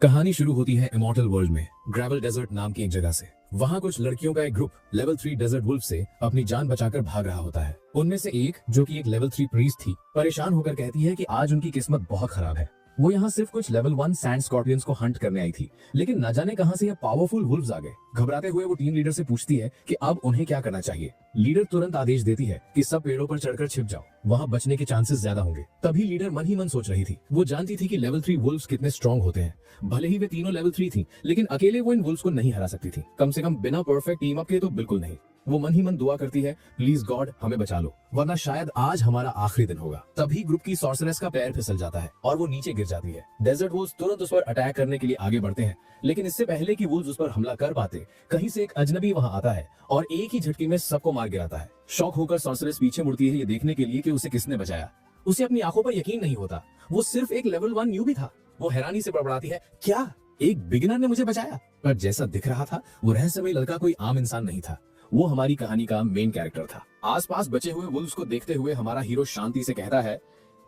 कहानी शुरू होती है इमॉर्टल वर्ल्ड में ग्रेवल डेजर्ट नाम की एक जगह से। वहाँ कुछ लड़कियों का एक ग्रुप लेवल 3 डेजर्ट वुल्फ से अपनी जान बचाकर भाग रहा होता है। उनमें से एक, जो कि एक लेवल 3 प्रीस्ट थी, परेशान होकर कहती है कि आज उनकी किस्मत बहुत खराब है। वो यहाँ सिर्फ कुछ लेवल 1 सैंड स्कॉर्पियंस को हंट करने आई थी, लेकिन न जाने कहां से ये पावरफुल वुल्फ्स आ गए। घबराते हुए वो टीम लीडर से पूछती है कि अब उन्हें क्या करना चाहिए। लीडर तुरंत आदेश देती है कि सब पेड़ों पर चढ़कर छिप जाओ, वहाँ बचने के चांसेस ज्यादा होंगे। तभी लीडर मन ही मन सोच रही थी। वो जानती थी कि लेवल 3 वुल्फ्स कितने स्ट्रॉन्ग होते हैं। भले ही वे तीनों लेवल 3 थी, लेकिन अकेले वो इन वुल्फ्स को नहीं हरा सकती थी, कम से कम बिना परफेक्ट टीम अप के तो बिल्कुल नहीं। वो मन ही मन दुआ करती है, प्लीज गॉड हमें बचा लो, वरना शायद आज हमारा आखिरी दिन होगा। तभी ग्रुप की सॉर्सरेस का पैर फिसल जाता है और वो नीचे गिर जाती है। डेजर्ट वुल्फ्स तुरंत उस पर अटैक करने के लिए आगे बढ़ते हैं, लेकिन इससे पहले कि वुल्फ्स उस पर हमला कर पाते, कहीं से एक अजनबी वहां आता है और एक ही झटके में सबको मार गिराता है। शॉक होकर सॉर्सरेस पीछे मुड़ती है ये देखने के लिए कि उसे किसने बचाया। उसे अपनी आंखों पर यकीन नहीं होता, वो सिर्फ एक लेवल 1 न्यूबी था। वो हैरानी से बड़बड़ाती है, क्या एक बिगिनर ने मुझे बचाया? पर जैसा दिख रहा था, वो रहस्यमय लड़का कोई आम इंसान नहीं था। वो हमारी कहानी का मेन कैरेक्टर था। आसपास बचे हुए वुल्फ्स को देखते हुए हमारा हीरो शांति से कहता है,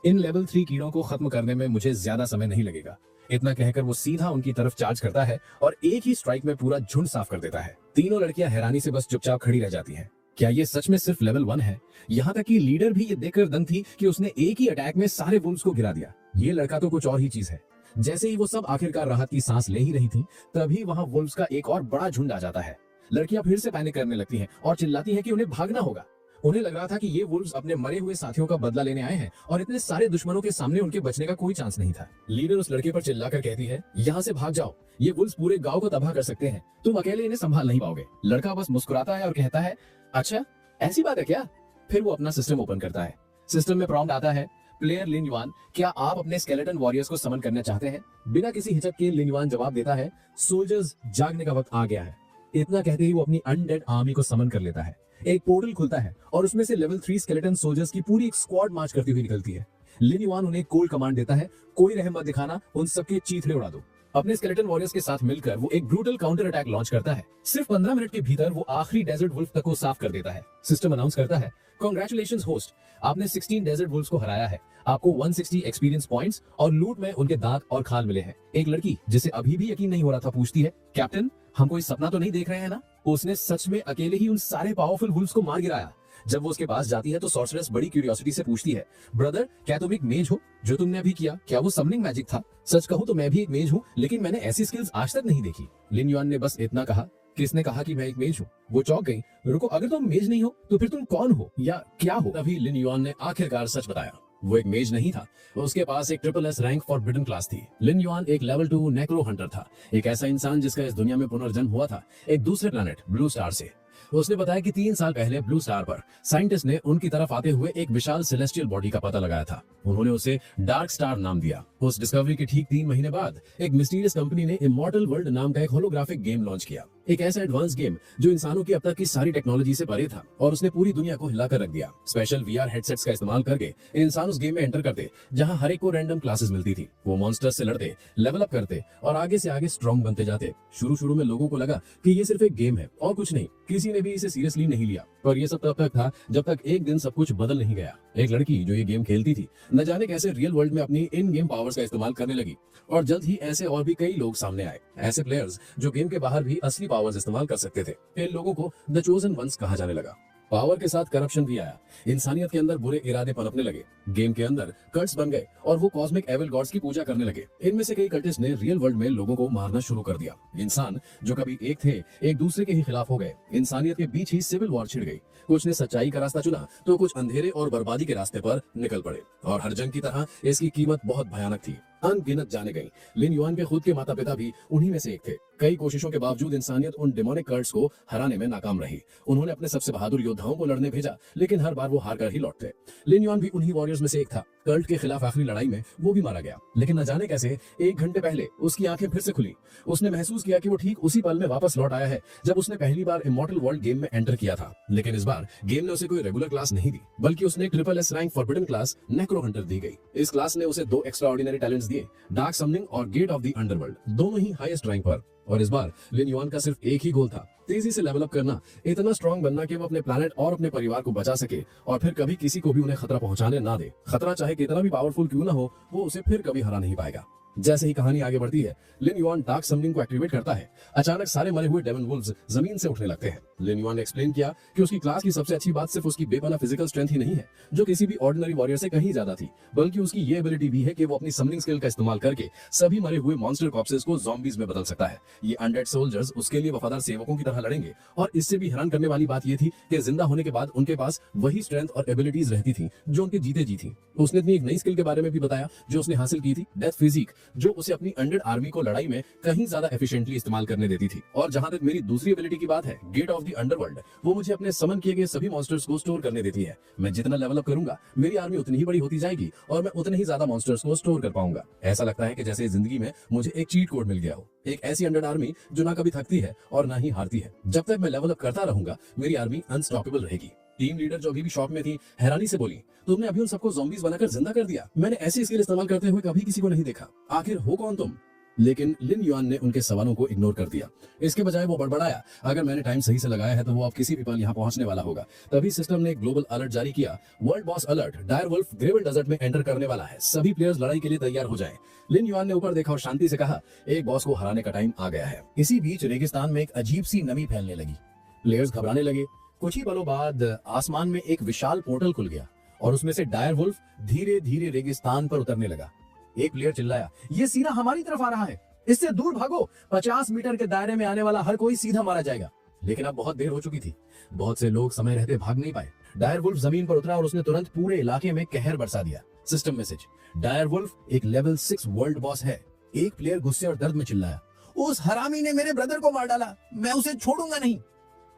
इन लेवल 3 कीड़ों को खत्म करने में मुझे ज्यादा समय नहीं लगेगा। इतना कहकर वो सीधा उनकी तरफ चार्ज करता है और एक ही स्ट्राइक में पूरा झुंड साफ कर देता है। तीनों लड़कियां हैरानी से बस चुपचाप खड़ी रह जाती हैं। क्या ये सच में सिर्फ लेवल 1 है? यहाँ तक कि लीडर भी ये देखकर दंग थी कि उसने एक ही अटैक में सारे वुल्फ्स को गिरा दिया। ये लड़का तो कुछ और ही चीज है। जैसे ही वो सब आखिरकार राहत की सांस ले ही रही थी, तभी वहां वुल्फ्स का एक और बड़ा झुंड आ जाता है। लड़कियां फिर से पैनिक करने लगती हैं और चिल्लाती हैं कि उन्हें भागना होगा। उन्हें लग रहा था कि ये वुल्फ्स अपने मरे हुए साथियों का बदला लेने आए हैं और इतने सारे दुश्मनों के सामने उनके बचने का कोई चांस नहीं था। लीडर उस लड़के पर चिल्लाकर कहती है, यहाँ से भाग जाओ, ये वुल्फ्स पूरे गांव को तबाह कर सकते हैं, तुम अकेले इन्हें संभाल नहीं पाओगे। लड़का बस मुस्कुराता है और कहता है, अच्छा ऐसी बात है क्या? फिर वो अपना सिस्टम ओपन करता है। सिस्टम में प्रॉम्प्ट आता है, प्लेयर लिन युआन, क्या आप अपने स्केलेटन वॉरियर्स को समन करना चाहते हैं? बिना किसी हिचक के लिन युआन जवाब देता है, सोल्जर्स जागने का वक्त आ गया है। इतना कहते ही वो अपनी अनडेड आर्मी को समन कर लेता है। एक पोर्टल खुलता है और उसमें से लेवल 3 स्केलेटन सोल्जर्स की पूरी एक स्क्वाड मार्च करती हुई निकलती है। लिन युआन उन्हें कोल्ड कमांड देता है, कोई रहम मत दिखाना, उन सबके चीथड़े उड़ा दो। अपने स्केलेटन वॉरियर्स के साथ मिलकर वो एक ब्रूटल काउंटर अटैक लॉन्च करता है। सिर्फ 15 मिनट के भीतर वो आखिरी डेजर्ट वुल्फ तक को साफ कर देता है। सिस्टम अनाउंस करता है, कांग्रेचुलेशंस होस्ट, आपने 16 डेजर्ट वुल्फ्स को हराया है। आपको 160 एक्सपीरियंस पॉइंट्स और लूट में उनके दांत और खाल मिले हैं। एक लड़की, जिसे अभी भी यकीन नहीं हो रहा था, पूछती है, कैप्टन हम कोई सपना तो नहीं देख रहे हैं ना? उसने सच में अकेले ही उन सारे पावरफुल वुल्फ्स को मार गिराया। जब वो उसके पास जाती है तो सॉर्सरेस बड़ी क्यूरियोसिटी से पूछती है, ब्रदर क्या तुम एक मेज हो? जो तुमने अभी किया, क्या वो समनिंग मैजिक था? सच कहूं तो मैं भी एक मेज हूं, लेकिन मैंने ऐसी स्किल्स आज तक नहीं देखी। लिन युआन ने बस इतना कहा, किसने कहा कि मैं एक मेज हूँ? वो चौंक गई। रुको, अगर तुम मेज नहीं हो तो फिर तुम कौन हो या क्या हो? तभी लिन युआन ने आखिरकार सच बताया, वो एक मेज नहीं था, उसके पास एक triple S rank forbidden class थी। लिन युआन एक लेवल 2 नेक्रो हंटर था, एक ऐसा इंसान जिसका इस दुनिया में पुनर्जन्म हुआ था एक दूसरे प्लैनेट ब्लू स्टार से। उसने बताया कि 3 साल पहले ब्लू स्टार पर साइंटिस्ट ने उनकी तरफ आते हुए एक विशाल सेलेस्टियल बॉडी का पता लगाया था। उन्होंने उसे डार्क स्टार नाम दिया। उस डिस्कवरी के ठीक 3 महीने बाद एक मिस्टीरियस कंपनी ने इमॉर्टल वर्ल्ड नाम का एक होलोग्राफिक गेम लॉन्च किया। एक ऐसा एडवांस गेम जो इंसानों की अब तक की सारी टेक्नोलॉजी से परे था, और उसने पूरी दुनिया को हिलाकर रख दिया। स्पेशल वीआर हेडसेट्स का इस्तेमाल करके इंसान उस गेम में एंटर करते, जहां हर एक को रैंडम क्लासेस मिलती थी। वो मॉन्स्टर्स से लड़ते, लेवल अप करते और आगे से आगे स्ट्रॉन्ग बनते जाते। शुरू में लोगों को लगा कि ये सिर्फ एक गेम है और कुछ नहीं, किसी ने भी इसे सीरियसली नहीं लिया। पर ये सब तब तक था जब तक एक दिन सब कुछ बदल नहीं गया। एक लड़की जो ये गेम खेलती थी, न जाने कैसे रियल वर्ल्ड में अपनी इन गेम पावर्स का इस्तेमाल करने लगी, और जल्द ही ऐसे और भी कई लोग सामने आए, ऐसे प्लेयर्स जो गेम के बाहर भी असली पावर्स इस्तेमाल कर सकते थे। इन लोगों को द चोजन वंस कहा जाने लगा। पावर के साथ करप्शन भी आया। इंसानियत के अंदर बुरे इरादे पनपने लगे। गेम के अंदर कल्ट्स बन गए और वो कॉस्मिक एविल गॉड्स की पूजा करने लगे। इनमें से कई कल्टिस्ट ने रियल वर्ल्ड में लोगों को मारना शुरू कर दिया। इंसान जो कभी एक थे, एक दूसरे के ही खिलाफ हो गए। इंसानियत के बीच ही सिविल वॉर छिड़ गई। कुछ ने सच्चाई का रास्ता चुना तो कुछ अंधेरे और बर्बादी के रास्ते पर निकल पड़े, और हर जंग की तरह इसकी कीमत बहुत भयानक थी। अनगिनत जाने गई। लिन युआन के खुद के माता पिता भी उन्हीं में से एक थे। कई कोशिशों के बावजूद इंसानियत उन डेमोनिक कल्ट्स को हराने में नाकाम रही। उन्होंने अपने सबसे बहादुर योद्धाओं को लड़ने भेजा, लेकिन हर बार वो हार कर ही लौटते। लिन युआन भी उन्हीं वॉरियर्स में से एक था। कल्ट के खिलाफ आखिरी लड़ाई में वो भी मारा गया, लेकिन न जाने कैसे 1 घंटे पहले उसकी आंखें फिर से खुली। उसने महसूस किया कि वो ठीक उसी पल में वापस लौट आया है जब उसने पहली बार इमॉर्टल वर्ल्ड गेम में एंटर किया था। लेकिन इस बार गेम ने उसे कोई रेगुलर क्लास नहीं दी, बल्कि उसने triple S rank forbidden class necro hunter दी गई। इस क्लास ने उसे 2 एक्स्ट्रा ऑर्डिनरी टैलेंट्स दिए, डार्क समनिंग और गेट ऑफ द अंडरवर्ल्ड, दोनों ही हाईएस्ट रैंक पर। और इस बार लिन युआन का सिर्फ एक ही गोल था, तेजी से लेवल अप करना, इतना स्ट्रॉन्ग बनना कि वो अपने प्लैनेट और अपने परिवार को बचा सके और फिर कभी किसी को भी उन्हें खतरा पहुंचाने ना दे। खतरा चाहे कितना भी पावरफुल क्यों ना हो, वो उसे फिर कभी हरा नहीं पाएगा। जैसे ही कहानी आगे बढ़ती है, लिन युआन डार्क समनिंग को एक्टिवेट करता है। अचानक सारे मरे हुए डेमन वुल्व्स जमीन से उठने लगते हैं। लिन युआन ने एक्सप्लेन किया कि उसकी क्लास की सबसे अच्छी बात सिर्फ उसकी बेपनाह फिजिकल स्ट्रेंथ ही नहीं है, जो किसी भी ऑर्डिनरी वॉरियर से कहीं ज्यादा थी, बल्कि उसकी ये एबिलिटी भी है कि वो अपनी समनिंग स्किल का इस्तेमाल करके सभी मरे हुए मॉन्स्टर कॉर्प्सेस को ज़ॉम्बीज में बदल सकता है। ये अनडेड सोल्जर्स उसके लिए वफादार सेवकों की तरह लड़ेंगे। और इससे भी हैरान करने वाली बात ये थी कि जिंदा होने के बाद उनके पास वही स्ट्रेंथ और एबिलिटीज रहती थी जो उनके जीते जी थी। उसने अपनी एक नई स्किल के बारे में भी बताया जो उसने हासिल की थी, डेथ फिजिक, जो उसे अपनी अनडेड आर्मी को लड़ाई में कहीं ज्यादा एफिशिएंटली इस्तेमाल करने देती थी। और जहां तक मेरी दूसरी एबिलिटी की बात है, गेट ऑफ द अंडरवर्ल्ड, वो मुझे अपने समन किए गए सभी मॉन्स्टर्स को स्टोर करने देती है। मैं जितना लेवल अप करूंगा, मेरी आर्मी उतनी ही बड़ी होती जाएगी और मैं उतने ही ज्यादा मॉन्स्टर्स को स्टोर कर पाऊंगा। ऐसा लगता है कि जैसे जिंदगी में मुझे एक चीट कोड मिल गया हो, एक ऐसी अनडेड आर्मी जो ना कभी थकती है और ना ही हारती है। जब तक मैं लेवल अप करता रहूंगा, मेरी आर्मी अनस्टॉपेबल रहेगी। टीम लीडर जो अभी भी शॉक में थी, हैरानी से बोली, तुमने अभी उन सबको ज़ॉम्बीज बनाकर जिंदा कर दिया। मैंने ऐसी स्किल इस्तेमाल करते हुए कभी किसी को नहीं देखा। आखिर हो कौन तुम? लेकिन लिन युआन ने उनके सवालों को इग्नोर कर दिया। इसके बजाय वो बड़बड़ाया, अगर मैंने टाइम सही से लगाया है तो वो अब किसी भी पल यहाँ पहुंचने वाला होगा। तभी सिस्टम ने एक ग्लोबल अलर्ट जारी किया, world boss alert, dire wolf Graven desert में एंटर करने वाला है, सभी प्लेयर्स लड़ाई के लिए तैयार हो जाएं। लिन युआन ने ऊपर देखा और शांति से कहा, एक बॉस को हराने का टाइम आ गया है। इसी बीच रेगिस्तान में एक अजीब सी नमी फैलने लगी। प्लेयर्स घबराने लगे। कुछ ही पलों बाद आसमान में एक विशाल पोर्टल खुल गया और उसमें से डायर वुल्फ धीरे धीरे रेगिस्तान पर उतरने लगा। एक प्लेयर चिल्लाया, ये सीधा हमारी तरफ आ रहा है, इससे दूर भागो, 50 मीटर के दायरे में आने वाला हर कोई सीधा मारा जाएगा। लेकिन अब बहुत देर हो चुकी थी। बहुत से लोग समय रहते भाग नहीं पाए। डायर वुल्फ जमीन पर उतरा और उसने तुरंत पूरे इलाके में कहर बरसा दिया। सिस्टम मैसेज, डायर वुल्फ एक लेवल 6 वर्ल्ड बॉस है। एक प्लेयर गुस्से और दर्द में चिल्लाया, उस हरामी ने मेरे ब्रदर को मार डाला, मैं उसे छोड़ूंगा नहीं।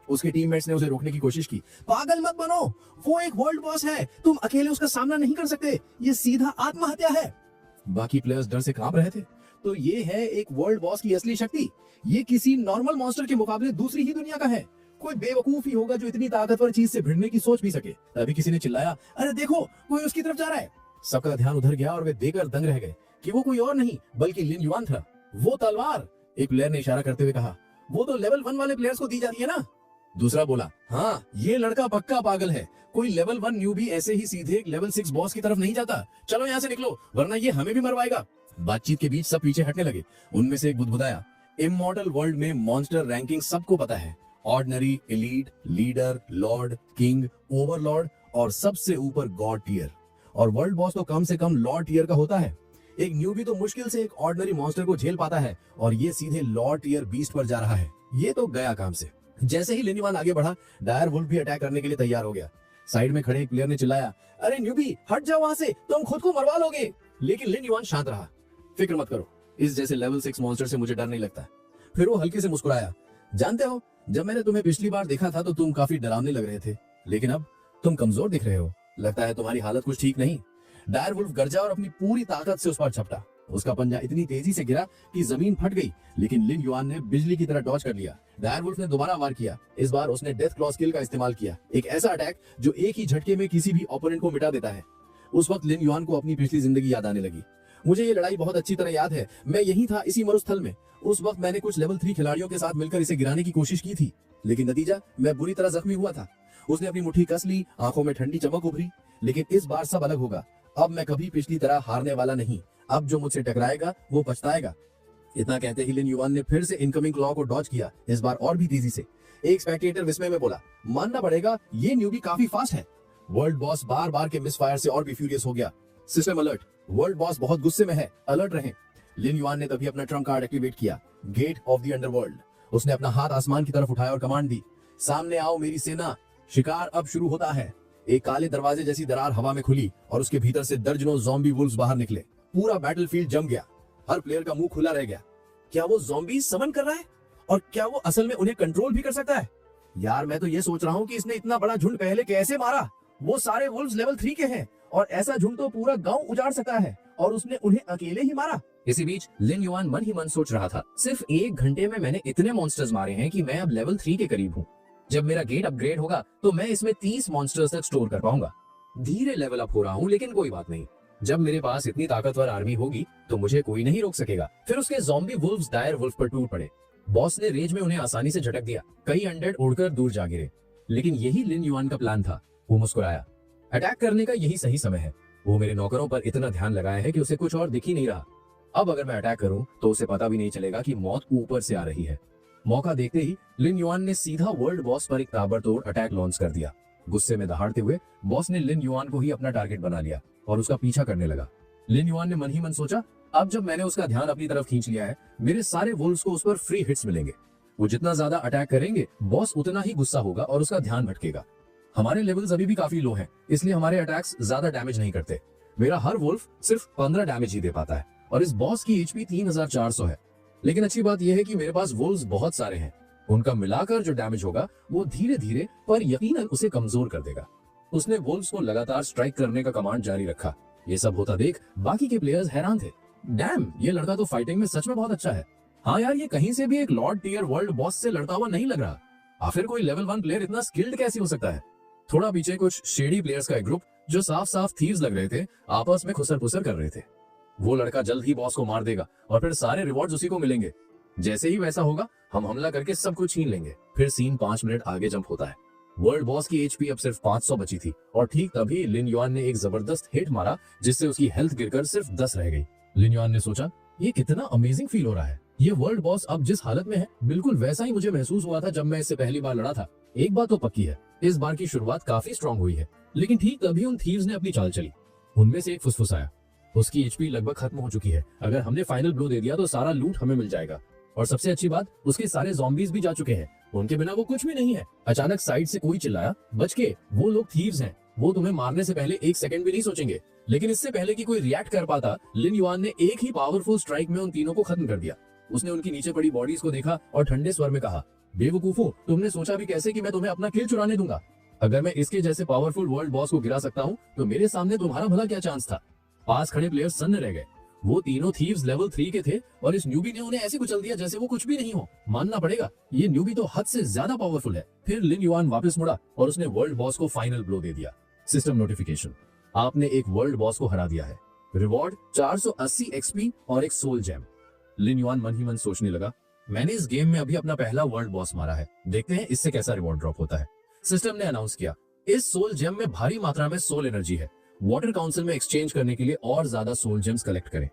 उसके टीममेट्स ने उसे रोकने की कोशिश की। पागल मत बनो, वो एक वर्ल्ड बॉस है, तुम अकेले उसका सामना नहीं कर सकते, ये सीधा आत्महत्या है। बाकी प्लेयर्स डर से कांप रहे थे। तो ये है एक वर्ल्ड बॉस की असली शक्ति। ये किसी नॉर्मल मॉन्स्टर के मुकाबले दूसरी ही दुनिया का है। कोई बेवकूफ ही होगा जो इतनी ताकतवर चीज से भिड़ने की सोच भी सके। तभी किसी ने चिल्लाया, अरे देखो, कोई उसकी तरफ जा रहा है। सबका ध्यान उधर गया और वे देखकर दंग रह गए कि वो कोई और नहीं बल्कि लिन युआन था। वो तलवार, एक प्लेयर ने इशारा करते हुए कहा, वो तो लेवल 1 वाले प्लेयर्स को दी जाती है ना। दूसरा बोला, हाँ, ये लड़का पक्का पागल है, कोई लेवल 1 न्यूबी ऐसे ही सीधे लेवल 6 बॉस की तरफ नहीं जाता। चलो यहाँ से निकलो, वरना ये हमें भी मरवाएगा। बातचीत के बीच सब पीछे हटने लगे। उनमें से एक बुदबुदाया, इमॉर्टल वर्ल्ड में मॉन्स्टर रैंकिंग सबको पता है, ordinary, elite, leader, Lord, king, Overlord और सबसे ऊपर गॉड टियर। और वर्ल्ड बॉस तो कम से कम लॉर्ड टियर का होता है। एक न्यूबी तो मुश्किल से एक ऑर्डिनरी मॉन्स्टर को झेल पाता है और ये सीधे लॉर्ड टियर बीस्ट पर जा रहा है। ये तो गया काम से। जैसे ही लिन युआन आगे बढ़ा, डायर वुल्फ भी अटैक करने के लिए तैयार हो गया। साइड में खड़े एक प्लेयर ने चिल्लाया, अरे न्यूबी, हट जाओ वहां से, तुम खुद को मरवा लोगे। लेकिन लिन युआन शांत रहा। फिक्र मत करो, इस जैसे लेवल 6 मॉन्स्टर से मुझे डर नहीं लगता। फिर वो हल्के से मुस्कुराया, जानते हो, जब मैंने तुम्हें पिछली बार देखा था तो तुम काफी डरावने लग रहे थे, लेकिन अब तुम कमजोर दिख रहे हो, लगता है तुम्हारी हालत कुछ ठीक नहीं। डायर वुल्फ गरजा और अपनी पूरी ताकत से उस पर झपटा। उसका पंजा इतनी तेजी से गिरा कि जमीन फट गई, लेकिन लिन युआन ने बिजली की तरह डॉज कर लिया। डायर वुल्फ ने दोबारा वार किया। इस बार उसने डेथ क्लॉ स्किल का इस्तेमाल किया, एक ऐसा अटैक जो एक ही झटके में किसी भी ओपोनेंट को मिटा देता है। उस वक्त लिन युआन को अपनी पिछली जिंदगी याद आने लगी। मुझे ये लड़ाई बहुत अच्छी तरह याद है, मैं यही था इसी मरुस्थल में। उस वक्त मैंने कुछ लेवल 3 खिलाड़ियों के साथ मिलकर इसे गिराने की कोशिश की थी, लेकिन नतीजा, मैं बुरी तरह जख्मी हुआ था। उसने अपनी मुट्ठी कस ली, आंखों में ठंडी चमक उभरी। लेकिन इस बार सब अलग होगा। अब मैं कभी पिछली तरह हारने वाला नहीं। अब जो मुझसे टकराएगा वो पछताएगा। इतना कहते ही लिन युआन ने फिर से इनकमिंग क्लॉ को डॉज किया, इस बार और भी तेजी से। एक स्पेक्टेटर विस्मय में बोला, मानना पड़ेगा ये न्यूबी काफी फास्ट है। वर्ल्ड बॉस बार बार के मिसफायर से और भी फ्यूरियस हो गया। सिस्टम अलर्ट, वर्ल्ड बॉस बहुत गुस्से में है, अलर्ट रहें। लिन युआन ने तभी अपना ट्रम्प कार्ड एक्टिवेट किया, गेट ऑफ द अंडरवर्ल्ड। उसने अपना हाथ आसमान की तरफ उठाया और कमांड दी, सामने आओ मेरी सेना, शिकार अब शुरू होता है। एक काले दरवाजे जैसी दरार हवा में खुली और उसके भीतर से दर्जनों ज़ॉम्बी वुल्व्स बाहर निकले। पूरा बैटलफील्ड जम गया। हर प्लेयर का मुंह खुला रह गया। क्या वो ज़ॉम्बी समन कर रहा है? और क्या वो असल में उन्हें कंट्रोल भी कर सकता है? यार, मैं तो ये सोच रहा हूँ कि इसने इतना बड़ा झुंड पहले कैसे मारा। वो सारे वुल्व्स लेवल 3 के हैं और ऐसा झुंड तो पूरा गांव उजाड़ सकता है, और उसने उन्हें अकेले ही मारा। इसी बीच लिन युआन मन ही मन सोच रहा था, सिर्फ 1 घंटे में मैंने इतने मॉन्स्टर्स मारे हैं कि मैं अब लेवल 3 के करीब हूँ। जब मेरा गेट अपग्रेड होगा तो मैं इसमें 30 मॉन्स्टर्स तक स्टोर कर पाऊंगा। धीरे लेवल अप हो रहा हूँ, लेकिन कोई बात नहीं। जब मेरे पास इतनी ताकतवर आर्मी होगी तो मुझे कोई नहीं रोक सकेगा। फिर उसके ज़ॉम्बी वुल्व्स डायर वुल्फ पर टूट पड़े। बॉस ने रेज में उन्हें आसानी से झटक दिया। कई अनडेड उड़कर दूर जा गिरे। लेकिन यही लिन युआन का प्लान था। वो मुस्कुराया, अटैक करने का यही सही समय है। वो मेरे नौकरों पर इतना ध्यान लगाया है कि उसे कुछ और दिख ही नहीं रहा। अब अगर मैं अटैक करूं तो उसे पता भी नहीं चलेगा कि मौत ऊपर से आ रही है। मौका देखते ही लिन युआन ने सीधा वर्ल्ड बॉस पर एक ताबड़तोड़ अटैक लॉन्च कर दिया। गुस्से में दहाड़ते हुए बॉस ने लिन युआन को ही अपना टारगेट बना लिया और उसका पीछा करने लगा। लिन युआन ने मन ही मन सोचा, अब जब मैंने उसका ध्यान अपनी तरफ खींच लिया है, मेरे सारे वुल्व्स को उस पर फ्री हिट्स मिलेंगे। वो जितना ज्यादा अटैक करेंगे बॉस उतना ही गुस्सा होगा और उसका ध्यान भटकेगा। हमारे लेवल्स अभी भी काफी लो हैं, इसलिए हमारे अटैक्स ज्यादा डैमेज नहीं करते। मेरा हर वुल्फ सिर्फ 15 डैमेज ही दे पाता है और इस बॉस की एचपी 3400 है। लेकिन अच्छी बात यह है कि मेरे पास वुल्व्स बहुत सारे हैं, उनका मिलाकर जो डैमेज होगा वो धीरे धीरे पर यकीनन उसे कमजोर कर देगा। उसने वुल्व्स को लगातार स्ट्राइक करने का कमांड जारी रखा। ये सब होता देख बाकी के प्लेयर्स हैरान थे। डैम, ये लड़का तो फाइटिंग में सच में बहुत अच्छा है। हाँ यार, ये कहीं से भी एक लॉर्ड टियर वर्ल्ड बॉस से लड़ता हुआ नहीं लग रहा। आखिर कोई लेवल 1 प्लेयर इतना स्किल्ड कैसे हो सकता है। थोड़ा पीछे कुछ शेडी प्लेयर्स का एक ग्रुप जो साफ साफ थीव्स लग रहे थे आपस में खुसर पुसर कर रहे थे। वो लड़का जल्द ही बॉस को मार देगा और फिर सारे रिवॉर्ड्स उसी को मिलेंगे। जैसे ही वैसा होगा हम हमला करके सब कुछ छीन लेंगे। फिर सीन 5 मिनट आगे जंप होता है। वर्ल्ड बॉस की एचपी अब सिर्फ 500 बची थी और ठीक तभी लिन युआन ने एक जबरदस्त हिट मारा जिससे उसकी हेल्थ गिरकर सिर्फ 10 रह गई। लिन युआन ने सोचा, ये कितना अमेजिंग फील हो रहा है। ये वर्ल्ड बॉस अब जिस हालत में है बिल्कुल वैसा ही मुझे महसूस हुआ था जब मैं इससे पहली बार लड़ा था। एक बात तो पक्की है, इस बार की शुरुआत काफी स्ट्रांग हुई है। लेकिन ठीक तभी उन थीव्स ने अपनी चाल चली। उनमें से एक फुसफुसाया, उसकी एचपी लगभग खत्म हो चुकी है। अगर हमने फाइनल ब्लो दे दिया तो सारा लूट हमें मिल जाएगा। और सबसे अच्छी बात, उसके सारे ज़ॉम्बीज भी जा चुके हैं, उनके बिना वो कुछ भी नहीं है। अचानक साइड से कोई चिल्लाया, बच के, वो लोग थीव्स हैं, वो तुम्हें मारने से पहले 1 सेकंड भी नहीं सोचेंगे। लेकिन इससे पहले कि कोई रिएक्ट कर पाता, लिन युआन ने एक ही पावरफुल स्ट्राइक में उन तीनों को खत्म कर दिया। उसने उनकी नीचे पड़ी बॉडीज को देखा और ठंडे स्वर में कहा, बेवकूफो, तुमने सोचा भी कैसे कि मैं तुम्हें अपना किल चुराने दूंगा। अगर मैं इसके जैसे पावरफुल वर्ल्ड बॉस को गिरा सकता हूँ तो मेरे सामने तुम्हारा भला क्या चांस था। पास खड़े प्लेयर्स सन्न रह गए। वो तीनों थीव्स लेवल 3 के थे और इस न्यूबी ने उन्हें ऐसे कुचल दिया जैसे वो कुछ भी नहीं हो। मानना पड़ेगा, ये न्यूबी तो हद से ज्यादा पावरफुल है। फिर लिन युआन वापस मुड़ा और उसने वर्ल्ड बॉस को फाइनल ब्लो दे दिया। सिस्टम नोटिफिकेशन, आपने एक वर्ल्ड बॉस को हरा दिया है। रिवॉर्ड 480 एक्सपी और एक सोल जेम। लिन युआन मन ही मन सोचने लगा, मैंने इस गेम में अभी अपना पहला वर्ल्ड बॉस मारा है, देखते हैं इससे कैसा रिवॉर्ड ड्रॉप होता है। सिस्टम ने अनाउंस किया, इस सोल जेम में भारी मात्रा में सोल एनर्जी है। वाटर काउंसिल में एक्सचेंज करने के लिए और ज्यादा सोल जेम्स कलेक्ट करें।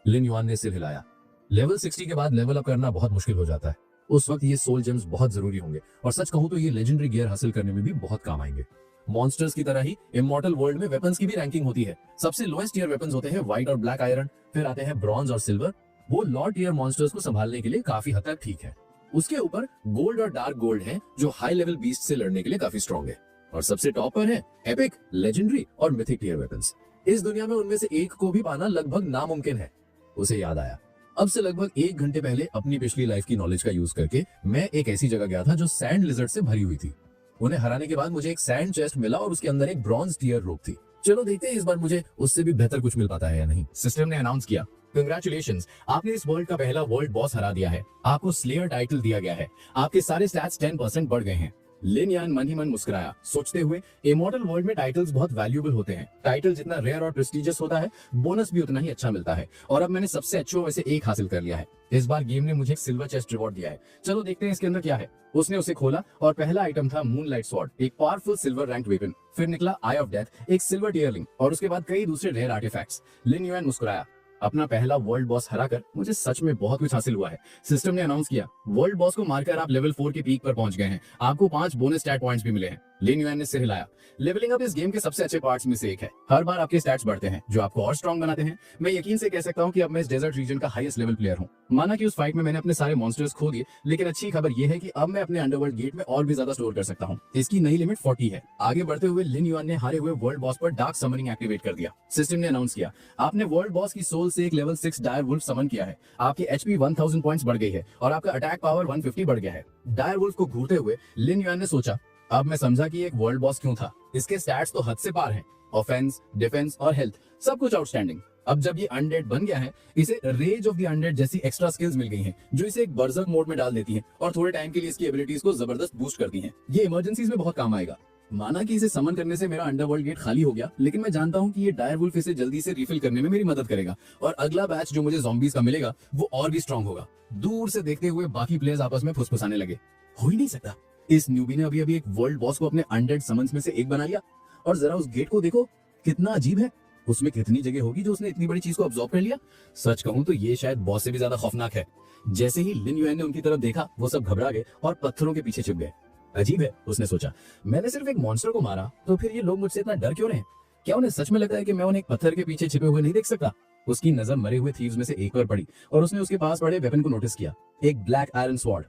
लिन युआन ने सिर हिलाया। लेवल 60 के बाद लेवल अप करना बहुत मुश्किल हो जाता है। उस वक्त ये सोल जेम्स बहुत जरूरी होंगे और सच कहूं तो ये लेजेंडरी गियर हासिल करने में भी बहुत काम आएंगे। मॉन्स्टर्स की तरह ही इमॉर्टल वर्ल्ड में वेपन्स की भी रैंकिंग होती है। सबसे लोएस्ट टियर वेपन्स होते हैं व्हाइट और ब्लैक आयरन, फिर आते हैं ब्रॉन्ज और सिल्वर। वो लॉर्ड टियर मॉन्स्टर्स को संभालने के लिए काफी हद तक ठीक है। उसके ऊपर गोल्ड और डार्क गोल्ड है जो हाई लेवल बीस्ट से लड़ने के लिए काफी स्ट्रॉन्ग है। और सबसे टॉप पर है एपिक, लेजेंडरी और मिथिक टियर वेपन्स। इस दुनिया में उनमें से एक को भी पाना लगभग नामुमकिन है। उसे याद आया, अब से लगभग 1 घंटे पहले अपनी पिछली लाइफ की नॉलेज का यूज करके मैं एक ऐसी जगह गया था जो सैंड लिजर्ड से भरी हुई थी। उन्हें हराने के बाद मुझे एक सैंड चेस्ट मिला और उसके अंदर एक ब्रॉन्ज टियर रोप थी। चलो देखते हैं इस बार मुझे उससे भी बेहतर कुछ मिल पाता है या नहीं। सिस्टम ने अनाउंस किया, कंग्रेचुलेशंस, आपने इस वर्ल्ड का पहला वर्ल्ड बॉस हरा दिया है। आपको स्लेयर टाइटल दिया गया है। आपके सारे स्टैट्स 10% बढ़ गए हैं। लिन युआन मन ही मन मुस्कुराया, सोचते हुए इमॉर्टल वर्ल्ड में टाइटल्स बहुत वैल्यूएबल होते हैं। टाइटल जितना रेयर और प्रेस्टिजियस होता है, बोनस भी उतना ही अच्छा मिलता है। और अब मैंने सबसे अच्छों में से एक हासिल कर लिया है। इस बार गेम ने मुझे एक सिल्वर चेस्ट रिवॉर्ड दिया है। चलो देखते हैं इसके अंदर क्या है। उसने उसे खोला और पहला आइटम था मूनलाइट स्वॉर्ड, एक पावरफुल सिल्वर रैंक वेपन। फिर निकला आई ऑफ डेथ, एक सिल्वर टीयरलिंग और उसके बाद कई दूसरे रेयर आर्टिफैक्ट्स। लिन युआन मुस्कुराया, अपना पहला वर्ल्ड बॉस हराकर मुझे सच में बहुत कुछ हासिल हुआ है। सिस्टम ने अनाउंस किया, वर्ल्ड बॉस को मारकर आप लेवल 4 के पीक पर पहुंच गए हैं। आपको 5 बोनस स्टैट पॉइंट्स भी मिले हैं। लिन युआन ने सिर हिलाया। लेवलिंग अप इस गेम के सबसे अच्छे पार्ट्स में से एक है। हर बार आपके स्टैट्स बढ़ते हैं जो आपको और स्ट्रांग बनाते हैं। मैं यकीन से कह सकता हूं कि अब मैं इस डेजर्ट रीजन का हाईएस्ट लेवल प्लेयर हूं। माना कि उस फाइट में मैंने अपने सारे मॉन्स्टर्स खो दिए, लेकिन अच्छी खबर यह है कि अब मैं अपने अंडरवर्ल्ड गेट में और भी ज्यादा स्टोर कर सकता हूं। इसकी नई लिमिट 40 है। आगे बढ़ते हुए लिन युआन ने हारे हुए वर्ल्ड बॉस पर डार्क समनिंग एक्टिवेट कर दिया। सिस्टम ने अनाउंस किया, आपने वर्ल्ड बॉस की सोल से एक लेवल 6 डायर वुल्फ समन किया है। आपकी एचपी 1000 पॉइंट्स बढ़ गई है और आपका अटैक पावर 150 बढ़ गया है। डायर वुल्फ को घूरते हुए लिन युआन ने सोचा, अब मैं समझा कि एक वर्ल्ड बॉस क्यों था। इसके स्टैट्स तो हद से पार हैं। ऑफेंस, डिफेंस और हेल्थ सब कुछ आउटस्टैंडिंग। अब जब ये अनडेड बन गया है, इसे रेज ऑफ द अनडेड जैसी एक्स्ट्रा स्किल्स मिल गई हैं, जो इसे एक बर्जर्क मोड में डाल देती हैं और थोड़े टाइम के लिए इसकी एबिलिटीज को जबरदस्त बूस्ट करती हैं। ये इमरजेंसीज में बहुत काम आएगा। माना कि इसे समन करने से मेरा अंडरवर्ल्ड गेट खाली हो गया, लेकिन मैं जानता हूं कि ये डायर वुल्फ इसे जल्दी से रिफिल करने में मेरी मदद करेगा और अगला बैच जो मुझे ज़ॉम्बीज का मिलेगा वो और भी स्ट्रांग होगा। दूर से देखते हुए बाकी प्लेयर्स आपस में फुसफुसाने लगे, हो ही नहीं सकता, इस न्यूबी ने अभी अभी एक वर्ल्ड बॉस को अपने अनडेड समन्स में से एक बना लिया। और जरा उस गेट को देखो, कितना अजीब है। उसमें कितनी जगह होगी जो उसने इतनी बड़ी चीज को अब्सॉर्ब कर लिया। सच कहूं तो ये शायद बॉस से भी ज्यादा खौफनाक है। जैसे ही लिन युआन ने उनकी तरफ देखा वो सब घबरा गए और पत्थरों के पीछे छिप गए। अजीब है, उसने सोचा, मैंने सिर्फ एक मॉन्स्टर को मारा तो फिर ये लोग मुझसे इतना डर क्यों रहे हैं? क्या उन्हें सच में लगता है कि मैं उन्हें एक पत्थर के पीछे छिपे हुए नहीं देख सकता? उसकी नजर मरे हुए थीव्स में से एक पर पड़ी और उसने उसके पास पड़े वेपन को नोटिस किया। एक ब्लैक आयरन स्वॉर्ड।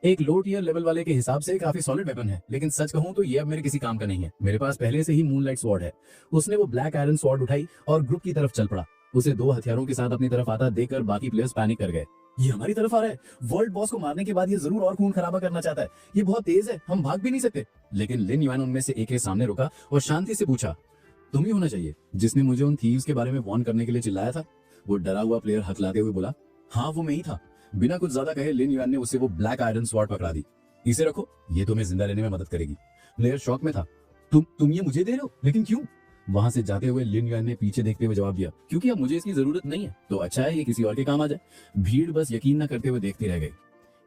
एक लो टियर लेवल वाले के हिसाब से काफी सॉलिड वेपन है, लेकिन सच कहूं तो ये अब मेरे किसी काम का नहीं है। मेरे पास पहले से ही मूनलाइट स्वॉर्ड है। उसने वो ब्लैक आयरन स्वॉर्ड उठाई और ग्रुप की तरफ चल पड़ा। उसे 2 हथियारों के साथ अपनी तरफ आता देखकर बाकी प्लेयर्स पैनिक कर गए। ये हमारी तरफ आ रहा है। वर्ल्ड बॉस को मारने के बाद ये जरूर और खून खराबा करना चाहता है। ये बहुत तेज है, हम भाग भी नहीं सकते। लेकिन लिन युआन उनमें से एक के सामने रुका और शांति से पूछा, तुम ही होना चाहिए जिसने मुझे उन थीव्स के बारे में वार्न करने के लिए चिल्लाया था? वो डरा हुआ प्लेयर हकलाते हुए बोला, हाँ वो मैं ही था। बिना कुछ ज्यादा कहे लिन युआन ने उसे वो ब्लैक आयरन स्वॉर्ड पकड़ा दी। इसे रखो, ये तुम्हें जिंदा रहने में मदद करेगी। प्लेयर शॉक में था। तुम ये मुझे दे रहे हो? लेकिन क्यों? वहां से जाते हुए लिन युआन ने पीछे देखते हुए जवाब दिया, क्योंकि अब मुझे इसकी जरूरत नहीं है। तो अच्छा है, ये किसी और के काम आ जाए। भीड़ बस यकीन न करते हुए देखती रह गई।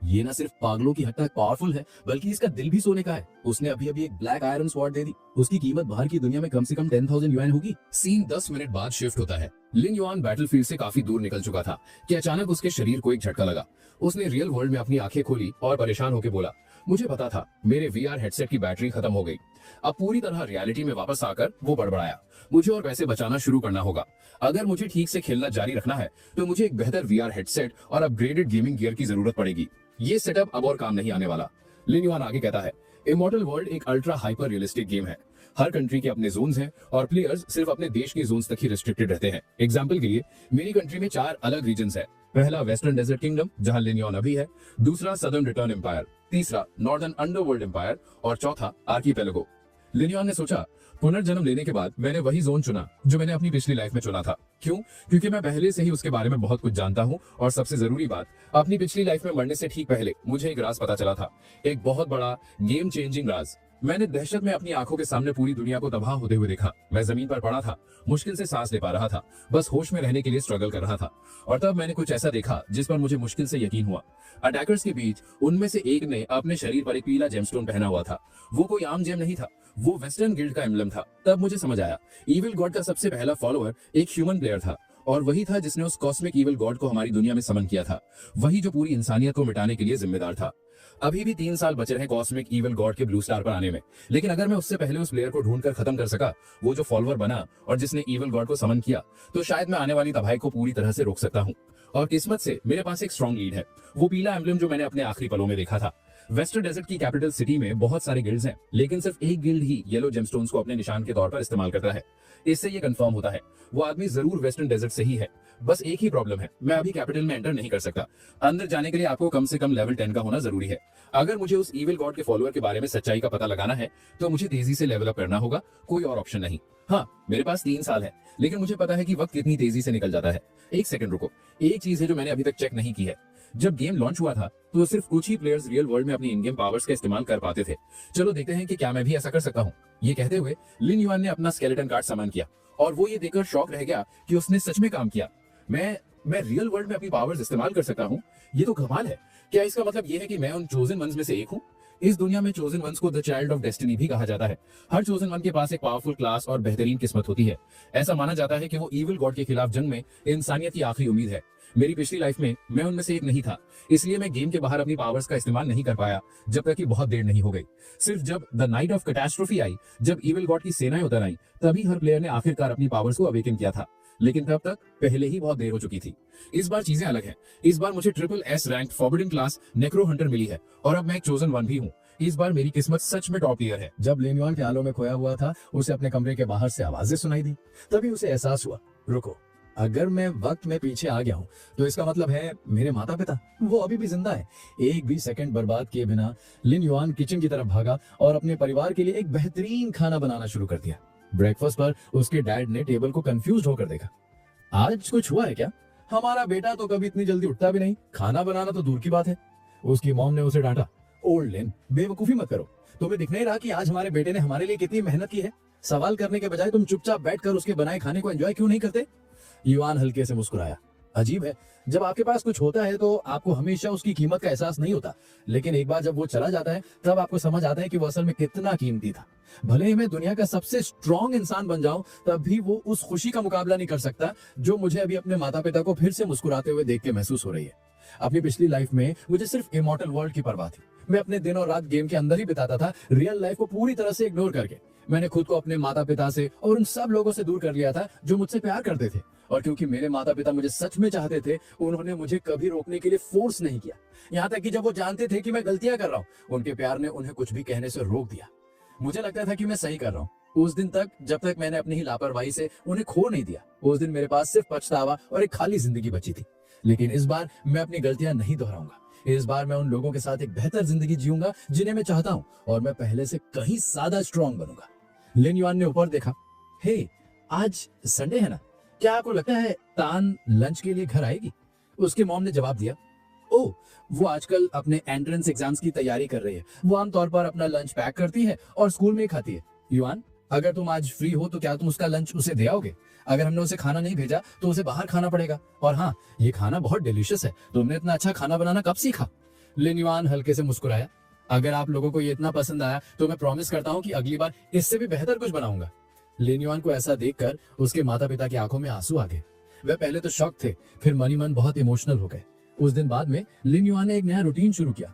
ये ना सिर्फ पागलों की हद तक पावरफुल है, बल्कि इसका दिल भी सोने का है। उसने अभी अभी एक ब्लैक आयरन स्वॉर्ड दे दी। उसकी कीमत बाहर की दुनिया में कम से कम 10,000 युआन होगी। सीन 10 मिनट बाद शिफ्ट होता है। लिन युआन बैटलफील्ड से काफी दूर निकल चुका था कि अचानक उसके शरीर को एक झटका लगा। उसने रियल वर्ल्ड में अपनी आंखें खोली और परेशान होकर बोला, मुझे पता था मेरे वीआर हेडसेट की बैटरी खत्म हो गई। अब पूरी तरह रियलिटी में वापस आकर वो बड़बड़ाया, मुझे और पैसे बचाना शुरू करना होगा। अगर मुझे ठीक से खेलना जारी रखना है तो मुझे एक बेहतर वीआर हेडसेट और अपग्रेडेड गेमिंग गियर की जरूरत पड़ेगी। ये सेटअप अब और काम नहीं आने वाला। लिन युआन आगे कहता है, इमॉर्टल वर्ल्ड एक अल्ट्रा हाइपर रियलिस्टिक गेम है। हर कंट्री के अपने जोन्स हैं और प्लेयर्स सिर्फ अपने देश के जोन्स तक ही रिस्ट्रिक्टेड रहते हैं। एग्जांपल के लिए मेरी कंट्री में 4 अलग रीजन्स है। पहला वेस्टर्न डेजर्ट किंगडम जहां लिन युआन अभी है, दूसरा सदर्न रिटर्न एम्पायर, तीसरा नॉर्दर्न अंडरवर्ल्ड एम्पायर और चौथा आर्कीपेलागो। लिन युआन ने सोचा, पुनर्जन्म लेने के बाद मैंने वही जोन चुना जो मैंने अपनी पिछली लाइफ में चुना था। क्यों? क्योंकि मैं पहले से ही उसके बारे में बहुत कुछ जानता हूँ और सबसे जरूरी बात, अपनी पिछली लाइफ में मरने से ठीक पहले मुझे एक राज पता चला था, एक बहुत बड़ा गेम चेंजिंग राज। मैंने दहशत में अपनी आंखों के सामने पूरी दुनिया को तबाह होते हुए देखा। मैं जमीन पर पड़ा था, मुश्किल से सांस ले पा रहा था, बस होश में रहने के लिए स्ट्रगल कर रहा था। और तब मैंने कुछ ऐसा देखा जिस पर मुझे मुश्किल से यकीन हुआ। अटैकर्स के बीच उनमें से एक ने अपने शरीर पर एक पीला जेमस्टोन पहना हुआ था। वो कोई आम जेम नहीं था, वो वेस्टर्न गिल्ड का एम्बलम था। तब मुझे समझ आया, इविल गॉड का सबसे पहला फॉलोअर एक ह्यूमन प्लेयर था और वही था जिसने उस कॉस्मिक इविल गॉड को हमारी दुनिया में समन किया था। वही जो पूरी इंसानियत को मिटाने के लिए जिम्मेदार था। अभी भी 3 साल बचे हैं कॉस्मिक इविल गॉड के ब्लू स्टार पर आने में, लेकिन अगर मैं उससे पहले उस प्लेयर को ढूंढकर खत्म कर सका, वो जो फॉलोअर बना और जिसने इविल गॉड को समन किया, तो शायद मैं आने वाली तबाही को पूरी तरह से रोक सकता हूँ। और किस्मत से मेरे पास एक स्ट्रॉन्ग लीड है, वो पीला एम्बलम जो मैंने अपने आखिरी पलों में देखा था। वेस्टर्न डेजर्ट की कैपिटल सिटी में बहुत सारे गिल्ड्स हैं, लेकिन सिर्फ एक गिल्ड ही येलो जेमस्टोन्स को अपने निशान के तौर पर इस्तेमाल करता है। इससे ये कंफर्म होता है वो आदमी जरूर वेस्टर्न डेजर्ट से ही है। बस एक ही प्रॉब्लम है, मैं अभी कैपिटल में एंटर नहीं कर सकता। अंदर जाने के लिए आपको कम से कम लेवल 10 का होना जरूरी है। अगर मुझे उस इविल गॉड के फॉलोअर के बारे में सच्चाई का पता लगाना है तो मुझे तेजी से लेवल अप करना होगा, कोई और ऑप्शन नहीं। हाँ, मेरे पास 3 साल है, लेकिन मुझे पता है कि वक्त कितनी तेजी से निकल जाता है। एक सेकंड रुको, एक चीज है जो मैंने अभी तक चेक नहीं की है। जब गेम लॉन्च हुआ था तो सिर्फ कुछ ही प्लेयर्स रियल वर्ल्ड में अपनी इन गेम पावर्स का इस्तेमाल कर पाते थे। चलो देखते हैं कि क्या मैं भी ऐसा कर सकता हूँ। ये कहते हुए लिन युआन ने अपना स्केलेटन कार्ड सामान किया और वो ये देखकर शॉक रह गया कि उसने सच में काम किया। मैं रियल वर्ल्ड में अपनी पावर्स इस्तेमाल कर सकता हूँ, ये तो कमाल है। क्या इसका मतलब ये है कि मैं उन चोजन वंस में से एक हूँ? इस दुनिया में चोजन वंस को द चाइल्ड ऑफ डेस्टिनी भी कहा जाता है। हर चोजन वन के पास एक पावरफुल क्लास और बेहतरीन किस्मत होती है। ऐसा माना जाता है कि वो इविल गॉड के खिलाफ जंग में इंसानियत की आखिरी उम्मीद है। मेरी पिछली लाइफ में मैं उनमें से एक नहीं था, इसलिए मैं गेम के बाहर अपनी पावर्स का इस्तेमाल नहीं कर पाया जब तक कि बहुत देर नहीं हो गई। सिर्फ जब द नाइट ऑफ कैटास्ट्रोफी आई, जब इविल गॉड की सेनाएं उतर आई, तभी हर प्लेयर ने आखिरकार अपनी पावर्स को अवेकन किया था। लेकिन तब तक पहले ही बहुत देर हो चुकी थी। इस बार चीजें अलग हैं। इस बार मुझे triple S rank forbidden class necro hunter मिली है और अब मैं एक चोजन वन भी हूँ। इस बार मेरी किस्मत सच में टॉप टियर है। जब लिन युआन ख्यालों में खोया हुआ था, उसे अपने कमरे के बाहर से आवाजें सुनाई दी। तभी उसे एहसास हुआ, रुको, अगर मैं वक्त में पीछे आ गया हूँ तो इसका मतलब है मेरे माता पिता वो अभी भी जिंदा है। एक भी सेकंड बर्बाद किए बिना लिन युआन किचन की तरफ भागा और अपने परिवार के लिए एक बेहतरीन खाना बनाना शुरू कर दिया। ब्रेकफास्ट पर उसके डैड ने टेबल को कंफ्यूज होकर देखा। आज कुछ हुआ है क्या? हमारा बेटा तो कभी इतनी जल्दी उठता भी नहीं, खाना बनाना तो दूर की बात है। उसकी मॉम ने उसे डांटा, ओल्ड लिन, बेवकूफी मत करो। तुम्हें दिख नहीं रहा कि आज हमारे बेटे ने हमारे लिए कितनी मेहनत की है? सवाल करने के बजाय तुम चुपचाप बैठकर उसके बनाए खाने को एंजॉय क्यों नहीं करते? युआन हल्के से मुस्कुराया। अजीब है, जब आपके पास कुछ होता है तो आपको हमेशा उसकी कीमत का एहसास नहीं होता, लेकिन एक बार जब वो चला जाता है तब आपको समझ आता है कि वो असल में कितना कीमती था। भले ही मैं दुनिया का सबसे स्ट्रांग इंसान बन जाऊं, तब भी वो उस खुशी का मुकाबला नहीं कर सकता जो मुझे अभी अपने माता पिता को फिर से मुस्कुराते हुए देख के महसूस हो रही है। अपनी पिछली लाइफ में मुझे सिर्फ इमॉर्टल वर्ल्ड की परवाह थी। मैं अपने दिन और रात गेम के अंदर ही बिताता था, रियल लाइफ को पूरी तरह से इग्नोर करके। मैंने खुद को अपने माता पिता से और उन सब लोगों से दूर कर लिया था जो मुझसे प्यार करते थे, और क्योंकि मेरे माता पिता मुझे सच में चाहते थे, उन्होंने मुझे कभी रोकने के लिए फोर्स नहीं किया। यहाँ तक कि जब वो जानते थे कि मैं गलतियां कर रहा हूँ, उनके प्यार ने उन्हें कुछ भी कहने से रोक दिया। मुझे लगता था कि मैं सही कर रहा हूँ उस दिन तक, जब तक मैंने अपनी ही लापरवाही से उन्हें खो नहीं दिया। उस दिन मेरे पास सिर्फ पछतावा और एक खाली जिंदगी बची थी। लेकिन इस बार मैं अपनी गलतियां नहीं दोहराऊंगा। इस बार मैं उन लोगों के साथ एक बेहतर जिंदगी जीऊंगा जिन्हें मैं चाहता हूं, और मैं पहले से कहीं ज्यादा स्ट्रांग बनूंगा। लिन युआन ने ऊपर देखा। हे, आज संडे है ना, क्या आपको लगता है तान लंच के लिए घर आएगी? उसके मॉम ने जवाब दिया, ओह, वो आजकल अपने एंट्रेंस एग्जाम्स की तैयारी कर रही है। वो आमतौर पर अपना लंच पैक करती है और स्कूल में ही खाती है। युआन, अगर तुम आज फ्री हो तो क्या तुम उसका लंच उसे दे आओगे? अगर हमने उसे खाना नहीं भेजा तो उसे बाहर खाना पड़ेगा। और हाँ, ये खाना बहुत डिलीशियस है। तुमने इतना अच्छा खाना बनाना कब सीखा? लिन युआन हल्के से मुस्कुराया। अगर आप लोगों को ये इतना पसंद आया तो मैं प्रॉमिस करता हूँ कि अगली बार इससे भी बेहतर कुछ बनाऊंगा। लिन युआन को ऐसा देखकर उसके माता पिता की आंखों में आंसू आ गए। वे पहले तो शॉक थे, फिर मनी मन बहुत इमोशनल हो गए। उस दिन बाद में लिन युआन ने एक नया रूटीन शुरू किया।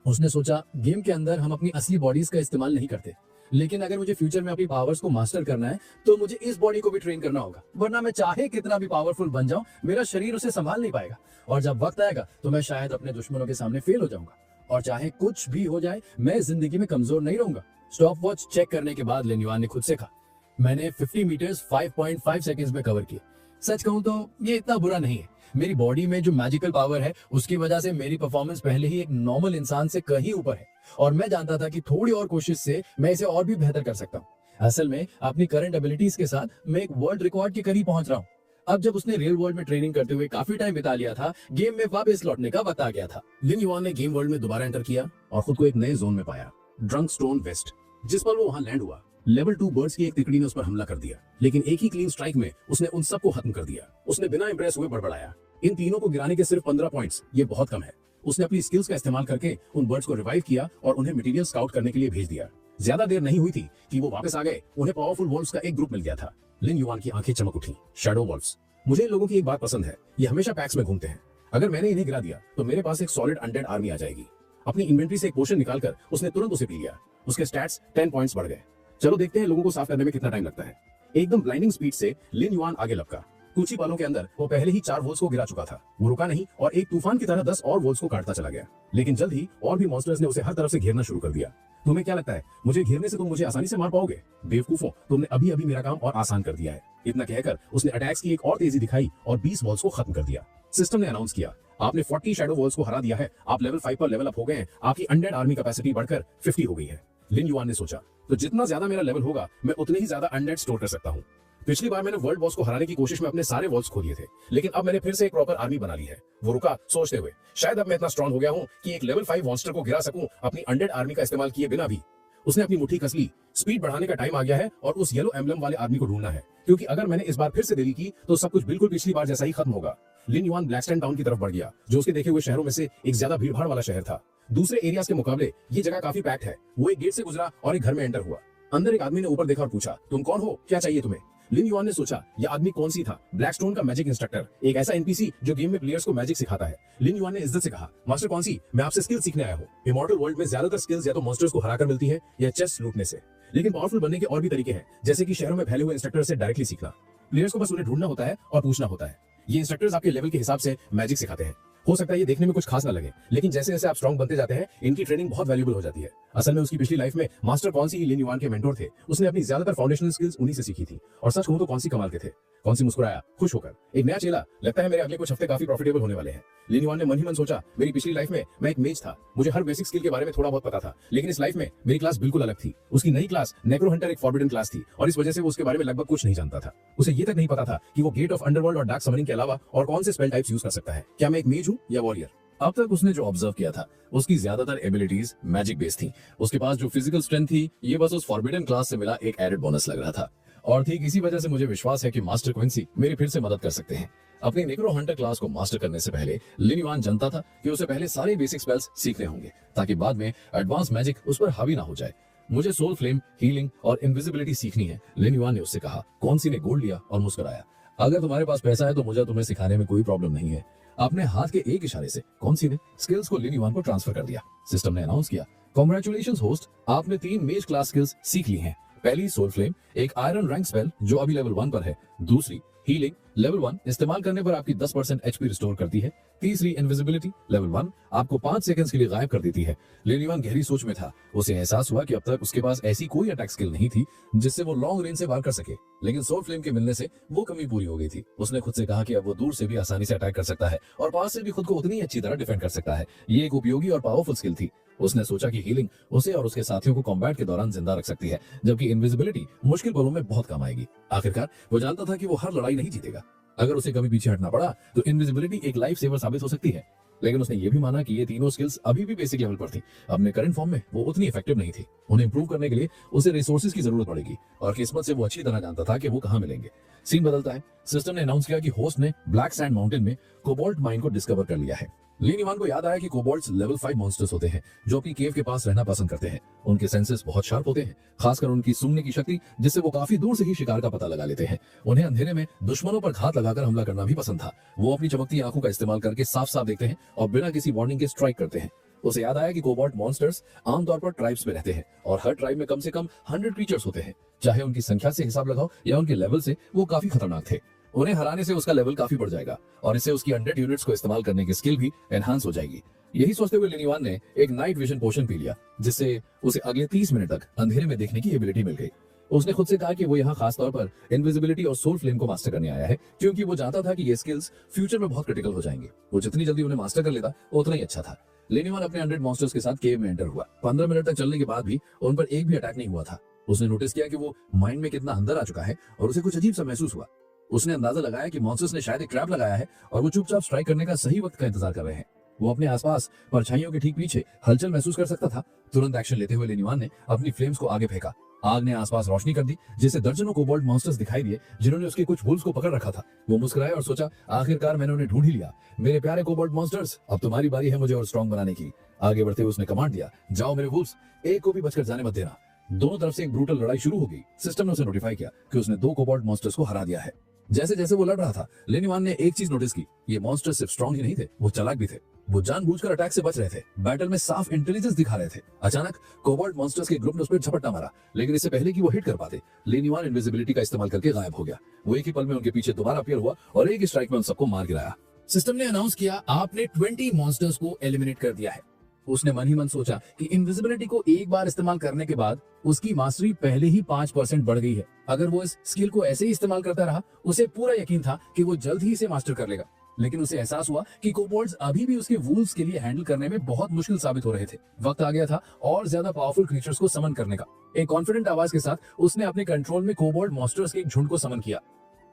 उसने सोचा, गेम के अंदर हम अपनी असली बॉडीज का इस्तेमाल नहीं करते, लेकिन अगर मुझे फ्यूचर में अपनी पावर्स को मास्टर करना है तो मुझे इस बॉडी को भी ट्रेन करना होगा, वरना मैं चाहे कितना भी पावरफुल बन जाऊं, मेरा शरीर उसे संभाल नहीं पाएगा। और जब वक्त आएगा तो मैं शायद अपने दुश्मनों के सामने फेल हो जाऊंगा। और चाहे कुछ भी हो जाए, मैं जिंदगी में कमजोर नहीं रहूंगा। स्टॉप वॉच चेक करने के बाद लिन युआन ने खुद से कहा, मैंने 50 मीटर्स 5.5 सेकंड्स में कवर किए। सच कहूं तो ये इतना बुरा नहीं है। मेरी बॉडी में जो मैजिकल पावर है, उसकी वजह से मेरी परफॉर्मेंस पहले ही एक नॉर्मल इंसान से कहीं ऊपर है, और मैं जानता था कि थोड़ी और कोशिश से मैं इसे और भी बेहतर कर सकता हूँ। असल में अपनी करंट एबिलिटीज के साथ मैं एक वर्ल्ड रिकॉर्ड के करीब पहुंच रहा हूँ। अब जब उसने रियल वर्ल्ड में ट्रेनिंग करते हुए काफी टाइम बिता लिया था, गेम में वापस लौटने का वक्त आ गया था। लिन युआन ने गेम वर्ल्ड में दोबारा एंटर किया और खुद को एक नए जोन में पाया, ड्रंक स्टोन वेस्ट। जिस पर वो वहां लैंड हुआ, लेवल 2 बर्ड्स की एक तिकड़ी ने उस पर हमला कर दिया, लेकिन एक ही क्लीन स्ट्राइक में उसने उन सबको खत्म कर दिया। उसने बिना इंप्रेस हुए बड़बड़ाया, इन तीनों को गिराने के सिर्फ 15 पॉइंट्स, ये बहुत कम है। उसने अपनी स्किल्स का इस्तेमाल करके उन बर्ड्स को रिवाइव किया और उन्हें मटेरियल स्काउट करने के लिए भेज दिया। ज्यादा देर नहीं हुई थी कि वो वापस आ गए। उन्हें पावरफुल वॉल्व्स का एक ग्रुप मिल गया था। लिन युआन की आंखें चमक उठी। Shadow valves. मुझे इन लोगों की एक बात पसंद है, ये हमेशा पैक्स में घूमते हैं। अगर मैंने इन्हें गिरा दिया तो मेरे पास एक सॉलिड अनडेड आर्मी आ जाएगी। अपनी इन्वेंट्री से एक पोशन निकालकर उसने तुरंत उसे पी लिया। उसके स्टैट्स 10 पॉइंट्स बढ़ गए। चलो देखते हैं लोगों को साफ करने में कितना टाइम लगता है। एकदम ब्लाइंडिंग स्पीड से लिन युआन आगे लपका। कुछ ही पलों के अंदर वो पहले ही 4 वोल्स को गिरा चुका था। वो रुका नहीं और एक तूफान की तरह 10 और वोल्स को काटता चला गया। लेकिन जल्द ही और भी मॉन्स्टर्स ने उसे हर तरफ से घेरना शुरू कर दिया। तुम्हें क्या लगता है, मुझे घेरने से तुम मुझे आसानी से मार पाओगे? बेवकूफों, तुमने अभी अभी मेरा काम और आसान कर दिया है। इतना कहकर उसने अटैक्स की एक और तेजी दिखाई और 20 वॉल्स को खत्म कर दिया। सिस्टम ने अनाउंस किया, आपने 40 शैडो वॉल्स को हरा दिया है। आप लेवल 5 पर लेवल अप हो गए हैं। आपकी अनडेड आर्मी कैपेसिटी बढ़कर 50 हो गई है। लिन युआन ने सोचा, तो जितना ज्यादा मेरा लेवल होगा, मैं उतने ही ज्यादा अनडेड स्टोर कर सकता हूँ। पिछली बार मैंने वर्ल्ड बॉस को हराने की कोशिश में अपने सारे वॉल्स खो दिए थे, लेकिन अब मैंने फिर से एक प्रॉपर आर्मी बना ली है। वो रुका, सोचते हुए, शायद अब मैं इतना स्ट्रांग हो गया हूँ कि एक लेवल 5 मॉन्स्टर को गिरा सकूं अपनी अनडेड आर्मी का इस्तेमाल किए बिना भी। उसने अपनी मुट्ठी कस ली। स्पीड बढ़ाने का टाइम आ गया है और उस येलो एम्बलम वाले आदमी को ढूंढना है, क्योंकि अगर मैंने इस बार फिर से देरी की तो सब कुछ बिल्कुल पिछली बार जैसा ही खत्म होगा। लिन युआन ब्लैकस्टोन टाउन की तरफ बढ़ गया, जो उसके देखे हुए शहरों में से एक ज्यादा भीड़भाड़ वाला शहर था। दूसरे एरियाज के मुकाबले ये जगह काफी पैक्ड है। वो एक गेट से गुजरा और एक घर में एंटर हुआ। अंदर एक आदमी ने ऊपर देखा और पूछा, तुम कौन हो, क्या चाहिए तुम्हें? लिन युआन ने सोचा, यह आदमी कौन सी था? ब्लैकस्टोन का मैजिक इंस्ट्रक्टर, एक ऐसा एनपीसी जो गेम में प्लेयर्स को मैजिक सिखाता है। लिन युआन ने इज्जत से कहा, मास्टर कौन सी, मैं आपसे स्किल सीखने आया हूँ। इमॉर्टल वर्ल्ड में ज्यादातर स्किल्स या तो मॉन्स्टर्स को हराकर मिलती है या चेस्ट लूटने से, लेकिन पावरफुल बनने के और भी तरीके हैं, जैसे कि शहरों में फैले हुए इंस्ट्रक्टर से डायरेक्टली सीखना। प्लेयर्स को बस उन्हें ढूंढना होता है और पूछना होता है। ये इंस्ट्रक्टर्स आपके लेवल के हिसाब से मैजिक सिखाते हैं। हो सकता है ये देखने में कुछ खास ना लगे, लेकिन जैसे जैसे आप स्ट्रांग बनते जाते हैं, इनकी ट्रेनिंग बहुत वैल्यूएबल हो जाती है। असल में उसकी पिछली लाइफ में मास्टर कौन सी ही लिन युआन के मेंटोर थे। उसने अपनी ज्यादातर फाउंडेशनल स्किल्स उन्हीं से सीखी थी। और सच कहूं तो कौन सी कमाल के थे। कौन सी मुस्कुराया खुश होकर, एक नया चेला, लगता है मेरे अगले कुछ हफ्ते काफी प्रॉफिटेबल होने वाले हैं। लिन युआन ने मन ही मन सोचा, मेरी पिछली लाइफ में मैं एक मेज था, मुझे हर बेसिक स्किल के बारे में थोड़ा बहुत पता था, लेकिन इस लाइफ में मेरी क्लास बिल्कुल अलग थी। उसकी नई क्लास नेक्रो हंटर एक फॉरबिडन क्लास थी, और इस वजह से वो उसके बारे में लगभग कुछ नहीं जानता था। उसे ये तक नहीं पता था कि वो गेट ऑफ अंडरवर्ल्ड और डार्क समनिंग के अलावा और कौन से स्पेल टाइप्स यूज कर सकता है। क्या मैं एक मेज हूँ या वॉरियर? अब तक उसने जो ऑब्जर्व किया था, उसकी ज्यादातर एबिलिटीज मैजिक बेस्ड थी। उसके पास जो फिजिकल स्ट्रेंथ थी, ये बस उस फॉरबिडन क्लास से मिला एक एडेड बोनस लग रहा था। और ठीक इसी वजह से मुझे विश्वास है कि मास्टर क्विंसी मेरी फिर से मदद कर सकते हैं। अपनी नेक्रो हंटर क्लास को मास्टर करने से पहले लिन युआन जानता था कि उसे पहले सारे बेसिक स्पेल्स सीखने होंगे ताकि बाद में एडवांस मैजिक उस पर हावी ना हो जाए। मुझे सोल फ्लेम, हीलिंग और इनविजिबिलिटी सीखनी है, लिन युआन ने उससे कहा। कौन सी ने गोल्ड लिया और मुस्कुराया। अगर तुम्हारे पास पैसा है तो मुझे तुम्हें सिखाने में कोई प्रॉब्लम नहीं है। अपने हाथ के एक इशारे से कौन सी ने स्किल्स को लिन युआन को ट्रांसफर कर दिया। सिस्टम ने अनाउंस किया, कांग्रेचुलेशंस होस्ट, आपने 3 मेज क्लास स्किल्स सीख ली हैं। पहली सोल फ्लेम, एक आयरन रैंक स्पेल जो अभी लेवल 1 पर है। दूसरी हीलिंग, लेवल 1 इस्तेमाल करने पर आपकी 10% एचपी रिस्टोर करती है। तीसरी इनविजिबिलिटी, लेवल 1 आपको 5 सेकंड्स के लिए गायब कर देती है। लिन युआन गहरी सोच में था। उसे एहसास हुआ कि अब तक उसके पास ऐसी कोई अटैक स्किल नहीं थी जिससे वो लॉन्ग रेंज से वार कर सके, लेकिन सोल फ्लेम के मिलने से वो कमी पूरी हो गई थी। उसने खुद से कहा कि अब वो दूर से भी आसानी से अटैक कर सकता है और पास से भी खुद को उतनी अच्छी तरह डिफेंड कर सकता है। ये एक उपयोगी और पावरफुल स्किल थी। उसने सोचा कि हीलिंग उसे और उसके साथियों को कॉम्बैट के दौरान जिंदा रख सकती है, जबकि इनविजिबिलिटी मुश्किल पलों में बहुत काम आएगी। आखिरकार वो जानता था कि वो हर लड़ाई नहीं जीतेगा। अगर उसे कभी पीछे हटना पड़ा तो इनविजिबिलिटी एक लाइफ सेवर साबित हो सकती है। लेकिन उसने ये भी माना कि ये तीनों स्किल्स अभी भी बेसिक लेवल पर थी। अपने करंट फॉर्म में वो उतनी इफेक्टिव नहीं थी। उन्हें इंप्रूव करने के लिए उसे रिसोर्सेज की जरूरत पड़ेगी और किस्मत से वो अच्छी तरह जानता था कि वो कहां मिलेंगे। सीन बदलता है। सिस्टम ने अनाउंस किया कि होस्ट ने ब्लैक सैंड माउंटेन में कोबाल्ट माइन को डिस्कवर कर लिया है। लिन युआन को याद आया कि कोबाल्ट्स लेवल 5 मॉन्स्टर्स होते हैं जो अपनी केव के पास रहना पसंद करते हैं। उनके सेंसेस बहुत शार्प होते हैं, खासकर उनकी सूंघने की शक्ति, जिससे वो काफी दूर से ही शिकार का पता लगा लेते हैं। उन्हें अंधेरे में दुश्मनों पर घात लगाकर हमला करना भी पसंद था। वो अपनी चमकती आंखों का इस्तेमाल करके साफ साफ देखते हैं और बिना किसी वार्निंग के स्ट्राइक करते हैं। उसे याद आया कि कोबाल्ट मॉन्स्टर्स आमतौर पर ट्राइब्स में रहते हैं और हर ट्राइब में कम से कम 100 क्रीचर्स होते हैं। चाहे उनकी संख्या से हिसाब लगाओ या उनके लेवल से, वो काफी खतरनाक थे। उन्हें हराने से उसका लेवल काफी बढ़ जाएगा और इससे उसकी अनडेड यूनिट्स को इस्तेमाल करने की स्किल भी एनहांस हो जाएगी। यही सोचते हुए लिन युआन ने एक नाइट विजन पोशन पी लिया, जिससे उसे अगले 30 मिनट तक अंधेरे में देखने की एबिलिटी मिल गई। उसने खुद से कहा कि वो यहाँ खास तौर पर इनविजिबिलिटी और सोल फ्लेम को मास्टर करने आया है, क्योंकि वो जानता था कि ये स्किल्स फ्यूचर में बहुत क्रिटिकल हो जाएंगे। वो जितनी जल्दी उन्हें मास्टर कर लेता उतना ही अच्छा था। लिन युआन अपने 100 मॉन्स्टर्स के साथ केव में एंटर हुआ। 15 मिनट तक चलने के बाद भी उन पर एक भी अटैक नहीं हुआ था। उसने नोटिस किया कि वो माइंड में कितना अंदर आ चुका है और उसे कुछ अजीब सा महसूस हुआ। उसने अंदाजा लगाया कि मॉन्स्टर्स ने शायद एक ट्रैप लगाया है और वो चुपचाप स्ट्राइक करने का सही वक्त का इंतजार कर रहे हैं। वो अपने आसपास परछाइयों के ठीक पीछे हलचल महसूस कर सकता था। तुरंत एक्शन लेते हुए लिन युआन ने अपनी फ्लेम्स को आगे फेंका। आग ने आसपास रोशनी कर दी, जिससे दर्जनों कोबाल्ट मॉन्स्टर्स दिखाई दिए जिन्होंने उसके कुछ वुल्व्स को पकड़ रखा था। वो मुस्कुराया और सोचा, आखिरकार मैंने उन्हें ढूंढ ही लिया। मेरे प्यारे कोबाल्ट मॉन्स्टर्स, अब तुम्हारी बारी है मुझे और स्ट्रॉन्ग बनाने की। आगे बढ़ते हुए उसने कमांड दिया, जाओ मेरे वुल्व्स, एक को भी बचकर जाने मत देना। दोनों तरफ से एक ब्रूटल लड़ाई शुरू हो गई। सिस्टम ने उसे नोटिफाई किया कि उसने 2 कोबाल्ट मॉन्स्टर्स को हरा दिया है। जैसे जैसे वो लड़ रहा था, लिन युआन ने एक चीज नोटिस की, ये मॉन्स्टर सिर्फ स्ट्रॉन्ग ही नहीं थे, वो चालाक भी थे। वो जानबूझकर अटैक से बच रहे थे, बैटल में साफ इंटेलिजेंस दिखा रहे थे। अचानक कोबाल्ट मॉन्स्टर्स के ग्रुप ने उस पर झपट्टा मारा, लेकिन इससे पहले कि वो हिट कर पाते, लिन युआन इनविजिबिलिटी का इस्तेमाल करके गायब हो गया। वो एक ही पल में उनके पीछे दोबारा अपीयर हुआ और एक स्ट्राइक में उन सबको मार गिराया। सिस्टम ने अनाउंस किया, आपने 20 मॉन्स्टर्स को एलिमिनेट कर दिया है। उसने मन ही मन सोचा कि इनविजिबिलिटी को एक बार इस्तेमाल करने के बाद उसकी मास्टरी पहले ही 5% बढ़ गई है। अगर वो इस स्किल को ऐसे ही इस्तेमाल करता रहा, उसे पूरा यकीन था कि वो जल्द ही इसे मास्टर कर लेगा। लेकिन उसे एहसास हुआ कि कोबाल्ट्स अभी भी उसके वुल्व्स के लिए हैंडल करने में बहुत मुश्किल साबित हो रहे थे। वक्त आ गया था और ज्यादा पावरफुल क्रीचर्स को समन करने का। एक कॉन्फिडेंट आवाज के साथ उसने अपने कंट्रोल में कोबाल्ट मॉन्स्टर्स के एक झुंड को समन किया।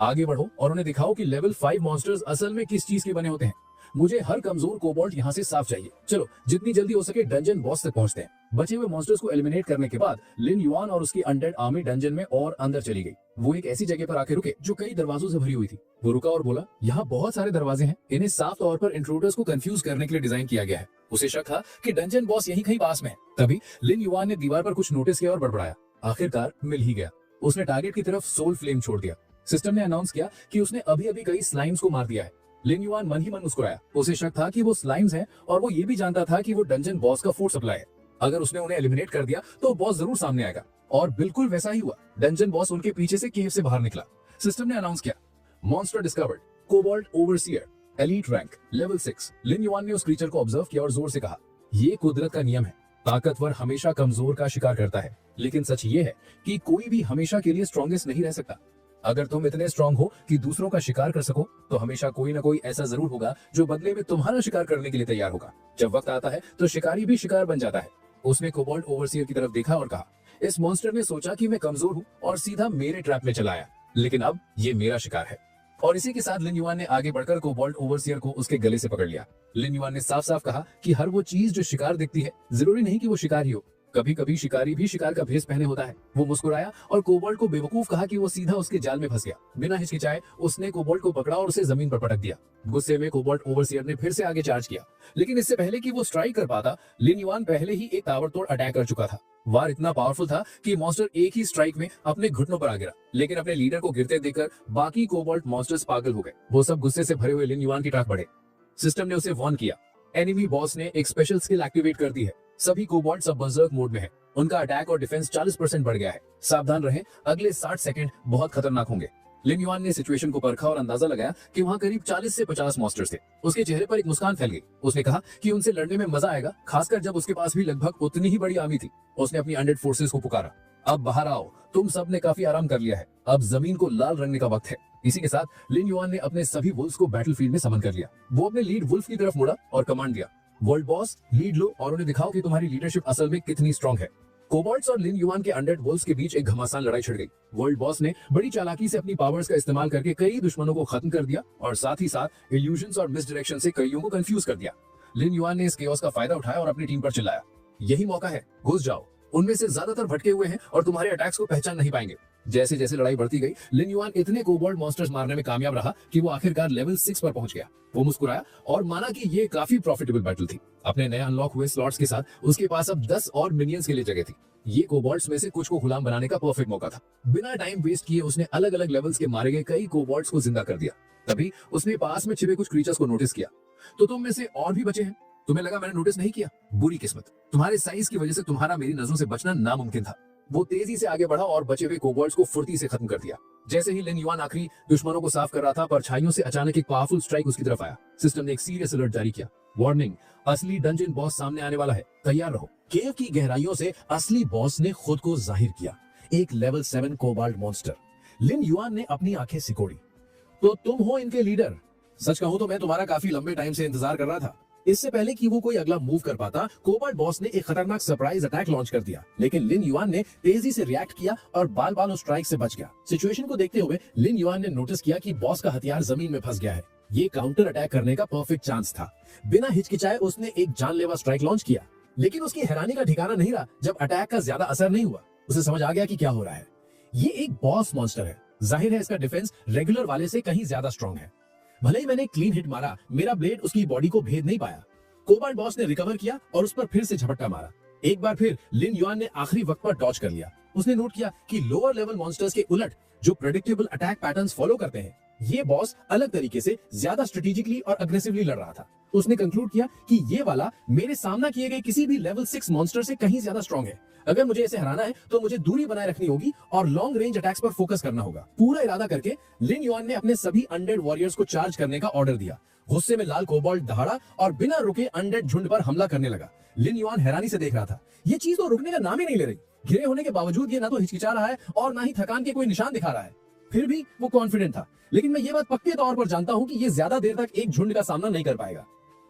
आगे बढ़ो और उन्हें दिखाओ कि लेवल 5 मॉन्स्टर्स असल में किस चीज के बने होते हैं। मुझे हर कमजोर कोबाल्ट यहाँ से साफ चाहिए। चलो जितनी जल्दी हो सके डंजन बॉस तक पहुंचते हैं। बचे हुए मॉन्स्टर्स को एलिमिनेट करने के बाद लिन युआन और उसकी अनडेड आर्मी डंजन में और अंदर चली गई। वो एक ऐसी जगह पर आके रुके जो कई दरवाजों से भरी हुई थी। वो रुका और बोला, यहाँ बहुत सारे दरवाजे हैं, इन्हें साफ तौर पर इंट्रूडर्स को कंफ्यूज करने के लिए डिजाइन किया गया है। उसे शक था कि डंजन बॉस यहीं कहीं पास में है। तभी लिन युआन ने दीवार पर कुछ नोटिस किया और बड़बड़ाया। आखिरकार मिल ही गया। उसने टारगेट की तरफ सोल फ्लेम छोड़ दिया। सिस्टम ने अनाउंस किया कि उसने अभी अभी कई स्लाइम्स को मार दिया है। लिन युआन मन ही मन मुस्कुराया। उसे शक था कि वो स्लाइम्स हैं और वो ये भी जानता था कि वो डंजन बॉस का फूड सप्लाई है। अगर उसने उन्हें एलिमिनेट कर दिया तो बॉस जरूर सामने आएगा। और बिल्कुल वैसा ही हुआ। डंजन बॉस उनके पीछे से केव से बाहर निकला। सिस्टम ने अनाउंस किया, monster discovered, cobalt overseer, elite rank, level 6। लिन युआन ने उस क्रीचर को ऑब्जर्व किया और जोर से कहा, ये कुदरत का नियम है, ताकतवर हमेशा कमजोर का शिकार करता है। लेकिन सच ये है कि कोई भी हमेशा के लिए स्ट्रॉन्गेस्ट नहीं रह सकता। अगर तुम इतने स्ट्रांग हो कि दूसरों का शिकार कर सको, तो हमेशा कोई ना कोई ऐसा जरूर होगा जो बदले में तुम्हारा शिकार करने के लिए तैयार होगा। जब वक्त आता है तो शिकारी भी शिकार बन जाता है। उसने कोबाल्ट ओवरसीयर की तरफ देखा और कहा, इस मॉन्स्टर ने सोचा कि मैं कमजोर हूं और सीधा मेरे ट्रैप में चला आया, लेकिन अब ये मेरा शिकार है। और इसी के साथ लिन युआन ने आगे बढ़कर कोबाल्ट ओवरसीयर को उसके गले से पकड़ लिया। लिन युआन ने साफ साफ कहा कि हर वो चीज जो शिकार दिखती है, जरूरी नहीं कि वो शिकारी हो। कभी कभी शिकारी भी शिकार का भेष पहने होता है। वो मुस्कुराया और कोबाल्ट को बेवकूफ कहा कि वो सीधा उसके जाल में फंस गया। बिना हिचकिचाए उसने कोबाल्ट को पकड़ा और उसे जमीन पर पटक दिया। गुस्से में कोबाल्ट ओवरसियर ने फिर से आगे चार्ज किया, लेकिन इससे पहले कि वो स्ट्राइक कर पाता, लिन युआन पहले ही एक ताबड़तोड़ अटैक कर चुका था। वार इतना पावरफुल था कि मॉन्स्टर एक ही स्ट्राइक में अपने घुटनों पर आ गिरा, लेकिन अपने लीडर को गिरते देखकर बाकी कोबाल्ट मॉन्स्टर्स पागल हो गए। वो सब गुस्से से भरे हुए लिन युआन की तरफ बढ़े। सिस्टम ने उसे वार्न किया, एनिमी बॉस ने एक स्पेशल स्किल एक्टिवेट कर दी है। सभी कोबाल्ट्स अब बर्जर्क मोड में है। उनका अटैक और डिफेंस 40% बढ़ गया है। सावधान रहें, अगले 60 सेकंड बहुत खतरनाक होंगे। लिन युआन ने सिचुएशन को परखा और अंदाजा लगाया कि वहां करीब 40 से 50 मॉन्स्टर्स थे। उसके चेहरे पर एक मुस्कान फैल गई। उसने कहा कि उनसे लड़ने में मजा आएगा, खासकर जब उसके पास भी लगभग उतनी ही बड़ी आर्मी थी। उसने अपनी अनडेड फोर्सेस को पुकारा, अब बाहर आओ, तुम सब ने काफी आराम कर लिया है, अब जमीन को लाल रंगने का वक्त है। इसी के साथ लिन युआन ने अपने सभी वुल्फ्स को बैटलफील्ड में समन कर लिया। वो अपने लीड वुल्फ की तरफ मुड़ा और कमांड दिया, वर्ल्ड बॉस लीड लो और उन्हें दिखाओ कि तुम्हारी लीडरशिप असल में कितनी स्ट्रांग है। कोबाल्ट्स और लिन युआन के अनडेड वुल्फ्स के बीच एक घमासान लड़ाई छिड़ गई। वर्ल्ड बॉस ने बड़ी चालाकी से अपनी पावर्स का इस्तेमाल करके कई दुश्मनों को खत्म कर दिया और साथ ही साथ इल्यूजन्स और मिसडायरेक्शन से कईयों को कंफ्यूज कर दिया। लिन युआन ने इस केओस का फायदा उठाया और अपनी टीम पर चिल्लाया, यही मौका है, घुस जाओ। उनमें से ज्यादातर भटके हुए हैं और तुम्हारे अटैक्स को पहचान नहीं पाएंगे। जैसे जैसे लड़ाई बढ़ती गई, लिन युआन इतने कोबाल्ट मॉन्स्टर्स मारने में कामयाब रहा कि वो आखिरकार लेवल 6 पर पहुंच गया। वो मुस्कुराया और माना कि ये काफी प्रॉफिटेबल बैटल थी। अपने नए अनलॉक हुए स्लॉट्स के साथ उसके पास अब 10 और मिनियंस के लिए जगह थी। ये कोबाल्ट्स में से कुछ को गुलाम बनाने का परफेक्ट मौका था। बिना टाइम वेस्ट किए उसने अलग अलग लेवल्स के मारे गए कई कोबाल्ट्स को जिंदा कर दिया। तभी उसने पास में छिपे कुछ क्रीचर्स को नोटिस किया। तो तुम में से और भी बचे हैं? तुम्हें लगा मैंने नोटिस नहीं किया? बुरी किस्मत, तुम्हारे साइज की वजह से तुम्हारा मेरी नजरों से बचना नामुमकिन था। वो तेजी से आगे बढ़ा और बचे हुए कोबाल्ट्स को फुर्ती से खत्म कर दिया। जैसे ही लिन युआन आखिरी दुश्मनों को साफ कर रहा था, परछाइयों से अचानक एक पावरफुल स्ट्राइक उसकी तरफ आया। सिस्टम ने एक सीरियस अलर्ट जारी किया, वार्निंग, असली डंजन बॉस सामने आने वाला है, तैयार रहो। केव की गहराइयों से असली बॉस ने खुद को जाहिर किया, एक लेवल 7 कोबाल्ट मॉन्स्टर। लिन युआन ने अपनी आंखें सिकोड़ी, तो तुम हो इनके लीडर? सच कहूं तो मैं तुम्हारा काफी लंबे टाइम से इंतजार कर रहा था। इससे पहले कि वो कोई अगला मूव कर पाता, कोबाल्ट बॉस ने एक खतरनाक सरप्राइज अटैक लॉन्च कर दिया, लेकिन लिन युआन ने तेजी से रिएक्ट किया और बाल बाल उस स्ट्राइक से बच गया। सिचुएशन को देखते हुए लिन युआन ने नोटिस किया कि बॉस का हथियार जमीन में फंस गया है। ये काउंटर अटैक करने का परफेक्ट चांस था। बिना हिचकिचाए उसने एक जानलेवा स्ट्राइक लॉन्च किया, लेकिन उसकी हैरानी का ठिकाना नहीं रहा जब अटैक का ज्यादा असर नहीं हुआ। उसे समझ आ गया कि क्या हो रहा है। ये एक बॉस मॉन्स्टर है, जाहिर है इसका डिफेंस रेगुलर वाले से कहीं ज्यादा स्ट्रांग है। भले ही मैंने क्लीन हिट मारा, मेरा ब्लेड उसकी बॉडी को भेद नहीं पाया। कोबाल्ट बॉस ने रिकवर किया और उस पर फिर से झपट्टा मारा। एक बार फिर लिन युआन ने आखिरी वक्त पर डॉज कर लिया। उसने नोट किया कि लोअर लेवल मॉन्स्टर्स के उलट, जो प्रेडिक्टेबल अटैक पैटर्न्स फॉलो करते हैं, ये बॉस अलग तरीके से ज्यादा स्ट्रेटेजिकली और अग्रेसिवली लड़ रहा था। उसने कंक्लूड किया कि ये वाला मेरे सामना किए गए किसी भी लेवल 6 मॉन्स्टर से कहीं ज्यादा स्ट्रांग है। अगर मुझे इसे हराना है तो मुझे दूरी बनाए रखनी होगी और लॉन्ग रेंज अटैक्स पर फोकस करना होगा। पूरा इरादा करके लिन युआन ने अपने सभी अनडेड वॉरियर्स को चार्ज करने का ऑर्डर दिया। गुस्से में लाल कोबाल्ट दहाड़ा और बिना रुके अनडेड झुंड पर हमला करने लगा। लिन युआन हैरानी से देख रहा था, ये चीज तो रुकने का नाम ही नहीं ले रही। घिरे होने के बावजूद ये ना तो हिचकिचा रहा है और ना ही थकान के कोई निशान दिखा रहा है। फिर भी वो कॉन्फिडेंट था, लेकिन मैं ये बात पक्के तौर पर जानता हूं कि ये ज्यादा देर तक एक झुंड का सामना नहीं कर पाएगा।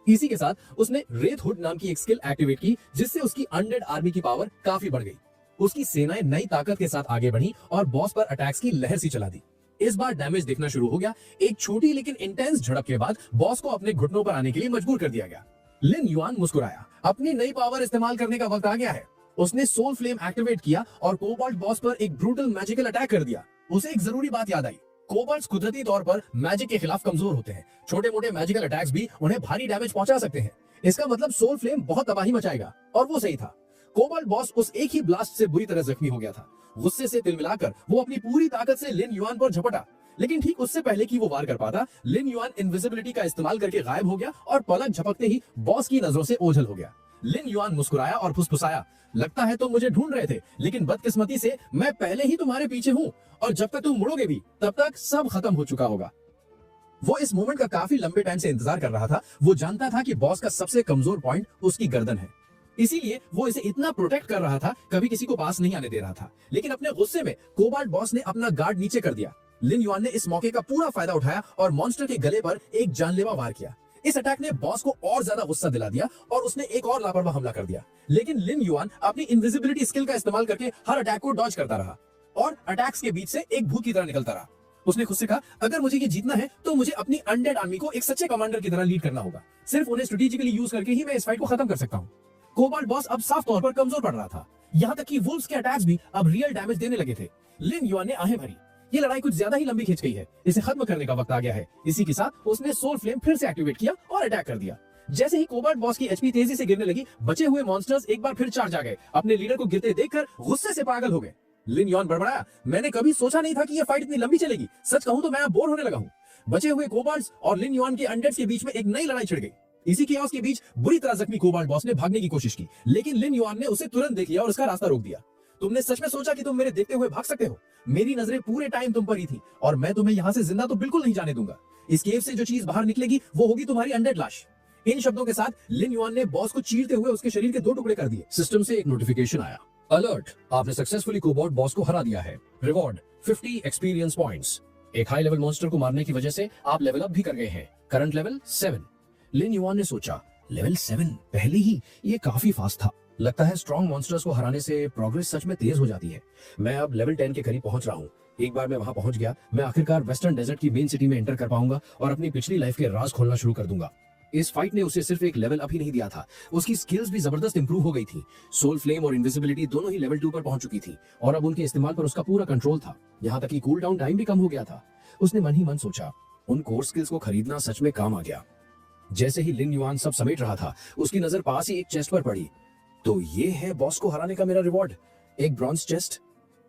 इसी के साथ उसने रेत हुड नाम की एक स्किल एक्टिवेट की, जिससे उसकी अनडेड आर्मी की पावर काफी बढ़ गई। उसकी सेनाएं नई ताकत के साथ आगे बढ़ी और बॉस पर अटैक्स की लहर सी चला दी। इस बार डैमेज दिखना शुरू हो गया। एक छोटी लेकिन इंटेंस झड़प के बाद बॉस को अपने घुटनों पर आने के लिए मजबूर कर दिया गया। लिन युआन मुस्कुराया, अपनी नई पावर इस्तेमाल करने का वक्त आ गया है। उसने सोल फ्लेम एक्टिवेट किया और कोबाल्ट बॉस पर एक ब्रूटल मैजिकल अटैक कर दिया। उसे एक जरूरी बात याद आई, कोबाल्ट्स कुदरती तौर पर मैजिक के खिलाफ कमजोर होते हैं। छोटे मोटे मैजिकल अटैक्स भी उन्हें भारी डैमेज पहुंचा सकते हैं। इसका मतलब सोल फ्लेम बहुत तबाही मचाएगा, और वो सही था। कोबाल्ट बॉस उस एक ही ब्लास्ट से बुरी तरह जख्मी हो गया था। गुस्से से तिलमिलाकर वो अपनी पूरी ताकत से लिन युआन पर झपटा, लेकिन ठीक उससे पहले कि वो वार कर पाता, लिन युआन इनविजिबिलिटी का इस्तेमाल करके गायब हो गया और पलक झपकते ही बॉस की नजरों से ओझल हो गया। लिन युआन मुस्कुराया और फुसफुसाया, लगता है तुम मुझे ढूंढ रहे थे, लेकिन बदकिस्मती से मैं पहले ही तुम्हारे पीछे हूँ, और जब तक तुम मुड़ोगे भी तब तक सब खत्म हो चुका होगा। वो इस मोमेंट का काफी लंबे टाइम से इंतजार कर रहा था। वो जानता था कि बॉस का सबसे कमजोर पॉइंट उसकी गर्दन है, इसीलिए वो इसे इतना प्रोटेक्ट कर रहा था, कभी किसी को पास नहीं आने दे रहा था। लेकिन अपने गुस्से में कोबाल्ट बॉस ने अपना गार्ड नीचे कर दिया। लिन युआन ने इस मौके का पूरा फायदा उठाया और मॉन्स्टर के गले पर एक जानलेवा वार किया। इस अटैक ने बॉस को और ज्यादा गुस्सा दिला दिया और उसने एक और लापरवाह हमला कर दिया। लेकिन लिन युआन अपनी इनविजिबिलिटी स्किल का इस्तेमाल करके हर अटैक को डॉज करता रहा और अटैक्स के बीच से एक भूत की तरह निकलता रहा। उसने खुद से कहा, अगर मुझे ये जीतना है तो मुझे अपनी अनडेड आर्मी को एक सच्चे कमांडर की तरह लीड करना होगा। सिर्फ उन्हें स्ट्रेटेजिकली यूज करके ही मैं इस फाइट को खत्म कर सकता हूँ। कोबाल्ट बॉस अब साफ तौर पर कमजोर पड़ रहा था। यहाँ तक कि वुल्व्स के अटैक्स भी अब रियल डैमेज देने लगे थे। लिन युआन ने आहें भरी। ये लड़ाई कुछ ज्यादा ही लंबी खिंच गई है, इसे खत्म करने का वक्त आ गया है। इसी के साथ उसने सोल फ्लेम फिर से एक्टिवेट किया और अटैक कर दिया। जैसे ही कोबाल्ट बॉस की एचपी तेजी से गिरने लगी, बचे हुए मॉन्स्टर्स एक बार फिर चार्ज आ गए। अपने लीडर को गिरते देखकर गुस्से से पागल हो गए। लिन युआन बड़बड़ाया, मैंने कभी सोचा नहीं था कि यह फाइट इतनी लंबी चलेगी। सच कहूं तो मैं अब बोर होने लगा हूं। बचे हुए कोबाल्ट्स और लिन युआन के अनडेड्स के बीच में एक नई लड़ाई छिड़ गई। इसी केओस के बीच बुरी तरह जख्मी कोबाल्ट बॉस ने भागने की कोशिश की, लेकिन लिन युआन ने उसे तुरंत देख लिया और उसका रास्ता रोक दिया। तुमने सच में सोचा कि तुम मेरे देखते हुए भाग सकते हो? मेरी नजरें पूरे टाइम तुम पर ही थी और मैं तुम्हें यहाँ से जिंदा तो बिल्कुल नहीं जाने दूंगा। इस केव से जो चीज बाहर निकलेगी वो होगी तुम्हारी अनडेड लाश। इन शब्दों के साथ लिन युआन ने बॉस को चीरते हुए उसके शरीर के 2 टुकड़े कर दिए। सिस्टम से एक नोटिफिकेशन आया, अलर्ट, आपने सक्सेसफुली कोबाल्ट बॉस को हरा दिया है। Reward 50 experience points. एक हाई लेवल मॉन्स्टर को मारने की वजह से आप लेवल अप भी कर गए हैं। Current level 7। लिन युआन ने सोचा, लेवल 7 पहले ही, ये काफी फास्ट था। लगता है स्ट्रॉन्ग मॉन्स्टर्स को हराने से प्रोग्रेस सच में तेज हो जाती है। मैं अब लेवल 10 के करीब पहुंच रहा हूँ। एक बार मैं वहां पहुंच गया, मैं आखिरकार वेस्टर्न डेजर्ट की मेन सिटी में एंटर कर पाऊंगा और अपनी पिछली लाइफ के राज खोलना शुरू कर दूंगा। इस फाइट ने उसे सिर्फ एक लेवल अप ही नहीं दिया था, उसकी स्किल्स भी जबरदस्त इंप्रूव हो गई थी। सोल फ्लेम और इनविजिबिलिटी दोनों ही लेवल 2 पर पहुंच चुकी थी और अब उनके इस्तेमाल पर उसका पूरा कंट्रोल था। यहाँ तक कि कूल डाउन टाइम भी कम हो गया था। उसने मन ही मन सोचा, उन कोर स्किल्स को खरीदना सच में काम आ गया। जैसे ही लिन युआन सब समेट रहा था, उसकी नजर पास ही एक चेस्ट पर पड़ी। तो ये है बॉस को हराने का मेरा रिवॉर्ड, एक ब्रॉन्ज चेस्ट।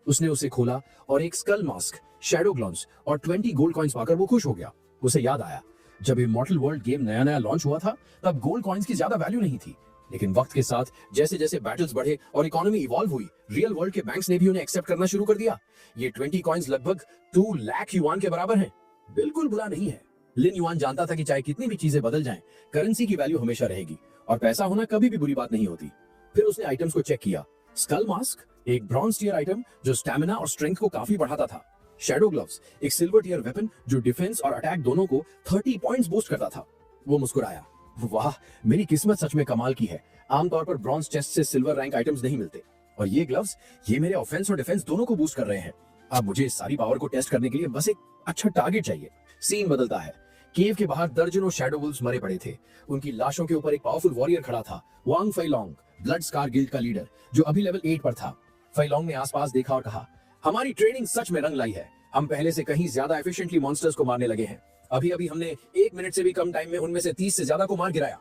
उसने उसे खोला और एक स्कल मास्क, शैडो ग्लॉन्स और 20 गोल्ड कॉइंस पाकर वो खुश हो गया। उसे याद आया, जब इमॉर्टल वर्ल्ड गेम नया नया लॉन्च हुआ था तब गोल्ड कॉइंस की ज्यादा वैल्यू नहीं थी, लेकिन वक्त के साथ जैसे जैसे बैटल्स बढ़े और इकोनॉमी इवॉल्व हुई, रियल वर्ल्ड के बैंक्स ने भी उन्हें एक्सेप्ट करना शुरू कर दिया। ये 20 कॉइंस लगभग 2 लाख युआन के बराबर हैं। बिल्कुल बुरा नहीं है। लिन युआन जानता था कि चाहे कितनी भी चीजें बदल जाएं, करेंसी की वैल्यू हमेशा रहेगी और पैसा होना कभी भी बुरी बात नहीं होती। फिर उसने आइटम्स को चेक किया। स्कल मास्क, एक ब्रॉन्ज टियर आइटम जो स्टैमिना और स्ट्रेंथ को काफी बढ़ाता था। शैडो ग्लव्स, एक सिल्वर टियर वेपन जो डिफेंस और अटैक दोनों को 30 पॉइंट्स बूस्ट करता था। वो मुस्कुराया, वाह, मेरी किस्मत सच में कमाल की है। आमतौर पर ब्रॉन्ज चेस्ट से सिल्वर रैंक आइटम्स नहीं मिलते और ये ग्लव्स, ये मेरे ऑफेंस और डिफेंस दोनों को बूस्ट कर रहे हैं। अब मुझे इस सारी पावर को टेस्ट करने के लिए बस एक अच्छा टारगेट चाहिए। सीन बदलता है। केव के बाहर दर्जनों शैडो वुल्व्स मरे पड़े थे। उनकी लाशों के ऊपर एक पावरफुल वॉरियर खड़ा था, वांग फेलोंग, ब्लड स्कार गिल्ड का लीडर, जो अभी लेवल 8 पर था। फेलोंग ने आसपास देखा और कहा, हमारी ट्रेनिंग सच में रंग लाई है। हम पहले से कहीं ज्यादा एफिशिएंटली मॉन्स्टर्स को मारने लगे हैं। अभी अभी हमने 1 मिनट से भी कम टाइम में उनमें से 30 से ज्यादा को मार गिराया।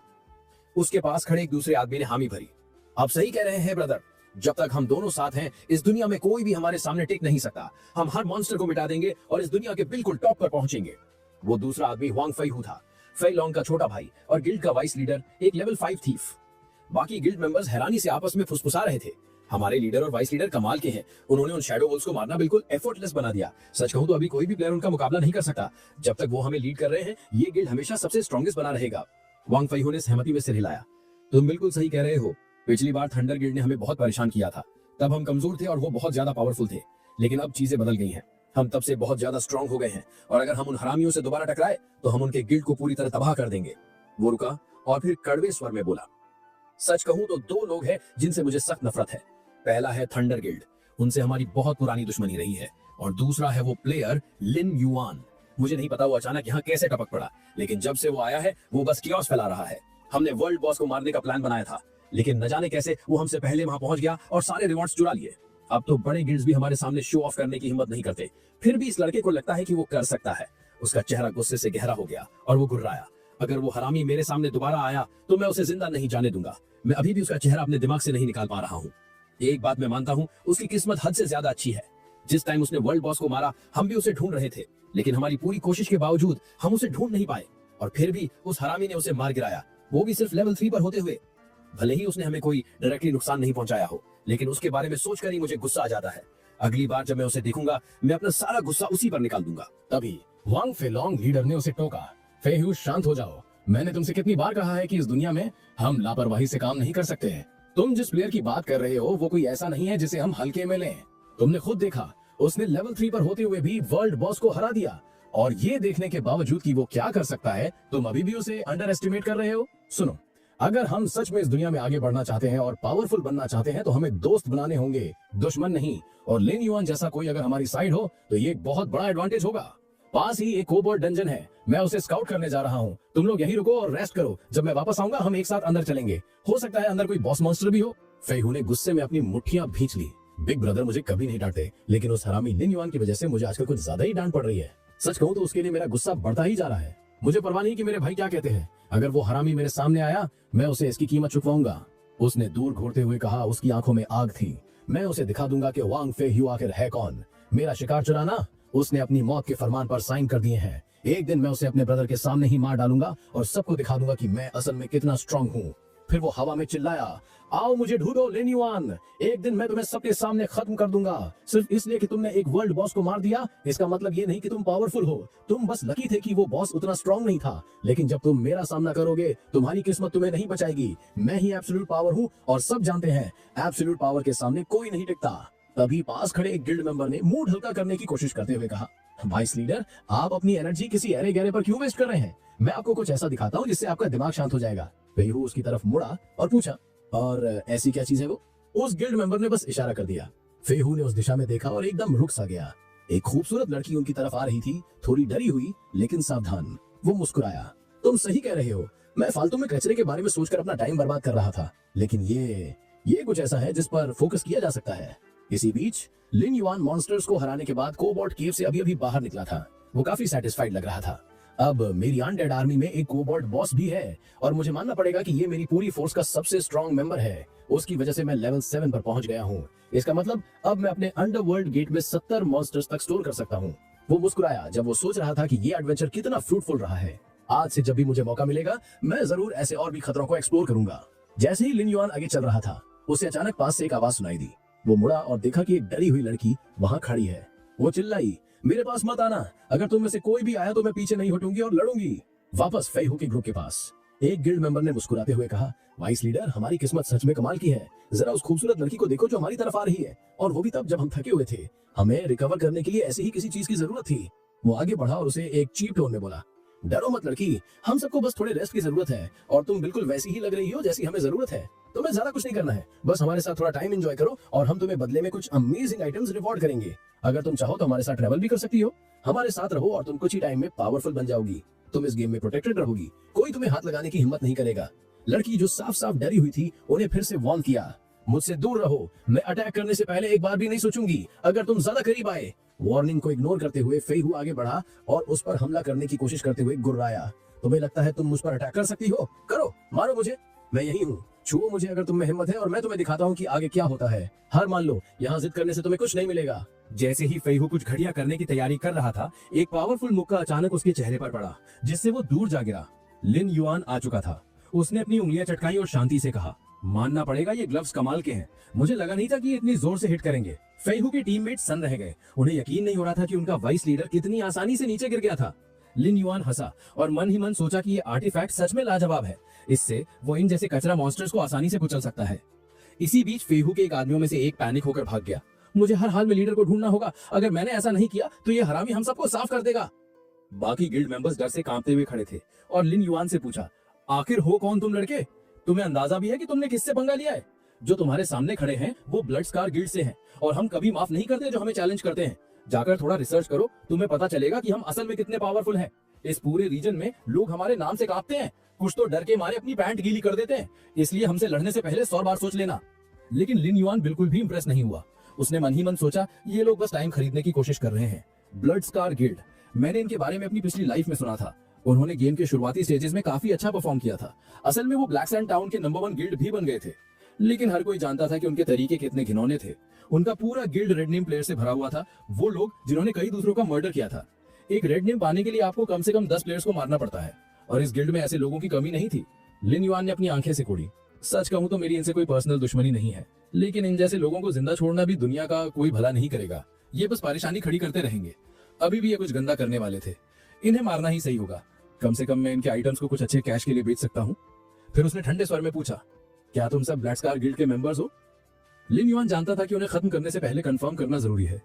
उसके पास खड़े एक दूसरे आदमी ने हामी भरी। आप सही कह रहे हैं ब्रदर, जब तक हम दोनों साथ हैं इस दुनिया में कोई भी हमारे सामने टिक नहीं सकता। हम हर मॉन्स्टर को मिटा देंगे और इस दुनिया के बिल्कुल टॉप पर पहुंचेंगे। वो दूसरा आदमी वांग फेहू था, फेलोंग का छोटा भाई और गिल्ड का वाइस लीडर, एक लेवल 5 थीफ। बाकी गिल्ड मेंबर्स हैरानी से आपस में फुसफुसा रहे थे। हमारे लीडर और वाइस लीडर कमाल के हैं, उन्होंने उन शैडो वुल्व्स को मारना बिल्कुल एफर्टलेस बना दिया। सच कहूं तो अभी कोई भी प्लेयर उनका मुकाबला नहीं कर सकता। जब तक वो हमें लीड कर रहे हैं, ये गिल्ड हमेशा सबसे स्ट्रॉन्गेस्ट बना रहेगा। वांग फेहू ने सहमति में सिर हिलाया। तुम बिल्कुल सही कह रहे हो। पिछली बार थंडर गिल्ड ने हमें बहुत परेशान किया था। तब हम कमजोर थे और वो बहुत ज्यादा पावरफुल थे, लेकिन अब चीजें बदल गई हैं। हम तब से बहुत ज्यादा स्ट्रांग हो गए हैं और अगर हम उन हरामियों से दोबारा टकराए तो हम उनके गिल्ड को पूरी तरह तबाह कर देंगे। वो रुका और फिर कड़वे स्वर में बोला, सच कहूं तो 2 लोग हैं जिनसे मुझे सख्त नफरत है। पहला है थंडर गिल्ड, उनसे हमारी बहुत पुरानी दुश्मनी रही है, और दूसरा है वो प्लेयर लिन युआन। मुझे नहीं पता वो अचानक यहाँ कैसे टपक पड़ा, लेकिन जब से वो आया है वो बस कियोस फैला रहा है। हमने वर्ल्ड बॉस को मारने का प्लान बनाया था, लेकिन न जाने कैसे वो हमसे पहले वहां पहुंच गया और सारे रिवॉर्ड्स चुरा लिए। अब तो बड़े गिल्ड्स भी हमारे सामने शो ऑफ करने की हिम्मत नहीं करते। फिर भी इस लड़के को लगता है कि वो कर सकता है। उसका चेहरा गुस्से से गहरा हो गया और वो गुर्राया, अगर वो हरामी मेरे सामने दोबारा आया तो मैं उसे जिंदा नहीं जाने दूंगा। मैं अभी भी उसका चेहरा अपने दिमाग से नहीं निकाल पा रहा हूँ। एक बात मैं मानता हूँ, उसकी किस्मत हद से ज्यादा अच्छी है। जिस टाइम उसने वर्ल्ड बॉस को मारा, हम भी उसे ढूंढ रहे थे, लेकिन हमारी पूरी कोशिश के बावजूद हम उसे ढूंढ नहीं पाए और फिर भी उस हरामी ने उसे मार गिराया, वो भी सिर्फ लेवल 3 पर होते हुए। भले ही उसने हमें कोई डायरेक्टली नुकसान नहीं पहुंचाया हो, लेकिन उसके बारे में सोचकर ही मुझे गुस्सा आ जाता है। अगली बार जब मैं उसे देखूंगा, मैं अपना सारा गुस्सा उसी पर निकाल दूंगा। तभी वांग फेलोंग लीडर ने उसे टोका, फेहू शांत हो जाओ। मैंने तुमसे कितनी बार कहा है कि इस दुनिया में हम लापरवाही से काम नहीं कर सकते हैं। तुम जिस प्लेयर की बात कर रहे हो वो कोई ऐसा नहीं है जिसे हम हल्के में लें। तुमने खुद देखा, उसने लेवल 3 पर होते हुए भी वर्ल्ड बॉस को हरा दिया, और ये देखने के बावजूद कि वो क्या कर सकता है, तुम अभी भी उसे अंडर एस्टिमेट कर रहे हो। सुनो, अगर हम सच में इस दुनिया में आगे बढ़ना चाहते हैं और पावरफुल बनना चाहते हैं तो हमें दोस्त बनाने होंगे, दुश्मन नहीं। और लिन युआन जैसा कोई अगर हमारी साइड हो तो ये एक बहुत बड़ा एडवांटेज होगा। पास ही एक कोबोल्ड डंजन है, मैं उसे स्काउट करने जा रहा हूँ। तुम लोग यहीं रुको और रेस्ट करो, जब मैं वापस आऊंगा हम एक साथ अंदर चलेंगे। हो सकता है अंदर कोई बॉस मॉन्स्टर भी हो। फेहू ने गुस्से में अपनी मुट्ठियां भींच ली। बिग ब्रदर मुझे कभी नहीं डांटे, लेकिन उस हरामी लिन युआन की वजह से मुझे आजकल कुछ ज्यादा ही डांट पड़ रही है। सच कहूं तो उसके लिए मेरा गुस्सा बढ़ता ही जा रहा है। मुझे परवाह नहीं कि मेरे भाई क्या कहते हैं, अगर वो हरामी मेरे सामने आया मैं उसे इसकी कीमत चुकवाऊंगा। उसने दूर घूरते हुए कहा। उसकी आंखों में आग थी। मैं उसे दिखा दूंगा कि वांग फेहू आखिर है कौन। मेरा शिकार चुराना, उसने अपनी मौत के फरमान पर साइन कर दिए हैं। एक दिन मैं उसे अपने ब्रदर के सामने ही मार डालूंगा और सबको दिखा दूंगा कि मैं असल में कितना स्ट्रांग हूँ। फिर वो हवा में चिल्लाया, आओ मुझे ढूंढो लिन युआन, एक दिन मैं तुम्हें सबके सामने खत्म कर दूंगा। सिर्फ इसलिए कि तुमने एक वर्ल्ड बॉस को मार दिया, इसका मतलब ये नहीं कि तुम पावरफुल हो। तुम बस लकी थे कि वो बॉस उतना स्ट्रांग नहीं था। लेकिन जब तुम मेरा सामना करोगे, तुम्हारी किस्मत तुम्हें नहीं बचाएगी। मैं ही एब्सोल्यूट पावर हूँ और सब जानते हैं एब्सोल्यूट पावर के सामने कोई नहीं टिकता। तभी पास खड़े एक गिल्ड मेंबर ने मूड हल्का करने की कोशिश करते हुए कहा, वाइस लीडर, आप अपनी एनर्जी किसी अरे गहरे पर क्यों वेस्ट कर रहे हैं? मैं आपको कुछ ऐसा दिखाता हूँ जिससे आपका दिमाग शांत हो जाएगा। फेहू उसकी तरफ मुड़ा और पूछा, और ऐसी क्या चीज है वो? उस गिल्ड मेंबर ने बस इशारा कर दिया। फेहू ने उस दिशा में देखा और एकदम रुक सा गया। एक खूबसूरत लड़की उनकी तरफ आ रही थी, थोड़ी डरी हुई लेकिन सावधान। वो मुस्कुराया, तुम सही कह रहे हो, मैं फालतू में कचरे के बारे में सोचकर अपना टाइम बर्बाद कर रहा था, लेकिन ये कुछ ऐसा है जिस पर फोकस किया जा सकता है। इसी बीच लिन युआन मॉन्स्टर्स को हराने के बाद कोबॉल्ट केव से अभी बाहर निकला था। वो काफी सेटिस्फाइड लग रहा था। अब मेरी अनडेड आर्मी में एक कोबॉल्ट बॉस भी है और मुझे मानना पड़ेगा कि ये मेरी पूरी फोर्स का सबसे स्ट्रांग मेंबर है। उसकी वजह से मैं लेवल 7 पर पहुंच गया हूँ। इसका मतलब अब मैं अपने अंडरवर्ल्ड गेट में 70 मॉन्स्टर्स तक स्टोर कर सकता हूँ। वो मुस्कुराया जब वो सोच रहा था कि ये एडवेंचर कितना फ्रूटफुल रहा है। आज से जब भी मुझे मौका मिलेगा, मैं जरूर ऐसे और भी खतरों को एक्सप्लोर करूंगा। जैसे ही लिन युआन आगे चल रहा था, उसे अचानक पास से एक आवाज सुनाई दी। वो मुड़ा और देखा कि एक डरी हुई लड़की वहां खड़ी है। वो चिल्लाई, मेरे पास मत आना, अगर तुम में से कोई भी आया तो मैं पीछे नहीं हटूंगी और लड़ूंगी। वापस फेहू के ग्रुप के पास एक गिल्ड मेंबर ने मुस्कुराते हुए कहा, वाइस लीडर, हमारी किस्मत सच में कमाल की है। जरा उस खूबसूरत लड़की को देखो जो हमारी तरफ आ रही है, और वो भी तब जब हम थके हुए थे। हमें रिकवर करने के लिए ऐसी ही किसी चीज की जरूरत थी। वो आगे बढ़ा और उसे एक चीप टोन में बोला, डरो मत लड़की, हम सबको बस थोड़े रेस्ट की जरूरत है और तुम बिल्कुल वैसी ही लग रही हो जैसी हमें जरूरत है। तुम्हें ज्यादा कुछ नहीं करना है, बस हमारे साथ थोड़ा टाइम एंजॉय करो और हम तुम्हें बदले में कुछ अमेजिंग आइटम्स रिवॉर्ड करेंगे। अगर तुम चाहो तो हमारे साथ ट्रैवल भी कर सकती हो। हमारे साथ रहो और तुम कुछ ही टाइम में पावरफुल बन जाओगी। तुम इस गेम में प्रोटेक्टेड रहोगी, कोई तुम्हें हाथ लगाने की हिम्मत नहीं करेगा। लड़की जो साफ साफ डरी हुई थी, उन्हें फिर से वार्न किया, मुझसे दूर रहो, मैं अटैक करने से पहले एक बार भी नहीं सोचूंगी अगर तुम ज्यादा करीब आए। वार्निंग को इग्नोर करते हुए फेहू आगे बढ़ा और उस पर हमला करने की कोशिश करते हुए गुर्राया, तुम्हें लगता है तुम मुझ पर अटैक कर सकती हो? करो, मारो मुझे, मैं यही हूँ, छुओ मुझे अगर तुम में हिम्मत है और मैं तुम्हें दिखाता हूँ कि आगे क्या होता है। हार मान लो, यहाँ जिद करने से तुम्हें कुछ नहीं मिलेगा। जैसे ही फेहू कुछ घटिया करने की तैयारी कर रहा था, एक पावरफुल मुक्का अचानक उसके चेहरे पर पड़ा, जिससे वो दूर जा गिरा। लिन युआन आ चुका था। उसने अपनी उंगलियां चटकाई और शांति से कहा, मानना पड़ेगा ये ग्लव्स कमाल के हैं, मुझे लगा नहीं था कि ये इतनी जोर से हिट करेंगे। फेहू के टीममेट सन्न रह गए, उन्हें यकीन नहीं हो रहा था कि उनका वाइस लीडर कितनी आसानी से नीचे गिर गया था। लिन युआन हंसा और मन ही मन सोचा कि ये आर्टिफैक्ट सच में लाजवाब है, इससे वो इन जैसे कचरा मॉन्स्टर्स को आसानी से कुचल सकता है। इसी बीच फेहू के एक आदमियों में से एक पैनिक होकर भाग गया, मुझे हर हाल में लीडर को ढूंढना होगा, अगर मैंने ऐसा नहीं किया तो ये हरामी हम सबको साफ कर देगा। बाकी गिल्ड मेंबर्स डर से कांपते हुए खड़े थे और लिन युआन से पूछा, आखिर हो कौन तुम लड़के? तुम्हें अंदाजा भी है कि तुमने किससे पंगा लिया है? जो तुम्हारे सामने खड़े हैं वो ब्लड स्कार गिल्ड से हैं और हम कभी माफ नहीं करते जो हमें चैलेंज करते हैं। जाकर थोड़ा रिसर्च करो, तुम्हें पता चलेगा कि हम असल में कितने पावरफुल हैं। इस पूरे रीजन में लोग हमारे नाम से कांपते हैं, कुछ तो डर के मारे अपनी पैंट गीली कर देते हैं, इसलिए हमसे लड़ने से पहले 100 बार सोच लेना। लेकिन लिन युआन बिल्कुल भी इंप्रेस नहीं हुआ। उसने मन ही मन सोचा, ये लोग बस टाइम खरीदने की कोशिश कर रहे हैं। ब्लड स्कार गिल्ड, मैंने इनके बारे में अपनी पिछली लाइफ में सुना था। उन्होंने गेम के शुरुआती स्टेजेस में काफी अच्छा परफॉर्म किया था। असल में वो ब्लैक सैंड टाउन के नंबर 1 गिल्ड भी बन गए थे, लेकिन हर कोई जानता था कि उनके तरीके कितने घिनौने थे। उनका पूरा गिल्ड रेड नेम प्लेयर से भरा हुआ था, वो लोग जिन्होंने कई दूसरों का मर्डर किया था। एक रेड नेम पाने के लिए आपको कम से कम 10 प्लेयर्स को मारना पड़ता है और इस गिल्ड में ऐसे लोगों की कमी नहीं थी। लिन युआन ने अपनी आंखें सिकोड़ी। सच कहूं तो मेरी इनसे कोई पर्सनल दुश्मनी नहीं है, लेकिन इन जैसे लोगों को जिंदा छोड़ना भी दुनिया का कोई भला नहीं करेगा। ये बस परेशानी खड़ी करते रहेंगे। अभी भी ये कुछ गंदा करने वाले थे, इन्हें मारना ही सही होगा। कम से कम मैं इनके आइटम्स को कुछ अच्छे कैश के लिए बेच सकता हूँ। फिर उसने ठंडे स्वर में पूछा, क्या तुम सब ब्लैक स्कार गिल्ड के मेंबर्स हो? लिन युआन जानता था कि उन्हें खत्म करने से पहले कंफर्म करना जरूरी है।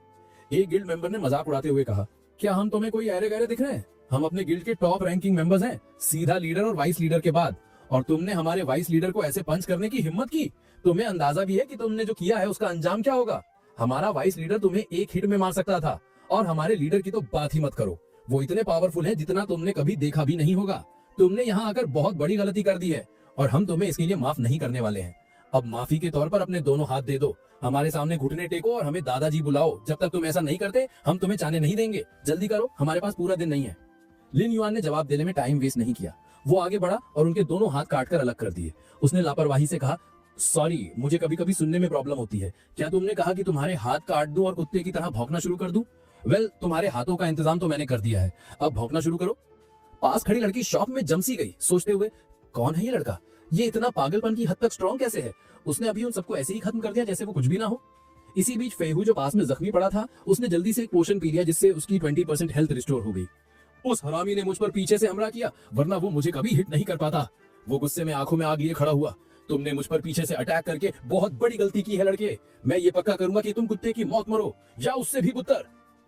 एक गिल्ड मेंबर ने मजाक उड़ाते हुए कहा, क्या हम तुम्हें कोई अरे गहरे दिख रहे हैं? हम अपने गिल्ड के टॉप रैंकिंग मेंबर्स हैं, सीधा लीडर और वाइस लीडर के बाद, और तुमने हमारे वाइस लीडर को ऐसे पंच करने की हिम्मत की। तुम्हें अंदाजा भी है कि तुमने जो किया है उसका अंजाम क्या होगा? हमारा वाइस लीडर तुम्हें एक हिट में मार सकता था, और हमारे लीडर की तो बात ही मत करो। वो इतने पावरफुल हैं जितना तुमने कभी देखा भी नहीं होगा। तुमने यहाँ आकर बहुत बड़ी गलती कर दी है और हम तुम्हें इसके लिए माफ नहीं करने वाले हैं। अब माफी के तौर पर अपने दोनों हाथ दे दो, हमारे सामने घुटने टेको और हमें दादाजी बुलाओ। जब तक तुम ऐसा नहीं करते हम तुम्हें जाने नहीं देंगे। जल्दी करो, हमारे पास पूरा दिन नहीं है। लिन युआन ने जवाब देने में टाइम वेस्ट नहीं किया। वो आगे बढ़ा और उनके दोनों हाथ काटकर अलग कर दिए। उसने लापरवाही से कहा, सॉरी, मुझे कभी कभी सुनने में प्रॉब्लम होती है। क्या तुमने कहा कि तुम्हारे हाथ काट दूं और कुत्ते की तरह भौंकना शुरू कर दूं? वेल, तुम्हारे हाथों का इंतजाम तो मैंने कर दिया है, अब भौंकना शुरू करो। पास खड़ी लड़की शॉक में जमसी गई, सोचते हुए कौन है ये लड़का? ये इतना पागलपन की हद तक स्ट्रॉन्ग कैसे है? उसने अभी उन सबको ऐसे ही खत्म कर दिया जैसे वो कुछ भी ना हो। इसी बीच फेहू जो पास में जख्मी पड़ा था, उसने जल्दी से एक पोशन पी लिया जिससे उसकी 20% हेल्थ रिस्टोर हो गई। उस हरामी ने मुझ पर पीछे से हमला किया, वरना वो मुझे कभी हिट नहीं कर पाता। वो गुस्से में आंखों में आग लिए खड़ा हुआ। तुमने मुझ पर पीछे से अटैक करके बहुत बड़ी गलती की है लड़के। मैं ये पक्का करूंगा कि तुम कुत्ते की मौत मरो या उससे भी बुत्तर।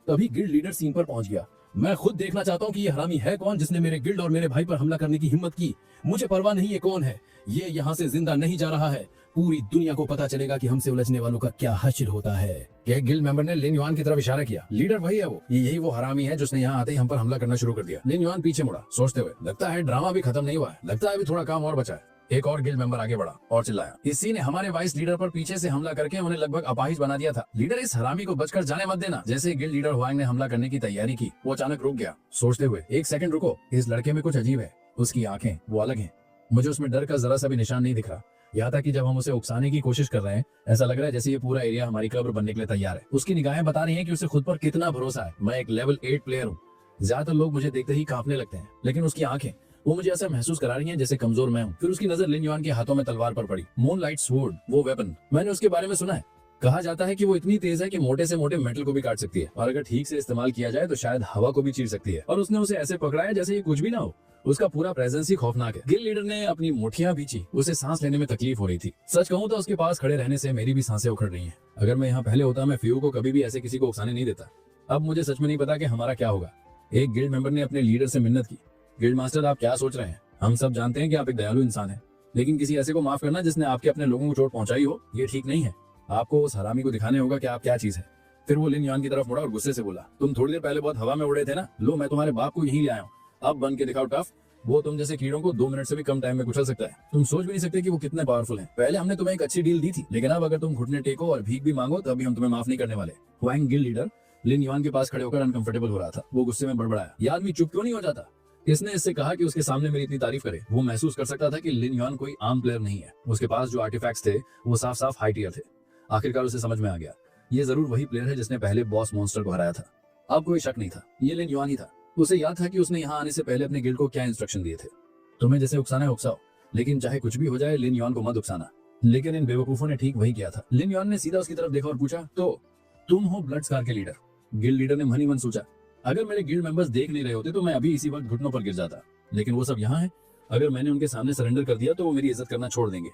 तभी गिल्ड लीडर सीन पर पहुंच गया। मैं खुद देखना चाहता हूँ कि ये हरामी है कौन जिसने मेरे गिल्ड और मेरे भाई पर हमला करने की हिम्मत की। मुझे परवाह नहीं ये कौन है, ये यहाँ से जिंदा नहीं जा रहा है। पूरी दुनिया को पता चलेगा कि हमसे उलझने वालों का क्या हश्र होता है। एक गिल्ड मेंबर ने लिन युआन की तरफ इशारा किया। लीडर वही है, वो यही वो हरामी है जिसने यहाँ आते ही हम पर हमला करना शुरू कर दिया। लिन युआन पीछे मुड़ा, सोचते हुए लगता है ड्रामा भी खत्म नहीं हुआ है, लगता है अभी थोड़ा काम और बचा है। एक और गिल्ड मेंबर आगे बढ़ा और चिल्लाया, इसी ने हमारे वाइस लीडर पर पीछे से हमला करके उन्हें लगभग अपाहिज बना दिया था। लीडर, इस हरामी को बचकर जाने मत देना। जैसे गिल्ड लीडर हुआंग ने हमला करने की तैयारी की, वो अचानक रुक गया, सोचते हुए, एक सेकंड रुको, इस लड़के में कुछ अजीब है। उसकी आंखें वो अलग हैं, मुझे उसमें डर का जरा सा भी निशान नहीं दिख रहा। यहाँ तक कि जब हम उसे उकसाने की कोशिश कर रहे हैं, ऐसा लग रहा है जैसे ये पूरा एरिया हमारी कब्र बनने के लिए तैयार है। उसकी निगाहें बता रही हैं कि उसे खुद पर कितना भरोसा है। मैं एक लेवल 8 प्लेयर हूँ। ज्यादातर लोग मुझे देखते ही कांपने लगते हैं, लेकिन उसकी आंखें वो मुझे ऐसा महसूस करा रही हैं जैसे कमजोर मैं हूँ। फिर उसकी नजर लिन युआन के हाथों में तलवार पर पड़ी। मूनलाइट स्वॉर्ड, वो वेपन, मैंने उसके बारे में सुना है। कहा जाता है कि वो इतनी तेज है कि मोटे से मोटे मेटल को भी काट सकती है, और अगर ठीक से इस्तेमाल किया जाए तो शायद हवा को भी चीर सकती है। और उसने उसे ऐसे पकड़ाया जैसे ये कुछ भी ना हो। उसका पूरा प्रेजेंस ही खौफनाक है। गिल्ड लीडर ने अपनी मुठ्ठियां भींची, उसे सांस लेने में तकलीफ हो रही थी। सच कहूं तो उसके पास खड़े रहने से मेरी भी सांसें उखड़ रही हैं। अगर मैं यहाँ पहले होता, मैं फ्यू को कभी भी ऐसे किसी को उकसाने नहीं देता। अब मुझे सच में नहीं पता कि हमारा क्या होगा। एक गिल्ड मेंबर ने अपने लीडर से मिन्नत की, गिल्ड मास्टर, आप क्या सोच रहे हैं? हम सब जानते हैं कि आप एक दयालु इंसान हैं, लेकिन किसी ऐसे को माफ करना जिसने आपके अपने लोगों को चोट पहुंचाई हो, ये ठीक नहीं है। आपको उस हरामी को दिखाने होगा कि आप क्या चीज है। फिर वो लिन युआन की तरफ मुड़ा और गुस्से से बोला, तुम थोड़ी देर पहले बहुत हवा में उड़े थे ना, लो मैं तुम्हारे बाप को यहीं ले आया हूँ। अब बन के दिखाओ टफ। वो तुम जैसे कीड़ों को 2 मिनट से भी कम टाइम में कुचल सकता है। तुम सोच भी नहीं सकते कि वो कितने पावरफुल हैं। पहले हमने तुम्हें एक अच्छी डील दी थी, लेकिन अब अगर तुम घुटने टेको और भीख भी मांगो तभी हम तुम्हें माफ नहीं करने वाले। हुआंग गिल्ड लीडर लिन युआन के पास खड़े होकर अनकंफर्टेबल हो रहा था। वो गुस्से में बड़बड़ाया, ये आदमी चुप क्यों नहीं हो जाता? इसने इससे कहा कि उसके सामने मेरी इतनी तारीफ करे। वो महसूस कर सकता था कि लिन युआन कोई आम प्लेयर नहीं है। उसके पास जो आर्टिफैक्ट्स थे वो साफ साफ हाई टियर थे। आखिरकार उसे समझ में आ गया, ये जरूर वही प्लेयर है जिसने पहले बॉस मॉन्स्टर को हराया था। अब कोई शक नहीं था, ये लिन युआन ही था। उसे याद था कि उसने यहाँ आने से पहले अपने गिल्ड को क्या इंस्ट्रक्शन दिए थे, तुम्हें जैसे उकसाना है उकसाओ, लेकिन चाहे कुछ भी हो जाए लिन युआन को मत उकसाना। लेकिन इन बेवकूफों ने ठीक वही किया था। लिन युआन ने सीधा उसकी तरफ देखा और पूछा, तो तुम हो ब्लड स्कार के लीडर? गिल्ड लीडर ने मन ही मन सोचा, अगर मेरे गिल्ड मेंबर्स देख नहीं रहे होते तो मैं अभी इसी वक्त घुटनों पर गिर जाता, लेकिन वो सब यहाँ है। अगर मैंने उनके सामने सरेंडर कर दिया तो वो मेरी इज्जत करना छोड़ देंगे,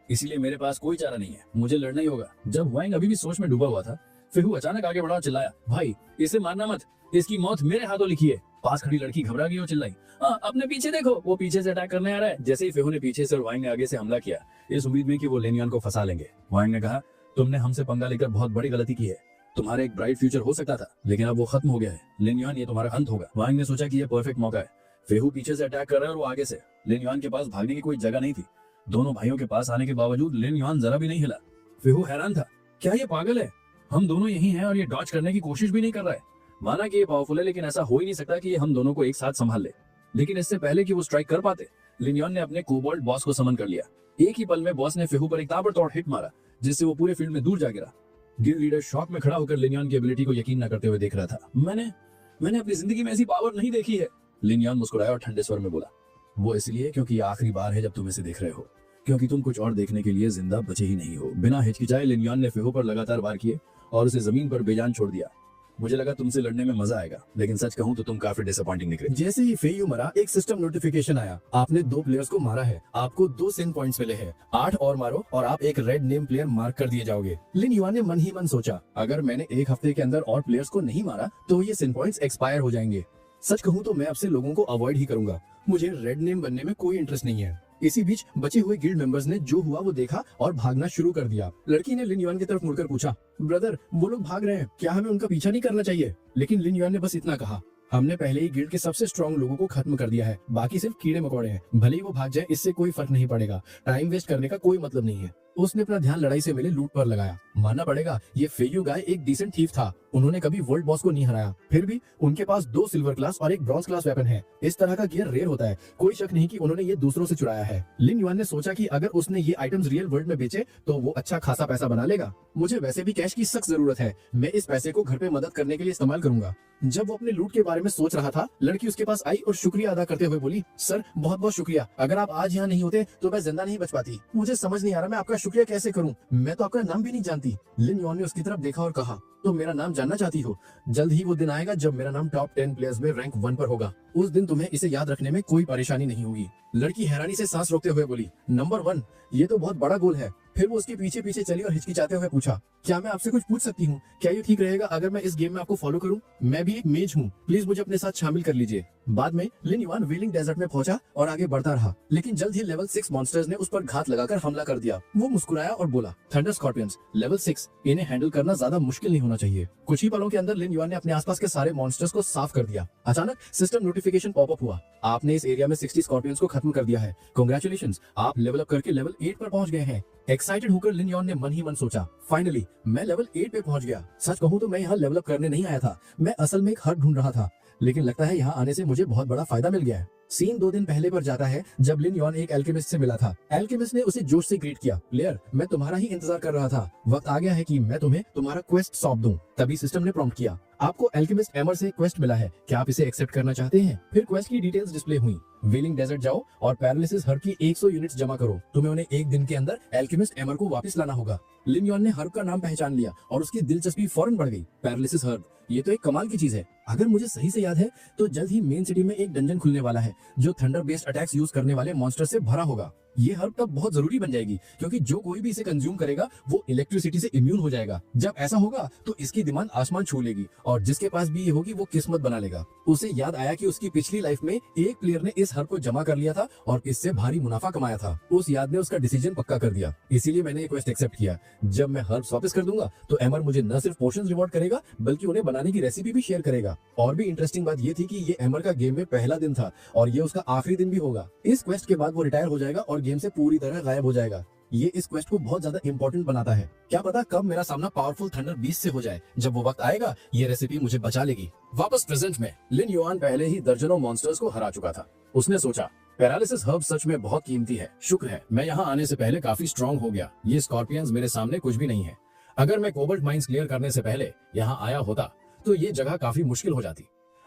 इसीलिए मेरे पास कोई चारा नहीं है, मुझे लड़ना ही होगा। जब हुआंग अभी भी सोच में डूबा हुआ था, फिर वो अचानक आगे बढ़ा और चिल्लाया, भाई इसे मारना मत, इसकी मौत मेरे हाथों लिखी है। पास खड़ी लड़की घबरा गई और चिल्लाई, अपने पीछे देखो, वो पीछे से अटैक करने आ रहा है। जैसे ही फेहू ने पीछे से और हुआंग ने आगे से हमला किया, इस उम्मीद में कि वो लिन युआन को फंसा लेंगे। हुआंग ने कहा, तुमने हमसे पंगा लेकर बहुत बड़ी गलती की है। तुम्हारा एक ब्राइट फ्यूचर हो सकता था, लेकिन अब वो खत्म हो गया है। लिन युआन, ये तुम्हारा अंत होगा। हुआंग ने सोचा कि ये परफेक्ट मौका है। फेहू पीछे से अटैक कर रहा है और वो आगे से। लिन युआन के पास भागने की कोई जगह नहीं थी। दोनों भाइयों के पास आने के बावजूद लिन युआन जरा भी नहीं हिला। फेहू हैरान था, क्या ये पागल है? हम दोनों यही हैं और ये डॉज करने की कोशिश भी नहीं कर रहा है। माना कि ये पावरफुल है, लेकिन ऐसा हो ही नहीं सकता कि ये हम दोनों को एक साथ संभाल ले। लेकिन इससे पहले कि वो स्ट्राइक कर पाते, लिन युआन ने अपने कोबोल्ट बॉस को समन कर लिया। एक ही पल में बॉस ने फेहू पर एक ताबड़तोड़ हिट मारा, जिससे वो पूरे फील्ड में दूर जा गिरा। गिल्ड लीडर शॉक में खड़ा होकर लिन युआन की एबिलिटी को यकीन न करते हुए देख रहा था। मैंने अपनी जिंदगी में ऐसी पावर नहीं देखी है। लिन युआन मुस्कुराया और ठंडे स्वर में बोला, वो इसलिए क्योंकि ये आखिरी बार है जब तुम इसे देख रहे हो, क्योंकि तुम कुछ और देखने के लिए जिंदा बचे ही नहीं हो। बिना हिचकिचाए लिन युआन ने फेहू पर लगातार वार किए और उसे जमीन पर बेजान छोड़ दिया। मुझे लगा तुमसे लड़ने में मजा आएगा, लेकिन सच कहूं तो तुम काफी डिसअपॉइंटिंग निकले। जैसे ही फेयू मरा, एक सिस्टम नोटिफिकेशन आया, आपने 2 प्लेयर्स को मारा है, आपको 2 सिन पॉइंट्स मिले हैं। 8 और मारो और आप एक रेड नेम प्लेयर मार्क कर दिए जाओगे। लिन युआन ने मन ही मन सोचा, अगर मैंने 1 हफ्ते के अंदर और प्लेयर्स को नहीं मारा तो ये सिन पॉइंट्स एक्सपायर हो जाएंगे। सच कहूं तो मैं अब से लोगों को अवॉइड ही करूंगा, मुझे रेड नेम बनने में कोई इंटरेस्ट नहीं है। इसी बीच बचे हुए गिल्ड मेंबर्स ने जो हुआ वो देखा और भागना शुरू कर दिया। लड़की ने लिन युआन की तरफ मुड़कर पूछा, ब्रदर वो लोग भाग रहे हैं, क्या हमें उनका पीछा नहीं करना चाहिए? लेकिन लिन युआन ने बस इतना कहा, हमने पहले ही गिल्ड के सबसे स्ट्रॉन्ग लोगों को खत्म कर दिया है, बाकी सिर्फ कीड़े मकोड़े हैं। भले ही वो भाग जाए, इससे कोई फर्क नहीं पड़ेगा, टाइम वेस्ट करने का कोई मतलब नहीं है। उसने अपना ध्यान लड़ाई से मिले लूट पर लगाया। मानना पड़ेगा ये फेयू गाय एक डिसेंट थीफ था। उन्होंने कभी वर्ल्ड बॉस को नहीं हराया, फिर भी उनके पास 2 सिल्वर क्लास और एक ब्रॉन्ज क्लास वेपन है। इस तरह का गियर रेयर होता है। कोई शक नहीं कि उन्होंने ये दूसरों से चुराया है। लिन युआन ने सोचा कि अगर उसने ये आइटम्स रियल वर्ल्ड में बेचे तो वो अच्छा खासा पैसा बना लेगा। मुझे वैसे भी कैश की सख्त जरूरत है, मैं इस पैसे को घर पे मदद करने के लिए इस्तेमाल करूंगा। जब वो अपने लूट के बारे में सोच रहा था, लड़की उसके पास आई और शुक्रिया अदा करते हुए बोली, सर बहुत बहुत शुक्रिया, अगर आप आज यहाँ नहीं होते तो मैं जिंदा नहीं बच पाती। मुझे समझ नहीं आ रहा मैं आपका शुक्रिया कैसे करूँ, मैं तो आपका नाम भी नहीं जानती। लिन युआन ने उसकी तरफ देखा और कहा, तो मेरा नाम जानना चाहती हो? जल्द ही वो दिन आएगा जब मेरा नाम टॉप 10 प्लेयर्स में रैंक 1 पर होगा। उस दिन तुम्हें इसे याद रखने में कोई परेशानी नहीं होगी। लड़की हैरानी से सांस रोकते हुए बोली, नंबर 1, ये तो बहुत बड़ा गोल है। फिर वो उसके पीछे पीछे चली और हिचकिचाते हुए पूछा, क्या मैं आपसे कुछ पूछ सकती हूँ? क्या ये ठीक रहेगा अगर मैं इस गेम में आपको फॉलो करूँ? मैं भी एक मेज हूँ, प्लीज मुझे अपने साथ शामिल कर लीजिए। बाद में लिन युआन वेलिंग डेजर्ट में पहुंचा और आगे बढ़ता रहा, लेकिन जल्द ही लेवल 6 मॉन्स्टर्स ने उस पर घात लगाकर हमला कर दिया। वो मुस्कुराया और बोला, थंडर स्कॉर्पियंस लेवल 6, इन्हें हैंडल करना ज्यादा मुश्किल नहीं होना चाहिए। कुछ ही पलों के अंदर लिन युआन ने अपने आसपास के सारे मॉन्स्टर्स को साफ कर दिया। अचानक सिस्टम नोटिफिकेशन पॉपअप हुआ, आपने इस एरिया में 60 स्कॉर्पियंस को खत्म कर दिया है। कांग्रेचुलेशंस, आप लेवल अप करके लेवल 8 पर पहुंच गए हैं। एक्साइटेड होकर लिन युआन ने मन ही मन सोचा, फाइनली मैं लेवल 8 पे पहुंच गया। सच कहूं तो मैं यहाँ लेवल अप करने नहीं आया था, मैं असल में एक हर्ट ढूंढ रहा था, लेकिन लगता है यहाँ आने से मुझे बहुत बड़ा फायदा मिल गया है। सीन 2 दिन पहले पर जाता है जब लिन युआन एक एल्केमिस्ट से मिला था। एल्केमिस्ट ने उसे जोश से ग्रीट किया, प्लेयर मैं तुम्हारा ही इंतजार कर रहा था, वक्त आ गया है कि मैं तुम्हें तुम्हारा क्वेस्ट सौंप दूं। तभी सिस्टम ने प्रॉम्प्ट किया, आपको एल्केमिस्ट एमर से क्वेस्ट मिला है, क्या आप इसे एक्सेप्ट करना चाहते हैं? फिर क्वेस्ट की डिटेल्स डिस्प्ले हुई, वेलिंग डेजर्ट जाओ और पैरालिसिस हर्ब की 100 यूनिट्स जमा करो, तुम्हें उन्हें एक दिन के अंदर एल्केमिस्ट एमर को वापस लाना होगा। लिन युआन ने हर्ब का नाम पहचान लिया और उसकी दिलचस्पी फौरन बढ़ गई। पैरालिसिस हर्ब, ये तो एक कमाल की चीज है। अगर मुझे सही से याद है तो जल्द ही मेन सिटी में एक डंजन खुलने वाला है जो थंडर बेस्ड अटैक्स यूज करने वाले मॉन्स्टर से भरा होगा। ये हर्ब तब बहुत जरूरी बन जाएगी क्योंकि जो कोई भी इसे कंज्यूम करेगा वो इलेक्ट्रिसिटी से इम्यून हो जाएगा। जब ऐसा होगा तो इसकी डिमांड आसमान छू लेगी और जिसके पास भी ये होगी वो किस्मत बना लेगा। उसे याद आया कि उसकी पिछली लाइफ में एक प्लेयर ने इस हर्ब को जमा कर लिया था और इससे भारी मुनाफा कमाया था। उस याद ने उसका डिसीजन पक्का कर दिया, इसीलिए मैंने ये क्वेस्ट एक्सेप्ट किया। जब मैं हर्ब्स वापस कर दूंगा तो एमर मुझे न सिर्फ पोशंस रिवॉर्ड करेगा बल्कि उन्हें बनाने की रेसिपी भी शेयर करेगा। और भी इंटरेस्टिंग बात ये थी कि ये एमर का गेम में पहला दिन था और ये उसका आखिरी दिन भी होगा। इस क्वेस्ट के बाद वो रिटायर हो जाएगा और गेम से पूरी तरह गायब हो जाएगा। ये इस क्वेस्ट को बहुत ज्यादा इंपॉर्टेंट बनाता है। क्या पता कब मेरा सामना पावरफुल थंडर बीस्ट से हो जाए। जब वो वक्त आएगा ये रेसिपी मुझे बचा लेगी। वापस प्रेजेंट में लिन युआन पहले ही दर्जनों मॉन्स्टर्स को हरा चुका था। उसने सोचा, पैरालिसिस हर्ब सच में बहुत कीमती है, शुक्र है मैं यहाँ आने से पहले काफी स्ट्रॉन्ग हो गया। ये स्कॉर्पियंस मेरे सामने कुछ भी नहीं है। अगर मैं कोबाल्ट माइंस क्लियर करने से पहले यहाँ आया होता तो ये जगह काफी मुश्किल हो जाती।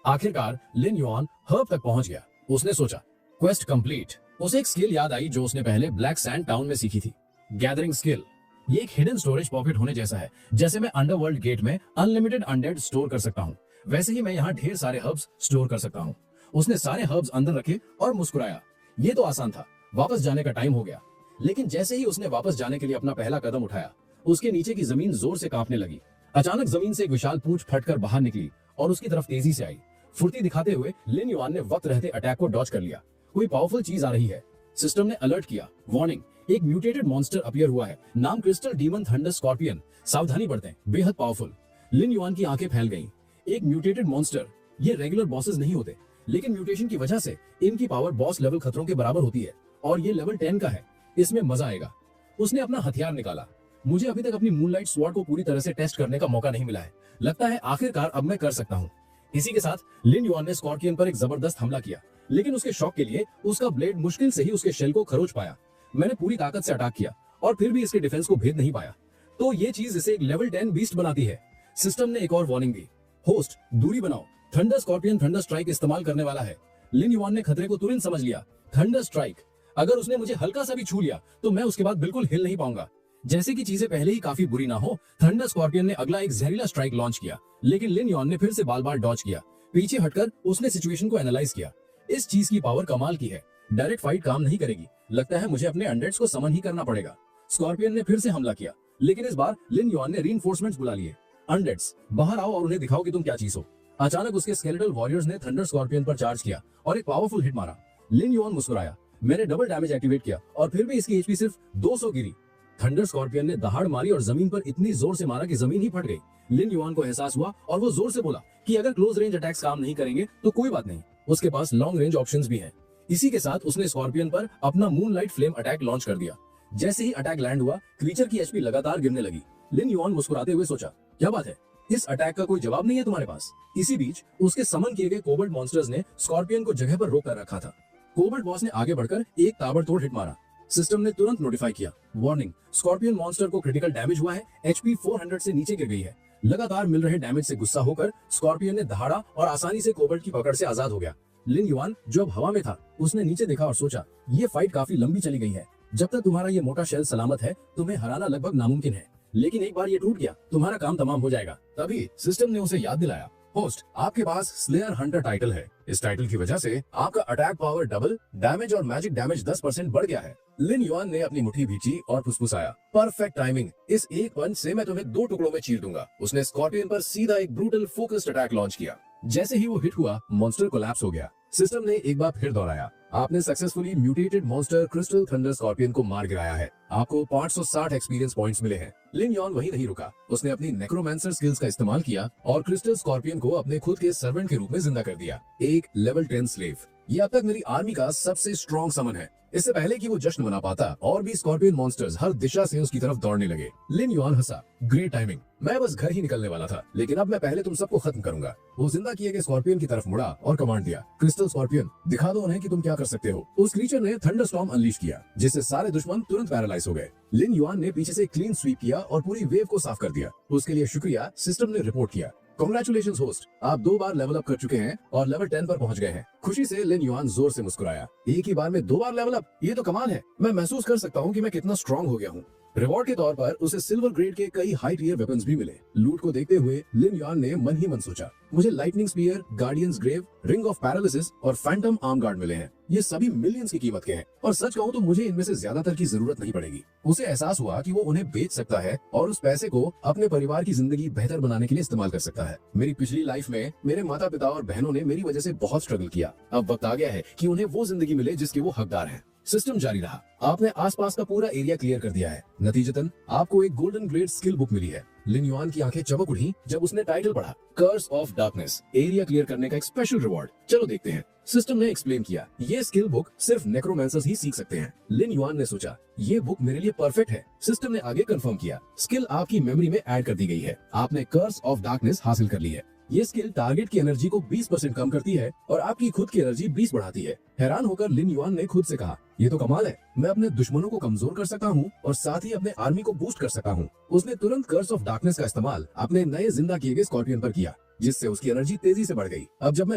आखिरकार लिन युआन हर्ब तक पहुंच गया। उसने सोचा, क्वेस्ट कंप्लीट। उसे एक स्किल याद आई जो उसने पहले ब्लैक सैंड टाउन में सीखी थी, गैदरिंग स्किल। ये एक हिडन स्टोरेज पॉकेट होने जैसा है। जैसे मैं अंडरवर्ल्ड गेट में अनलिमिटेड अनडेड स्टोर कर सकता हूँ, वैसे ही मैं यहाँ ढेर सारे हर्ब्स स्टोर कर सकता हूँ। उसने सारे हर्ब्स अंदर रखे और मुस्कुराया। ये तो आसान था, वापस जाने का टाइम हो गया। लेकिन जैसे ही उसने वापस जाने के लिए अपना पहला कदम उठाया, उसके नीचे की जमीन जोर से कांपने लगी। अचानक जमीन से एक विशाल पूंछ फटकर बाहर निकली और उसकी तरफ तेजी से आई। फुर्ती दिखाते हुए लिन युआन ने वक्त रहते अटैक को डॉज कर लिया। कोई पावरफुल चीज आ रही है। सिस्टम ने अलर्ट किया, वार्निंग, एक म्यूटेटेड मॉन्स्टर अपीयर हुआ है, नाम क्रिस्टल डीमन थंडर स्कॉर्पियन, सावधानी बरतें, बेहद पावरफुल। लिन युआन की आंखें फैल गईं। एक म्यूटेटेड मॉन्स्टर, ये रेगुलर बॉसेस नहीं होते, लेकिन म्यूटेशन की वजह से इनकी पावर बॉस लेवल खतरों के बराबर होती है और ये लेवल 10 का है। इसमें मजा आएगा। उसने अपना हथियार निकाला। मुझे अभी तक अपनी मूनलाइट स्वॉर्ड को पूरी तरह से टेस्ट करने का मौका नहीं मिला है। लगता है आखिरकार अब मैं कर सकता हूँ। इसी के साथ लिन युआन ने स्कॉर्पियन पर एक जबरदस्त हमला किया, लेकिन उसके शॉक के लिए उसका ब्लेड मुश्किल से ही उसके शेल को खरोच पाया। मैंने पूरी ताकत से अटैक किया और फिर भी इसके डिफेंस को भेद नहीं पाया। तो ये चीज इसे एक लेवल 10 बीस्ट बनाती है। सिस्टम ने एक और वार्निंग दी, होस्ट दूरी बनाओ, थंडर स्कॉर्पियन थंडर स्ट्राइक इस्तेमाल करने वाला है। लिन युआन ने खतरे को तुरंत समझ लिया। थंडर स्ट्राइक, अगर उसने मुझे हल्का सा भी छू लिया तो मैं उसके बाद बिल्कुल हिल नहीं पाऊंगा। जैसे कि चीजें पहले ही काफी बुरी ना हो, थंडर स्कॉर्पियन ने अगला एक जहरीला स्ट्राइक लॉन्च किया, लेकिन लिन युआन ने फिर से बाल बाल डॉज किया। पीछे हटकर उसने सिचुएशन को एनालाइज किया। इस चीज की पावर कमाल की है। डायरेक्ट फाइट काम नहीं करेगी, लगता है मुझे अपने अनडेड्स को समन ही करना पड़ेगा। स्कॉर्पियन ने फिर से हमला किया, लेकिन इस बार लिन युआन ने रीइंफोर्समेंट्स बुला लिए। अनडेड्स, बाहर आओ और उन्हें दिखाओ कि तुम क्या चीज हो। अचानक उसके स्केलेटल वॉरियर्स ने थंडर स्कॉर्पियन पर चार्ज किया और एक पावरफुल हिट मारा। लिन युआन मुस्कुराया। मैंने डबल डैमेज एक्टिवेट किया और फिर भी इसकी एचपी सिर्फ 200 गिरी। थंडर स्कॉर्पियन ने दहाड़ मारी और जमीन पर इतनी जोर से मारा कि जमीन ही फट गई। लिन युआन को एहसास हुआ और वो जोर से बोला कि अगर क्लोज रेंज अटैक्स काम नहीं करेंगे तो कोई बात नहीं, उसके पास लॉन्ग रेंज ऑप्शंस भी हैं। इसी के साथ उसने स्कॉर्पियन पर अपना मूनलाइट फ्लेम अटैक लॉन्च कर दिया। जैसे ही अटैक लैंड हुआ, क्रीचर की एचपी लगातार गिरने लगी। लिन युआन मुस्कुराते हुए सोचा, क्या बात है, इस अटैक का कोई जवाब नहीं है तुम्हारे पास। इसी बीच उसके समन किए गए कोबल्ट मॉन्स्टर्स ने स्कॉर्पियन को जगह पर रोक कर रखा था। कोबल्ट बॉस ने आगे बढ़कर एक ताबड़तोड़ हिट मारा। सिस्टम ने तुरंत नोटिफाई किया, वार्निंग, स्कॉर्पियन मॉन्स्टर को क्रिटिकल डैमेज हुआ है, एचपी 400 से नीचे गिर गई है। लगातार मिल रहे डैमेज से गुस्सा होकर स्कॉर्पियन ने दहाड़ा और आसानी से कोबल्ट की पकड़ से आजाद हो गया। लिन युआन जो अब हवा में था, उसने नीचे देखा और सोचा, ये फाइट काफी लंबी चली गई है। जब तक तुम्हारा ये मोटा शेल सलामत है, तुम्हें हराना लगभग नामुमकिन है, लेकिन एक बार ये टूट गया, तुम्हारा काम तमाम हो जाएगा। तभी सिस्टम ने उसे याद दिलाया, होस्ट, आपके पास स्लेयर हंटर टाइटल है। इस टाइटल की वजह से आपका अटैक पावर डबल, डैमेज और मैजिक डैमेज 10% बढ़ गया है। लिन युआन ने अपनी मुट्ठी भींची और फुसफुसाया, परफेक्ट टाइमिंग, इस एक पंच से मैं तुम्हें 2 टुकड़ों में चीर दूंगा। उसने स्कॉर्पियन पर सीधा एक ब्रूटल फोकस्ड अटैक लॉन्च किया। जैसे ही वो हिट हुआ, मॉन्स्टर कोलैप्स हो गया। सिस्टम ने एक बार फिर दोहराया, आपने successfully mutated monster crystal thunder scorpion को मार गिराया है। आपको 560 एक्सपीरियंस पॉइंट्स मिले हैं। लिन युआन वहीं नहीं रुका, उसने अपनी नेक्रोमैंसर स्किल्स का इस्तेमाल किया और क्रिस्टल स्कॉर्पियन को अपने खुद के सर्वेंट के रूप में जिंदा कर दिया। एक लेवल 10 स्लेव। ये अब तक मेरी आर्मी का सबसे स्ट्रॉन्ग समन है। इससे पहले कि वो जश्न मना पाता, और भी स्कॉर्पियन मॉन्स्टर्स हर दिशा से उसकी तरफ दौड़ने लगे। लिन युआन हंसा, ग्रेट टाइमिंग, मैं बस घर ही निकलने वाला था, लेकिन अब मैं पहले तुम सबको खत्म करूंगा। वो जिंदा किए गए स्कॉर्पियन की तरफ मुड़ा और कमांड दिया, क्रिस्टल स्कॉर्पियन, दिखा दो उन्हें कि तुम क्या कर सकते हो। उस क्रीचर ने थंडरस्टॉर्म अनलीश किया, जिससे सारे दुश्मन तुरंत पैरालाइज हो गए। लिन युआन ने पीछे से क्लीन स्वीप किया और पूरी वेव को साफ कर दिया। उसके लिए शुक्रिया, सिस्टम ने रिपोर्ट किया। कांग्रेचुलेशंस होस्ट, आप 2 बार लेवल अप कर चुके हैं और लेवल 10 पर पहुंच गए हैं। खुशी से लिन युआन जोर से मुस्कुराया, एक ही बार में 2 बार लेवल अप, ये तो कमाल है। मैं महसूस कर सकता हूँ कि मैं कितना स्ट्रॉन्ग हो गया हूँ। रिवॉर्ड के तौर पर उसे सिल्वर ग्रेड के कई हाई टियर वेपन्स भी मिले। लूट को देखते हुए लिन युआन ने मन ही मन सोचा, मुझे lightning spear, guardians grave, ring of paralysis और फैंटम आर्म गार्ड मिले हैं। ये सभी मिलियंस की कीमत के हैं और सच कहूँ तो मुझे इनमें से ज्यादातर की जरूरत नहीं पड़ेगी। उसे एहसास हुआ कि वो उन्हें बेच सकता है और उस पैसे को अपने परिवार की जिंदगी बेहतर बनाने के लिए इस्तेमाल कर सकता है। मेरी पिछली लाइफ में मेरे माता पिता और बहनों ने मेरी वजह से बहुत स्ट्रगल किया। अब वक्त आ गया है कि उन्हें वो जिंदगी मिले जिसके वो हकदार हैं। सिस्टम जारी रहा, आपने आसपास का पूरा एरिया क्लियर कर दिया है। नतीजतन आपको एक गोल्डन ग्रेड स्किल बुक मिली है। लिन युआन की आंखें चमक उठी जब उसने टाइटल पढ़ा, curse of darkness, area clear करने का एक स्पेशल रिवॉर्ड। चलो देखते हैं। सिस्टम ने एक्सप्लेन किया, ये स्किल बुक सिर्फ नेक्रोमैंसर्स ही सीख सकते हैं। लिन युआन ने सोचा, ये बुक मेरे लिए परफेक्ट है। सिस्टम ने आगे कंफर्म किया, स्किल आपकी मेमोरी में ऐड कर दी गई है। आपने कर्स ऑफ डार्कनेस हासिल कर ली है। ये स्किल टारगेट की एनर्जी को 20% कम करती है और आपकी खुद की एनर्जी 20 बढ़ाती है। हैरान होकर लिन युआन ने खुद से कहा, ये तो कमाल है, मैं अपने दुश्मनों को कमजोर कर सकता हूँ और साथ ही अपने आर्मी को बूस्ट कर सकता हूँ। उसने तुरंत कर्स ऑफ डार्कनेस का इस्तेमाल अपने नए जिंदा किए गए स्कॉर्पियन पर किया, जिससे उसकी एनर्जी तेजी से बढ़ गई। अब जब मैं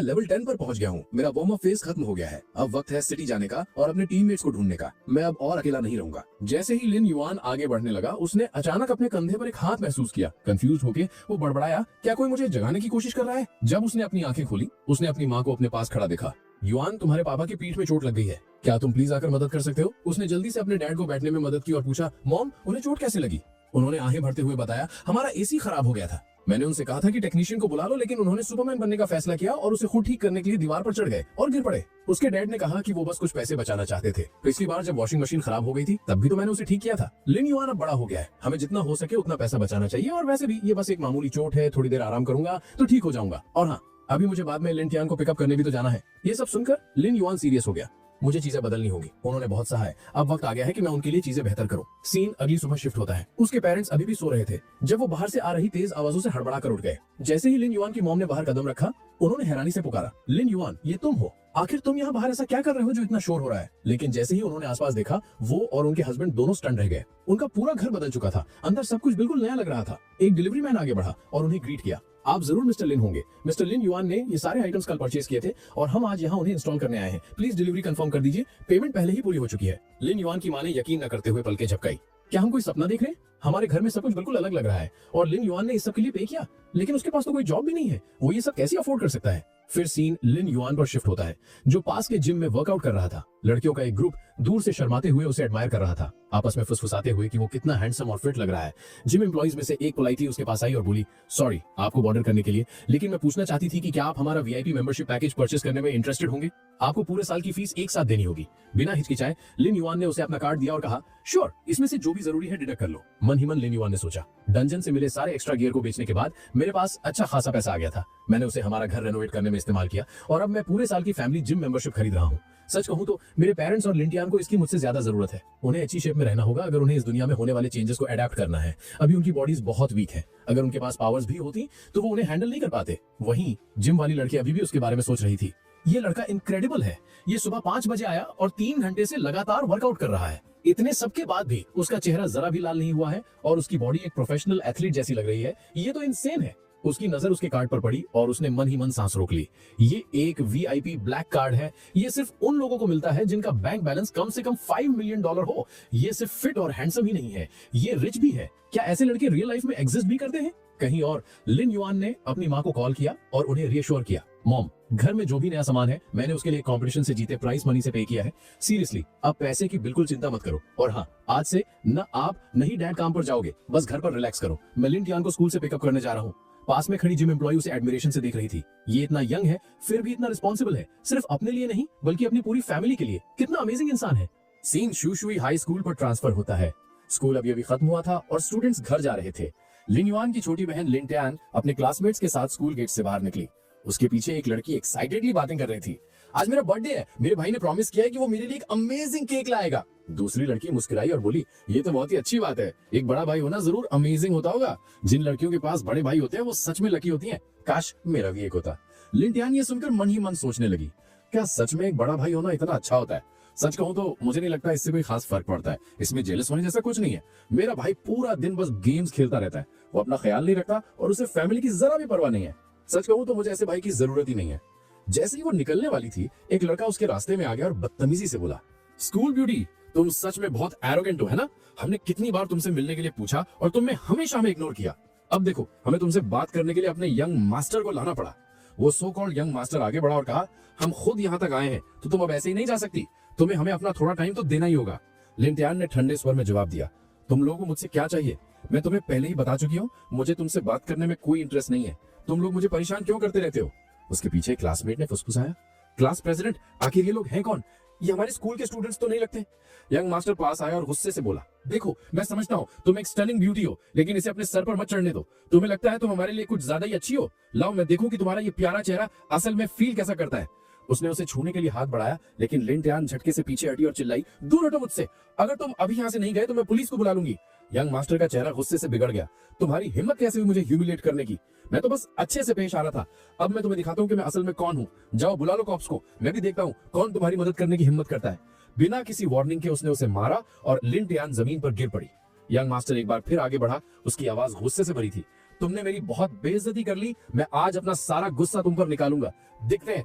लेवल 10 पर पहुंच गया हूँ, मेरा वार्म अप फेज खत्म हो गया है। अब वक्त है सिटी जाने का और अपने टीममेट्स को ढूंढने का। मैं अब और अकेला नहीं रहूंगा। जैसे ही लिन युआन आगे बढ़ने लगा, उसने अचानक अपने कंधे पर एक हाथ महसूस किया। कंफ्यूज होके वो बड़बड़ाया, क्या कोई मुझे जगाने की कोशिश कर रहा है? जब उसने अपनी आंखें खोली, उसने अपनी माँ को अपने पास खड़ा देखा। युआन, तुम्हारे पापा की पीठ में चोट लग गई है, क्या तुम प्लीज आकर मदद कर सकते हो? उसने जल्दी से अपने डैड को बैठने में मदद की और पूछा, मॉम, उन्हें चोट कैसे लगी? उन्होंने आहें भरते हुए बताया, हमारा एसी खराब हो गया था। मैंने उनसे कहा था कि टेक्नीशियन को बुला लो, लेकिन उन्होंने सुपरमैन बनने का फैसला किया और उसे खुद ठीक करने के लिए दीवार पर चढ़ गए और गिर पड़े। उसके डैड ने कहा कि वो बस कुछ पैसे बचाना चाहते थे। पिछली बार जब वॉशिंग मशीन खराब हो गई थी, तब भी तो मैंने उसे ठीक किया था। लिन युआन अब बड़ा हो गया है, हमें जितना हो सके उतना पैसा बचाना चाहिए, और वैसे भी ये बस एक मामूली चोट है, थोड़ी देर आराम करूंगा तो ठीक हो जाऊंगा। और हाँ, अभी मुझे बाद में लिन टियान को पिकअप करने भी तो जाना है। ये सब सुनकर लिन युआन सीरियस हो गया। मुझे चीजें बदलनी होगी, उन्होंने बहुत सहा है। अब वक्त आ गया है कि मैं उनके लिए चीजें बेहतर करूं। सीन अगली सुबह शिफ्ट होता है। उसके पेरेंट्स अभी भी सो रहे थे जब वो बाहर से आ रही तेज आवाजों से हड़बड़ा कर उठ गए। जैसे ही लिन युआन की मॉम ने बाहर कदम रखा, उन्होंने हैरानी से पुकारा, लिन युआन, ये तुम हो? आखिर तुम यहाँ बाहर ऐसा क्या कर रहे हो जो इतना शोर हो रहा है? लेकिन जैसे ही उन्होंने आसपास देखा, वो और उनके हस्बैंड दोनों स्टन रह गए। उनका पूरा घर बदल चुका था, अंदर सब कुछ बिल्कुल नया लग रहा था। एक डिलीवरी मैन आगे बढ़ा और उन्हें ग्रीट किया, आप जरूर मिस्टर लिन होंगे। मिस्टर लिन युआन ने ये सारे आइटम्स कल परचेज किए थे और हम आज यहाँ उन्हें इंस्टॉल करने आए हैं। प्लीज डिलीवरी कंफर्म कर दीजिए, पेमेंट पहले ही पूरी हो चुकी है। लिन युआन की मां ने यकीन न करते हुए पलकें झपकाई, क्या हम कोई सपना देख रहे हैं? हमारे घर में सब कुछ बिल्कुल अलग लग रहा है और लिन युआन ने इस सब के लिए पे किया, लेकिन उसके पास तो कोई जॉब भी नहीं है, वो ये सब कैसे अफोर्ड कर सकता है? फिर सीन लिन युआन पर शिफ्ट होता है, जो पास के जिम में वर्कआउट कर रहा था। लड़कियों का एक ग्रुप दूर से शर्माते हुए उसे एडमायर कर रहा था, आपस में फुसफुसाते हुए कि वो कितना हैंडसम और फिट लग रहा है। जिम एम्प्लॉइज में से एक पोलाइटली उसके पास आई और बोली, सॉरी आपको बॉर्डर करने के लिए, लेकिन मैं पूछना चाहती थी कि क्या आप हमारा वीआईपी मेंबरशिप पैकेज परचेज करने में इंटरेस्टेड होंगे? आपको पूरे साल की फीस एक साथ देनी होगी। बिना हिचकिचाए लिन युआन ने उसे अपना कार्ड दिया और कहा, श्योर, इसमें से जो भी जरूरी है डिडक्ट कर लो। मन ही मन लिन युआन ने सोचा, डंजन से मिले सारे एक्स्ट्रा गियर को बेचने के बाद मेरे पास अच्छा खासा पैसा आ गया था। मैंने उसे हमारा घर रेनोवेट करने में इस्तेमाल किया और अब मैं पूरे साल की फैमिली जिम मेंबरशिप खरीद रहा हूँ। सच कहूं तो मेरे पेरेंट्स और लिंटियान को इसकी मुझसे ज्यादा जरूरत है। उन्हें अच्छी शेप में रहना होगा अगर उन्हें इस दुनिया में होने वाले चेंजेस को अडेप्ट करना है। अभी उनकी बॉडीज बहुत वीक है, अगर उनके पास पावर्स भी होती तो वो उन्हें हैंडल नहीं कर पाते। वहीं जिम वाली लड़की अभी भी उसके बारे में सोच रही थी। ये लड़का इनक्रेडिबल है, ये सुबह 5 बजे आया और 3 घंटे से लगातार वर्कआउट कर रहा है। इतने सबके बाद भी उसका चेहरा जरा भी लाल नहीं हुआ है और उसकी बॉडी एक प्रोफेशनल एथलीट जैसी लग रही है। ये तो इंसेन है। उसकी नजर उसके कार्ड पर पड़ी और उसने मन ही मन सांस रोक ली। ये एक वीआईपी ब्लैक कार्ड है। ये सिर्फ उन लोगों को मिलता है जिनका बैंक बैलेंस कम से कम $5 मिलियन हो। ये सिर्फ फिट और हैंडसम ही नहीं है, ये रिच भी है। क्या ऐसे लड़के रियल लाइफ में एग्जिस्ट भी करते हैं? कहीं और लिन युआन ने अपनी माँ को कॉल किया और उन्हें रियश्योर किया, मॉम, घर में जो भी नया सामान है मैंने उसके लिए कंपटीशन से जीते प्राइस मनी से पे किया है। सीरियसली अब पैसे की बिल्कुल चिंता मत करो। और हाँ, आज से न आप नहीं डैड काम पर जाओगे, बस घर पर रिलैक्स करो। मैं लिन टियान को स्कूल से पिकअप करने जा रहा हूँ। पास में खड़ी जिम एम्प्लॉय उसे एडमिरेशन से देख रही थी। ये इतना यंग है फिर भी इतना रिस्पॉन्सिबल है, सिर्फ अपने लिए नहीं बल्कि अपनी पूरी फैमिली के लिए। कितना अमेजिंग इंसान है। सीन शुशुई हाई स्कूल पर ट्रांसफर होता है। स्कूल अभी खत्म हुआ था और स्टूडेंट्स घर जा रहे थे। लिन युआन की छोटी बहन लिन टैन अपने क्लासमेट्स के साथ स्कूल गेट से बाहर निकली। उसके पीछे एक लड़की एक्साइटेडली बातें कर रही थी। आज मेरा बर्थडे है, मेरे भाई ने प्रॉमिस किया है कि वो मेरे लिए एक अमेजिंग केक लाएगा। दूसरी लड़की मुस्कुराई और बोली, ये तो बहुत ही अच्छी बात है, एक बड़ा भाई होना जरूर अमेजिंग होता होगा। जिन लड़कियों के पास बड़े भाई होते हैं वो सच में लकी होती हैं। काश मेरा भी एक होता। लिन टैन ये सुनकर मन ही मन सोचने लगी, क्या सच में एक बड़ा भाई होना इतना अच्छा होता है? सच कहूं तो मुझे नहीं लगता इससे कोई खास फर्क पड़ता है। इसमें जेलस होने जैसा कुछ नहीं है। मेरा भाई पूरा दिन बस गेम्स खेलता रहता है, वो अपना ख्याल नहीं रखता और उसे फैमिली की जरा भी परवाह नहीं है। सच कहूं तो मुझे ऐसे भाई की जरूरत ही नहीं है। जैसे ही वो निकलने वाली थी, एक लड़का उसके रास्ते में आ गया और बदतमीजी से बोला, स्कूल ब्यूटी, तुम सच में बहुत एरोगेंट हो, है ना? हमने कितनी बार तुमसे मिलने के लिए पूछा और तुमने हमेशा हमें इग्नोर किया। अब देखो, हमें तुमसे बात करने के लिए अपने यंग मास्टर को लाना पड़ा। वो सो कॉल्ड यंग मास्टर आगे बढ़ा और कहा, हम खुद यहाँ तक आए हैं तो तुम अब ऐसे ही नहीं जा सकती, तुम्हें हमें अपना थोड़ा टाइम तो देना ही होगा। लिन टैन ने ठंडे स्वर में जवाब दिया, तुम लोगों को मुझसे क्या चाहिए? मैं तुम्हें पहले ही बता चुकी हूँ, मुझे तुमसे बात करने में कोई इंटरेस्ट नहीं है। तुम लोग मुझे परेशान क्यों करते रहते हो? उसके पीछे क्लासमेट ने फुसफुसाया, क्लास प्रेसिडेंट, आखिर ये लोग हैं कौन? ये हमारे स्कूल के स्टूडेंट्स तो नहीं लगते। यंग मास्टर पास आया और गुस्से से बोला, देखो मैं समझता हूँ तुम एक स्टनिंग ब्यूटी हो, लेकिन इसे अपने सर पर मत चढ़ने दो। तुम्हें लगता है तुम हमारे लिए कुछ ज्यादा ही अच्छी हो। लाओ मैं देखूं कि तुम्हारा ये प्यारा चेहरा असल में फील कैसा करता है। उसने उसे छूने के लिए हाथ बढ़ाया, लेकिन लिन टैन झटके से पीछे हटी और चिल्लाई, दूर हटो मुझसे, अगर तुम अभी यहाँ से नहीं गए तो मैं पुलिस को बुला लूंगी। यंग मास्टर का चेहरा गुस्से से बिगड़ गया, तुम्हारी हिम्मत कैसे हुई मुझे ह्यूमिलेट करने की? मैं तो बस अच्छे से पेश आ रहा था। अब मैं तुम्हें दिखाता हूँ कि मैं असल में कौन हूँ। जाओ बुला लो कॉप्स को, मैं भी देखता हूँ कौन तुम्हारी मदद करने की हिम्मत करता है। बिना किसी वार्निंग के उसने उसे मारा और लिन टैन जमीन पर गिर पड़ी। यंग मास्टर एक बार फिर आगे बढ़ा, उसकी आवाज गुस्से से भरी थी, तुमने मेरी बहुत बेइज्जती कर ली, मैं आज अपना सारा गुस्सा तुम पर निकालूंगा। देखते हैं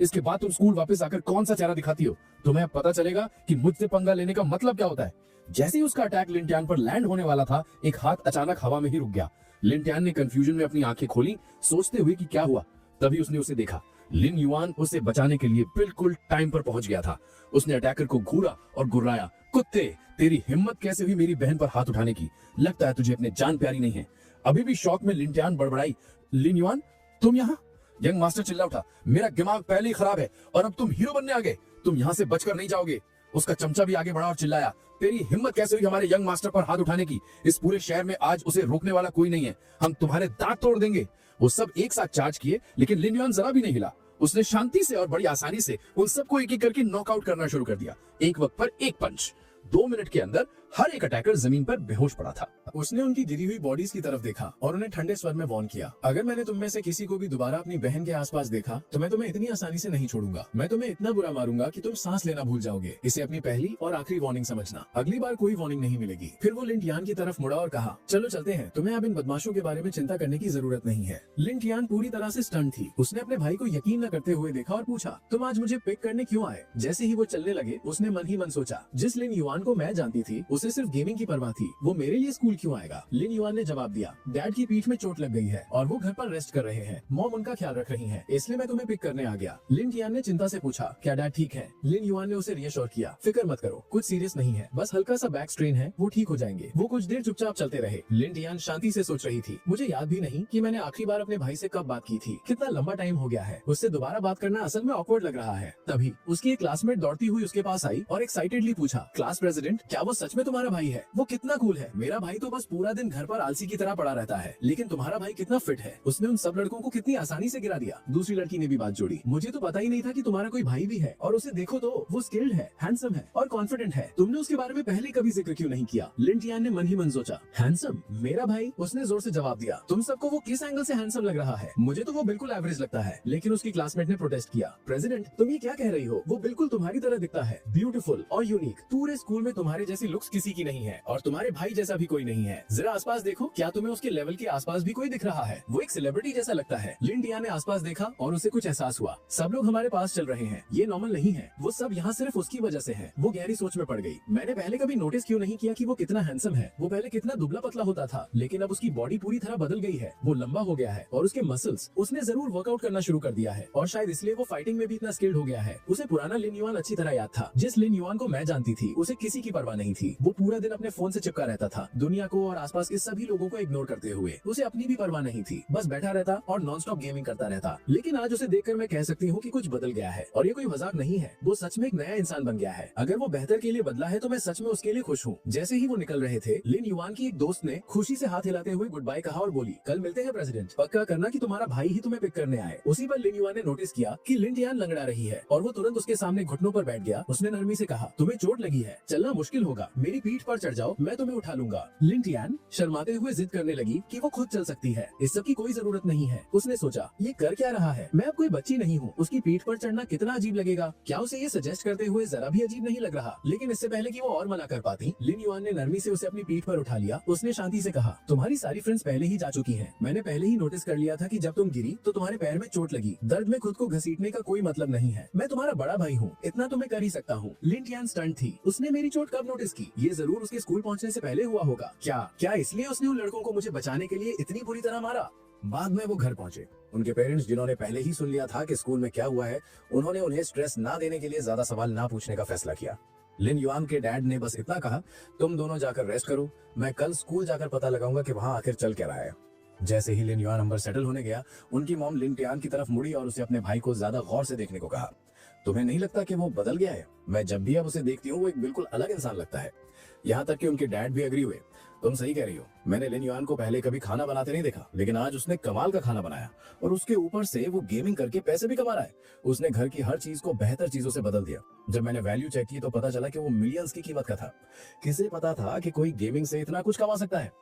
इसके बाद तुम स्कूल वापस आकर कौन सा चेहरा दिखाती हो। तुम्हें अब पता चलेगा कि मुझसे पंगा लेने का मतलब क्या होता है। जैसे ही उसका अटैक लिन टैन पर लैंड होने वाला था, एक हाथ अचानक हवा में ही रुक गया। लिन टैन ने कंफ्यूजन में अपनी आंखें खोली, सोचते हुए कि क्या हुआ। तभी उसने उसे देखा। लिन युआन उसे बचाने के लिए बिल्कुल टाइम पर पहुंच गया था। उसने अटैकर को घूरा और गुर्राया, कुत्ते, तेरी हिम्मत कैसे हुई मेरी बहन पर हाथ उठाने की? लगता है तुझे अपने जान प्यारी नहीं है। अभी भी शौक में लिन टैन बड़बड़ाई, लिन युआन तुम यहाँ? यंग मास्टर चिल्ला उठा, मेरा दिमाग पहले ही खराब है और अब तुम हीरो बनने आ गए, तुम यहाँ से बचकर नहीं जाओगे। उसका चमचा भी आगे बढ़ा और चिल्लाया, तेरी हिम्मत कैसे हुई हमारे यंग मास्टर पर हाथ उठाने की? इस पूरे शहर में आज उसे रोकने वाला कोई नहीं है, हम तुम्हारे दांत तोड़ देंगे। वो सब एक साथ चार्ज किए, लेकिन लिन युआन जरा भी नहीं हिला। उसने शांति से और बड़ी आसानी से उन सबको एक एक करके नॉकआउट करना शुरू कर दिया। एक वक्त पर एक पंच। 2 मिनट के अंदर हर एक अटैकर जमीन पर बेहोश पड़ा था। उसने उनकी गिरी हुई बॉडीज की तरफ देखा और उन्हें ठंडे स्वर में वार्न किया, अगर मैंने तुम में से किसी को भी दोबारा अपनी बहन के आसपास देखा तो मैं तुम्हें इतनी आसानी से नहीं छोड़ूंगा। मैं तुम्हें इतना बुरा मारूंगा कि तुम सांस लेना भूल जाओगे। इसे अपनी पहली और आखिरी वार्निंग समझना, अगली बार कोई वार्निंग नहीं मिलेगी। फिर वो लिन टियान की तरफ मुड़ा और कहा, चलो चलते हैं, तुम्हें अब इन बदमाशों के बारे में चिंता करने की जरूरत नहीं है। लिन टियान पूरी तरह से स्टन थी। उसने अपने भाई को यकीन न करते हुए देखा और पूछा, तुम आज मुझे पिक करने क्यों आए? जैसे ही वो चलने लगे, उसने मन ही मन सोचा, जिस लिन युआन को मैं जानती थी उसे सिर्फ गेमिंग की परवाह थी, वो मेरे लिए स्कूल क्यों आएगा? लिन युआन ने जवाब दिया, डैड की पीठ में चोट लग गई है और वो घर पर रेस्ट कर रहे हैं, मॉम उनका ख्याल रख रही हैं, इसलिए मैं तुम्हें पिक करने आ गया। लिन टियान ने चिंता से पूछा, क्या डैड ठीक है? लिन युआन ने उसे रियश्योर किया, फिक्र मत करो, कुछ सीरियस नहीं है, बस हल्का सा बैक स्ट्रेन है, वो ठीक हो जाएंगे। वो कुछ देर चुपचाप चलते रहे। लिन टियान शांति से सोच रही थी, मुझे याद भी नहीं कि मैंने आखिरी बार अपने भाई से कब बात की थी, कितना लंबा टाइम हो गया है। उससे दोबारा बात करना असल में ऑकवर्ड लग रहा है। तभी उसकी एक क्लासमेट दौड़ती हुई उसके पास आई और एक्साइटेडली पूछा, क्लास प्रेसिडेंट, क्या वो सच में तुम्हारा भाई है वो कितना कूल है। मेरा भाई तो बस पूरा दिन घर पर आलसी की तरह पड़ा रहता है, लेकिन तुम्हारा भाई कितना फिट है, उसने उन सब लड़कों को कितनी आसानी से गिरा दिया। दूसरी लड़की ने भी बात जोड़ी, मुझे तो पता ही नहीं था कि तुम्हारा कोई भाई भी है, और उसे देखो तो वो स्किल्ड है, हैंडसम है और कॉन्फिडेंट है। तुमने उसके बारे में पहले कभी जिक्र क्यों नहीं किया? लिन टियान ने मन ही मन सोचा। हैंडसम? मेरा भाई? उसने जोर से जवाब दिया। तुम सबको वो किस एंगल से हैंडसम लग रहा है? मुझे तो वो बिल्कुल एवरेज लगता है। लेकिन उसकी क्लासमेट ने प्रोटेस्ट किया। प्रेसिडेंट, तुम ये क्या कह रही हो? वो बिल्कुल तुम्हारी तरह दिखता है, ब्यूटीफुल और यूनिक। पूरे स्कूल में तुम्हारे जैसी लुक्स किसी की नहीं है, और तुम्हारे भाई जैसा भी कोई नहीं है। जरा आसपास देखो, क्या तुम्हें उसके लेवल के आसपास भी कोई दिख रहा है? वो एक सेलिब्रिटी जैसा लगता है। लिन टियान ने आसपास देखा और उसे कुछ एहसास हुआ। सब लोग हमारे पास चल रहे हैं, ये नॉर्मल नहीं है। वो सब यहाँ सिर्फ उसकी वजह से है। वो गहरी सोच में पड़ गई। मैंने पहले कभी नोटिस क्यों नहीं किया कि वो कितना हैंडसम है। वो पहले कितना दुबला पतला होता था, लेकिन अब उसकी बॉडी पूरी तरह बदल गई है। वो लंबा हो गया है और उसके मसल्स, उसने जरूर वर्कआउट करना शुरू कर दिया है, और शायद इसलिए वो फाइटिंग में भी इतना स्किल्ड हो गया है। उसे पुराना लिन युआन अच्छी तरह याद था। जिस लिन युआन को मैं जानती थी, उसे किसी की परवाह नहीं थी। वो पूरा दिन अपने फोन से चिपका रहता था, दुनिया को और आसपास के सभी लोगों को इग्नोर करते हुए। उसे अपनी भी परवाह नहीं थी, बस बैठा रहता और नॉन स्टॉप गेमिंग करता रहता। लेकिन आज उसे देखकर मैं कह सकती हूँ कि कुछ बदल गया है, और ये कोई मजाक नहीं है। वो सच में एक नया इंसान बन गया है। अगर वो बेहतर के लिए बदला है तो मैं सच में उसके लिए खुश हूँ। जैसे ही वो निकल रहे थे, लिन युआन की एक दोस्त ने खुशी से हाथ हिलाते हुए गुड बाय कहा और बोली, कल मिलते हैं प्रेसिडेंट। पक्का करना कि तुम्हारा भाई ही तुम्हें पिक करने आए। उसी पर लिन युआन ने नोटिस किया कि लिन टियान लंगड़ा रही है, और वो तुरंत उसके सामने घुटनों पर बैठ गया। उसने नरमी से कहा, तुम्हें चोट लगी है, चलना मुश्किल होगा, मेरी पीठ पर चढ़ जाओ, मैं तुम्हें उठा लूंगा। लिन टियान शर्माते हुए जिद करने लगी कि वो खुद चल सकती है, इस सब की कोई जरूरत नहीं है। उसने सोचा, ये कर क्या रहा है? मैं अब कोई बच्ची नहीं हूँ, उसकी पीठ पर चढ़ना कितना अजीब लगेगा। क्या उसे ये सजेस्ट करते हुए जरा भी अजीब नहीं लग रहा? लेकिन इससे पहले कि वो और मना कर पाती, लिन युआन ने नरमी से उसे अपनी पीठ पर उठा लिया। उसने शांति से कहा, तुम्हारी सारी फ्रेंड्स पहले ही जा चुकी हैं। मैंने पहले ही नोटिस कर लिया था कि जब तुम गिरी तो तुम्हारे पैर में चोट लगी। दर्द में खुद को घसीटने का कोई मतलब नहीं है। मैं तुम्हारा बड़ा भाई हूँ, इतना तो मैं कर ही सकता हूँ। लिन टियान स्टंट थी। उसने मेरी चोट कब नोटिस की? ये जरूर उसके स्कूल पहुँचने से पहले हुआ होगा। क्या इसलिए उसने उन लड़कों को मुझे बचाने के लिए इतनी बुरी तरह मारा? बाद में वो घर पहुंचे। उनके पेरेंट्स, जिन्होंने पहले ही सुन लिया था कि स्कूल में क्या हुआ है, उन्होंने उन्हें स्ट्रेस ना देने के लिए ज्यादा सवाल ना पूछने का फैसला किया। लिन युआन के डैड ने बस इतना कहा, तुम दोनों जाकर रेस्ट करो, मैं कल स्कूल जाकर पता लगाऊंगा कि वहां आखिर चल क्या रहा है। जैसे ही लिन युआन अंदर सेटल होने गया, उनकी मॉम लिन टियान की तरफ मुड़ी और उसे अपने भाई को ज्यादा गौर से देखने को कहा। तुम्हें नहीं लगता कि वो बदल गया है? मैं जब भी अब उसे देखती हूँ वो एक बिल्कुल अलग इंसान लगता है। यहाँ तक कि उनके डैड भी एग्री हुए। तुम सही कह रही हो, मैंने लिन युआन को पहले कभी खाना बनाते नहीं देखा, लेकिन आज उसने कमाल का खाना बनाया, और उसके ऊपर से वो गेमिंग करके पैसे भी कमा रहा है। उसने घर की हर चीज को बेहतर चीजों से बदल दिया। जब मैंने वैल्यू चेक की तो पता चला कि वो मिलियंस की कीमत का था। किसे पता था कि कोई गेमिंग से इतना कुछ कमा सकता है?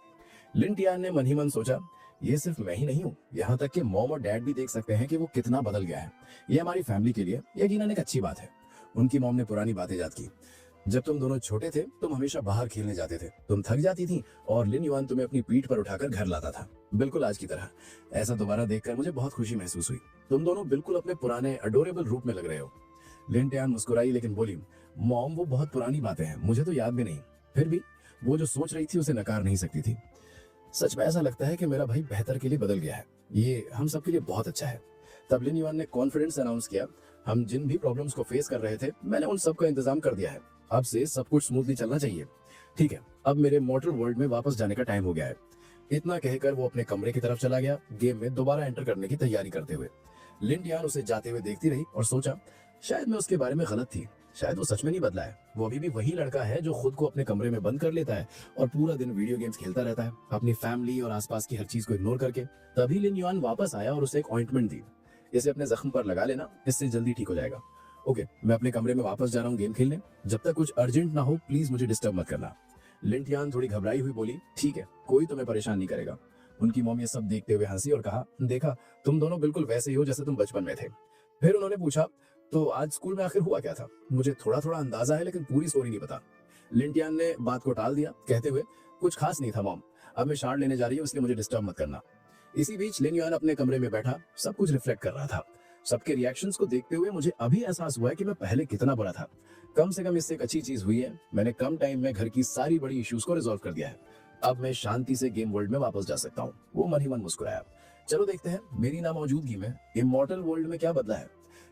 लिन टियान ने मन ही मन सोचा, ये सिर्फ मैं ही नहीं हूँ, यहाँ तक कि मॉम और डैड भी देख सकते हैं कि वो कितना बदल गया है। ये हमारी फैमिली के लिए यकीनन एक अच्छी बात है। उनकी मॉम ने पुरानी बातें याद की। जब तुम दोनों छोटे थे, तुम हमेशा बाहर खेलने जाते थे, तुम थक जाती थी और लिन युआन तुम्हें अपनी पीठ पर उठाकर घर लाता था, बिल्कुल आज की तरह। ऐसा दोबारा देखकर मुझे बहुत खुशी महसूस हुई। तुम दोनों बिल्कुल अपने पुराने अडोरेबल रूप में लग रहे हो। लिन टियान मुस्कुराई लेकिन बोली, मॉम वो बहुत पुरानी बातें हैं, मुझे तो याद भी नहीं। फिर भी वो जो सोच रही थी उसे नकार नहीं सकती थी। सच में ऐसा लगता है कि मेरा भाई बेहतर के लिए बदल गया है, ये हम सबके लिए बहुत अच्छा है। तब लिन युआन ने कॉन्फिडेंस अनाउंस किया, हम जिन भी प्रॉब्लम्स को फेस कर रहे थे, मैंने उन सब का इंतजाम कर दिया है। अब से सब कुछ स्मूथली चलना चाहिए। ठीक है, अब मेरे मॉर्टल वर्ल्ड में वापस जाने का टाइम हो गया है। इतना कहकर वो अपने कमरे की तरफ चला गया, गेम में दोबारा एंटर करने की तैयारी करते हुए। लिन टियान उसे जाते हुए देखती रही और सोचा, शायद मैं उसके बारे में गलत थी, शायद वो सच में नहीं बदला है। वो अभी भी वही लड़का है जो खुद को अपने कमरे में बंद कर लेता है और पूरा दिन वीडियो गेम्स खेलता रहता है, अपनी फैमिली और आसपास की हर चीज को इग्नोर करके। तभी लिन युआन वापस आया और उसे एक ऑइंटमेंट दी, इसे अपने जख्म पर लगा लेना, इससे जल्दी ठीक हो जाएगा। ओके, मैं अपने कमरे में वापस जा रहा हूँ गेम खेलने, जब तक कुछ अर्जेंट ना हो प्लीज मुझे डिस्टर्ब मत करना। लिन टियान थोड़ी घबराई हुई बोली, ठीक है, कोई तुम्हें परेशान नहीं करेगा। उनकी मॉम ये सब देखते हुए हंसी और कहा, देखा, तुम दोनों बिल्कुल वैसे ही हो जैसे तुम बचपन में थे। फिर उन्होंने पूछा, तो आज स्कूल में आखिर हुआ क्या था? मुझे थोड़ा थोड़ा अंदाजा है लेकिन पूरी स्टोरी नहीं पता। लिन टियान ने बात को टाल दिया, कहते हुए, कुछ खास नहीं था मॉम, अब मैं शार्ट लेने जा रही हूँ, इसलिए मुझे डिस्टर्ब मत करना। इसी बीच लिन युआन अपने कमरे में बैठा सब कुछ रिफ्लेक्ट कर रहा था। सबके रिएक्शंस को देखते हुए मुझे अभी एहसास हुआ है कि मैं पहले कितना बड़ा था। कम से कम इससे एक अच्छी चीज हुई है, मैंने कम टाइम में घर की सारी बड़ी इश्यूज को रिजॉल्व कर दिया है। अब मैं शांति से गेम वर्ल्ड में वापस जा सकता हूँ। वो मन ही मन मुस्कुराया। चलो देखते हैं मेरी नामौजूदगी में इमॉर्टल वर्ल्ड में क्या बदला है।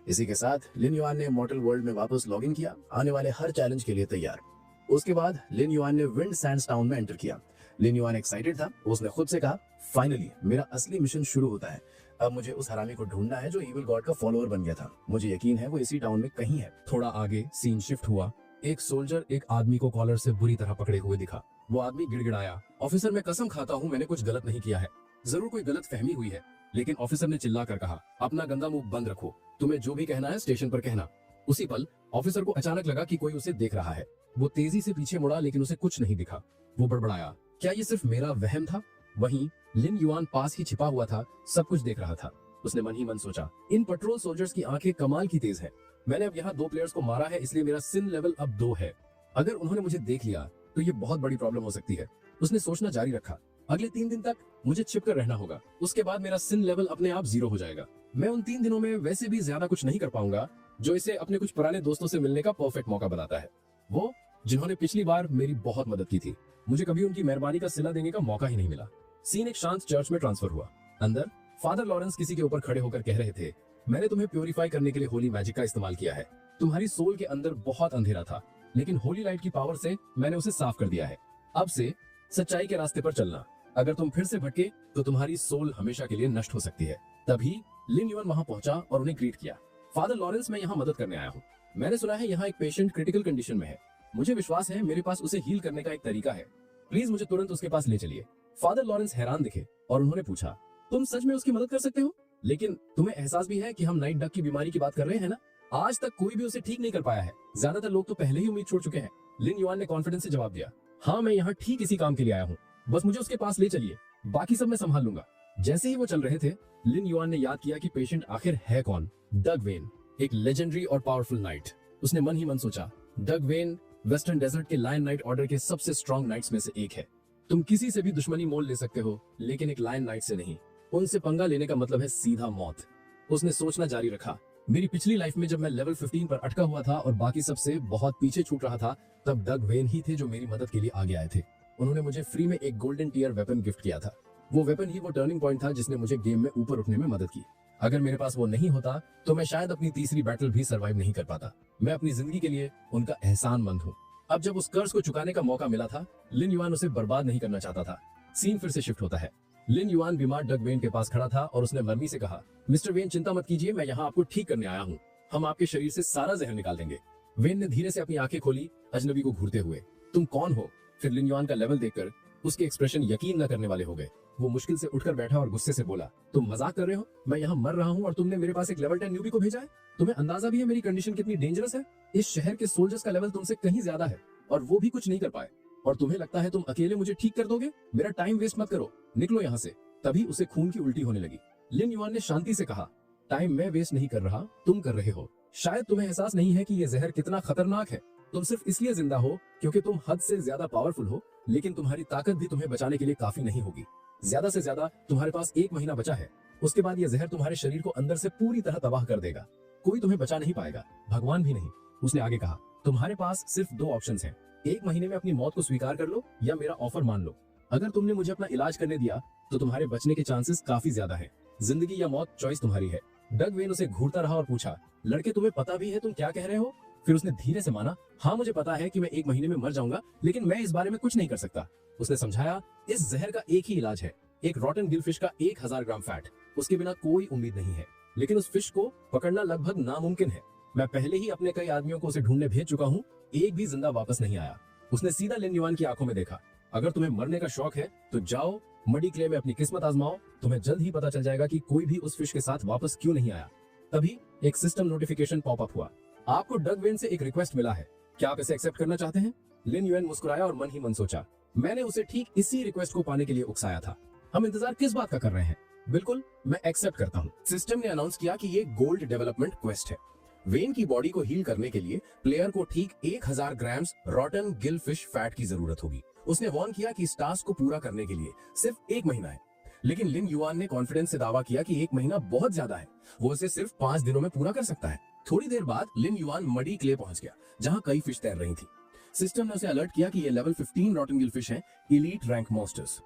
इसी के साथ लिन युआन ने इमॉर्टल वर्ल्ड में वापस लॉग इन किया, आने वाले हर चैलेंज के लिए तैयार। उसके बाद लिन युआन ने विंड सैंड्स टाउन में एंटर किया। लिन युआन एक्साइटेड था। उसने खुद से कहा, फाइनली मेरा असली मिशन शुरू होता है। अब मुझे उस हरामी को ढूंढना है जो इविल गॉड का फॉलोअर बन गया था। मुझे यकीन है वो इसी टाउन में कहीं है। थोड़ा आगे सीन शिफ्ट हुआ। एक सोल्जर एक आदमी को कॉलर से बुरी तरह पकड़े हुए दिखा। वो आदमी गिड़गिड़ाया, ऑफिसर मैं कसम खाता हूँ मैंने कुछ गलत नहीं किया है, जरूर कोई गलत फहमी हुई है। लेकिन ऑफिसर ने चिल्ला कर कहा, अपना गंदा मुंह बंद रखो, तुम्हें जो भी कहना है स्टेशन पर कहना। उसी पल ऑफिसर को अचानक लगा कि कोई उसे देख रहा है। वो तेजी से पीछे मुड़ा लेकिन उसे कुछ नहीं दिखा। वो बड़बड़ाया, क्या ये सिर्फ मेरा वहम था? वहीं लिन युआन पास ही छिपा हुआ था, सब कुछ देख रहा था। उसने मन ही मन सोचा, इन पेट्रोल सोल्जर्स की आंखें कमाल की तेज है। मैंने अब यहाँ 2 प्लेयर्स को मारा है, इसलिए मेरा सिन लेवल अब 2 है। अगर उन्होंने मुझे देख लिया तो ये बहुत बड़ी प्रॉब्लम हो सकती है। उसने सोचना जारी रखा, अगले 3 दिन तक मुझे छिप कर रहना होगा, उसके बाद मेरा सिन लेवल अपने आप 0 हो जाएगा। मैं उन 3 दिनों में वैसे भी ज्यादा कुछ नहीं कर पाऊंगा, जो इसे अपने कुछ पुराने दोस्तों से मिलने का परफेक्ट मौका बनाता है। वो जिन्होंने पिछली बार मेरी बहुत मदद की थी, मुझे कभी उनकी मेहरबानी का सिला देने का मौका ही नहीं मिला। सीन एक शांत चर्च में ट्रांसफर हुआ। अंदर फादर लॉरेंस किसी के ऊपर खड़े होकर कह रहे थे, मैंने तुम्हें प्योरीफाई करने के लिए होली मैजिक का इस्तेमाल किया है। तुम्हारी सोल के अंदर बहुत अंधेरा था, लेकिन होली लाइट की पावर से मैंने उसे साफ कर दिया है। अब से सच्चाई के रास्ते पर चलना। अगर तुम फिर से भटके तो तुम्हारी सोल हमेशा के लिए नष्ट हो सकती है। तभी लिन युआन वहां पहुंचा और उन्हें ग्रीट किया। फादर लॉरेंस, मैं यहाँ मदद करने आया हूँ। मैंने सुना है यहाँ एक पेशेंट क्रिटिकल कंडीशन में है। मुझे विश्वास है मेरे पास उसे हील करने का एक तरीका है। प्लीज मुझे तुरंत उसके पास ले चलिए। फादर लॉरेंस हैरान दिखे और उन्होंने पूछा, तुम सच में उसकी मदद कर सकते हो? लेकिन तुम्हें एहसास भी है कि हम नाइट डक की बीमारी की बात कर रहे हैं ना? आज तक कोई भी उसे ठीक नहीं कर पाया है। ज्यादातर लोग तो पहले ही उम्मीद छोड़ चुके हैं। लिन युआन ने कॉन्फिडेंस से जवाब दिया, हाँ मैं यहाँ ठीक इसी काम के लिए आया हूँ, बस मुझे उसके पास ले चलिए, बाकी सब मैं संभाल लूंगा। जैसे ही वो चल रहे थे, लिन युआन ने याद किया कि पेशेंट आखिर है कौन। डग वेन, एक लेजेंडरी और पावरफुल नाइट। उसने मन ही मन सोचा, डग वेन वेस्टर्न डेजर्ट के लायन नाइट ऑर्डर के सबसे स्ट्रॉन्ग नाइट्स में से एक है। तुम किसी से भी दुश्मनी मोल ले सकते हो, लेकिन एक लायन नाइट से नहीं। उनसे पंगा लेने का मतलब है सीधा मौत। उसने सोचना जारी रखा, मेरी पिछली लाइफ में जब मैं लेवल 15 पर अटका हुआ था और बाकी सबसे बहुत पीछे छूट रहा था, तब डग वेन ही थे जो मेरी मदद के लिए आगे आए थे। उन्होंने मुझे फ्री में एक गोल्डन टीयर वेपन गिफ्ट किया था। वो वेपन ही वो टर्निंग पॉइंट था जिसने मुझे गेम में ऊपर उठने में मदद की। अगर मेरे पास वो नहीं होता तो मैं शायद अपनी तीसरी बैटल भी सरवाइव नहीं कर पाता। मैं अपनी जिंदगी के लिए उनका एहसानमंद हूँ। अब जब उस कर्ज को चुकाने का मौका मिला था, लिन युआन उसे बर्बाद नहीं करना चाहता था। सीन फिर से शिफ्ट होता है। लिन युआन बीमार डग वेन के पास खड़ा था और उसने मरमी से कहा, मिस्टर वेन चिंता मत कीजिए, मैं यहाँ आपको ठीक करने आया हूँ। हम आपके शरीर से सारा जहर निकाल देंगे। वेन ने धीरे से अपनी आंखें खोली, अजनबी को घूरते हुए, तुम कौन हो? फिर लिन युआन का लेवल देखकर उसके एक्सप्रेशन यकीन न करने वाले हो गए। वो मुश्किल से उठकर बैठा और गुस्से से बोला, तुम मजाक कर रहे हो? मैं यहाँ मर रहा हूँ और तुमने मेरे पास एक लेवल 10 न्यूबी को भेजा है? तुम्हें अंदाजा भी है मेरी कंडीशन कितनी डेंजरस है? इस शहर के सोल्जर्स का लेवल तुमसे कहीं ज्यादा है और वो भी कुछ नहीं कर पाए, और तुम्हें लगता है तुम अकेले मुझे ठीक कर दोगे? मेरा टाइम वेस्ट मत करो, निकलो यहाँ से। तभी उसे खून की उल्टी होने लगी। लिन युआन ने शांति से कहा, टाइम मैं वेस्ट नहीं कर रहा, तुम कर रहे हो। शायद तुम्हें एहसास नहीं है कि ये जहर कितना खतरनाक है। तुम सिर्फ इसलिए जिंदा हो क्योंकि तुम हद से ज्यादा पावरफुल हो, लेकिन तुम्हारी ताकत भी तुम्हें बचाने के लिए काफी नहीं होगी। ज्यादा से ज्यादा तुम्हारे पास 1 महीना बचा है, उसके बाद ये जहर तुम्हारे शरीर को अंदर से पूरी तरह तबाह कर देगा। कोई तुम्हें बचा नहीं पाएगा, भगवान भी नहीं। उसने आगे कहा, तुम्हारे पास सिर्फ 2 ऑप्शंस हैं। 1 महीने में अपनी मौत को स्वीकार कर लो या मेरा ऑफर मान लो। अगर तुमने मुझे अपना इलाज करने दिया तो तुम्हारे बचने के चांसेस काफी ज्यादा हैं। जिंदगी या मौत चॉइस तुम्हारी है। डग वेन उसे घूरता रहा और पूछा, लड़के तुम्हें पता भी है तुम क्या कह रहे हो? फिर उसने धीरे से माना, हाँ मुझे पता है कि मैं 1 महीने में मर जाऊंगा, लेकिन मैं इस बारे में कुछ नहीं कर सकता। उसने समझाया, इस जहर का एक ही इलाज है, एक रॉटन गिल फिश का 1000 ग्राम फैट। उसके बिना कोई उम्मीद नहीं है, लेकिन उस फिश को पकड़ना लगभग नामुमकिन है। मैं पहले ही अपने कई आदमियों को उसे ढूंढने भेज चुका हूँ, एक भी जिंदा वापस नहीं आया। उसने सीधा लिन युआन की आंखों में देखा, अगर तुम्हें मरने का शौक है तो जाओ मडी क्ले में अपनी किस्मत आजमाओ, तुम्हें जल्द ही पता चल जाएगा कि कोई भी उस फिश के साथ वापस क्यों नहीं आया। तभी एक सिस्टम नोटिफिकेशन पॉपअप हुआ, आपको डग वेन से एक रिक्वेस्ट मिला है, क्या आप इसे एक्सेप्ट करना चाहते हैं? लिन युआन मुस्कुराया और मन ही मन सोचा, मैंने उसे ठीक इसी रिक्वेस्ट को पाने के लिए उकसाया था। हम इंतजार किस बात का कर रहे हैं? बिल्कुल, मैं एक्सेप्ट करता हूँ। सिस्टम ने अनाउंस किया कि ये गोल्ड डेवलपमेंट क्वेस्ट है। वेन की बॉडी को हील करने के लिए प्लेयर को ठीक 1000 ग्राम्स रॉटन गिल फिश फैट की जरूरत होगी। उसने वार्न किया कि इस टास्क को पूरा करने के लिए सिर्फ 1 महीना है, लेकिन लिन युआन ने कॉन्फिडेंस से दावा किया कि 1 महीना बहुत ज्यादा है, वो इसे सिर्फ 5 दिनों में पूरा कर सकता है। थोड़ी देर बाद लिन युआन मडी क्ले पहुंच गया, जहां कई फिश तैर रही थी। सिस्टम ने उसे अलर्ट किया कि ये लेवल 15 रॉटन गिल फिश हैं, इलीट रैंक मॉन्स्टर्स।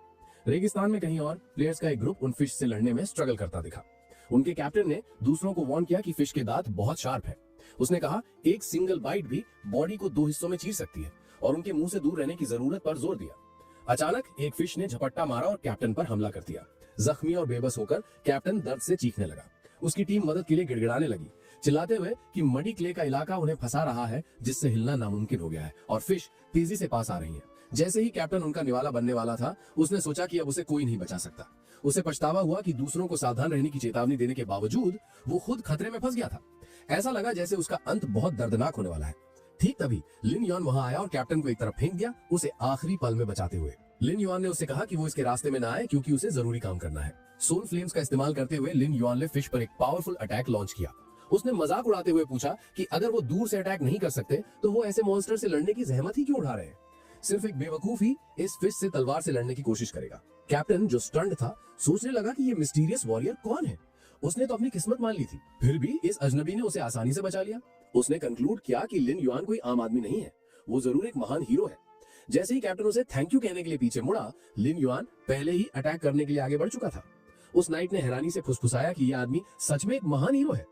रेगिस्तान में कहीं और प्लेयर्स का एक ग्रुप उन फिश से लड़ने में स्ट्रगल करता दिखा। उनके कैप्टन ने दूसरों को वार्न किया कि फिश के दांत बहुत शार्प है। उसने कहा, एक सिंगल बाइट भी बॉडी को 2 हिस्सों में चीर सकती है, और उनके मुंह से दूर रहने की जरूरत पर जोर दिया। अचानक एक फिश ने झपट्टा मारा और कैप्टन पर हमला कर दिया। जख्मी और बेबस होकर कैप्टन दर्द से चीखने लगा। उसकी टीम मदद के लिए गिड़गिड़ाने लगी। चिल्लाते हुए कि मडी क्ले का इलाका उन्हें फंसा रहा है, जिससे हिलना नामुमकिन हो गया है और फिश तेजी से पास आ रही है। जैसे ही कैप्टन उनका निवाला बनने वाला था, उसने सोचा कि अब उसे कोई नहीं बचा सकता। उसे पछतावा हुआ कि दूसरों को सावधान रहने की चेतावनी देने के बावजूद वो खुद खतरे में फंस गया था। ऐसा लगा जैसे उसका अंत बहुत दर्दनाक होने वाला है। ठीक तभी लिन युआन वहां आया और कैप्टन को एक तरफ फेंक दिया, उसे आखिरी पल में बचाते हुए। लिन युआन ने उससे कहा कि वो इसके रास्ते में ना आए, क्योंकि उसे जरूरी काम करना है। सोल फ्लेम्स का इस्तेमाल करते हुए लिन युआन ने फिश पर एक पावरफुल अटैक लॉन्च किया। उसने मजाक उड़ाते हुए पूछा कि अगर वो दूर से अटैक नहीं कर सकते तो वो ऐसे मॉन्स्टर से लड़ने की जहमत ही क्यों उठा रहे हैं। सिर्फ एक बेवकूफ ही इस फिश से तलवार से लड़ने की कोशिश करेगा। कैप्टन, जो स्टंड था, सोचने लगा कि ये मिस्टीरियस वॉरियर कौन है। उसने तो अपनी किस्मत मान ली थी, फिर भी इस अजनबी ने उसे आसानी से बचा लिया। उसने कंक्लूड किया कि लिन युआन कोई आम आदमी नहीं है, वो जरूर एक महान हीरो है। जैसे ही कैप्टन उसे थैंक यू कहने के लिए पीछे मुड़ा, लिन युआन पहले ही अटैक करने के लिए आगे बढ़ चुका था। उस नाइट ने हैरानी से फुसफुसाया कि यह आदमी सच में एक महान हीरो है।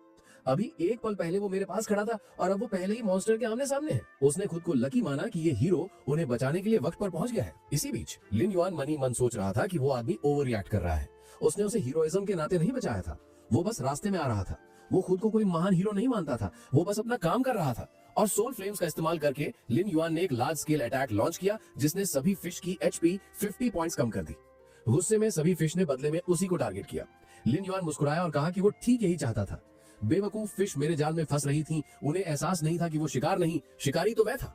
अभी एक पल पहले वो मेरे पास खड़ा था और अब वो पहले ही मॉन्स्टर के आमने सामने है। उसने खुद को लकी माना कि ये हीरो उन्हें बचाने के लिए वक्त पर पहुंच गया है। इसी बीच लिन युआन मन ही मन सोच रहा था कि वो आदमी ओवर रिएक्ट कर रहा है। उसने उसे हीरोइज्म के नाते नहीं बचाया था, वो बस रास्ते में आ रहा था। वो खुद को कोई महान हीरो नहीं मानता था, वो बस अपना काम कर रहा था। और सोल फ्लेम्स का इस्तेमाल करके लिन युआन ने एक लार्ज स्केल अटैक लॉन्च किया, जिसने सभी फिश की एचपी 50 पॉइंट्स कम कर दी। गुस्से में सभी फिश ने बदले में उसी को टारगेट किया। लिन युआन मुस्कुराया और कहा कि वो ठीक यही चाहता था। बेवकूफ फिश मेरे जाल में फंस रही थी, उन्हें एहसास नहीं था कि वो शिकार नहीं, शिकारी तो मैं था।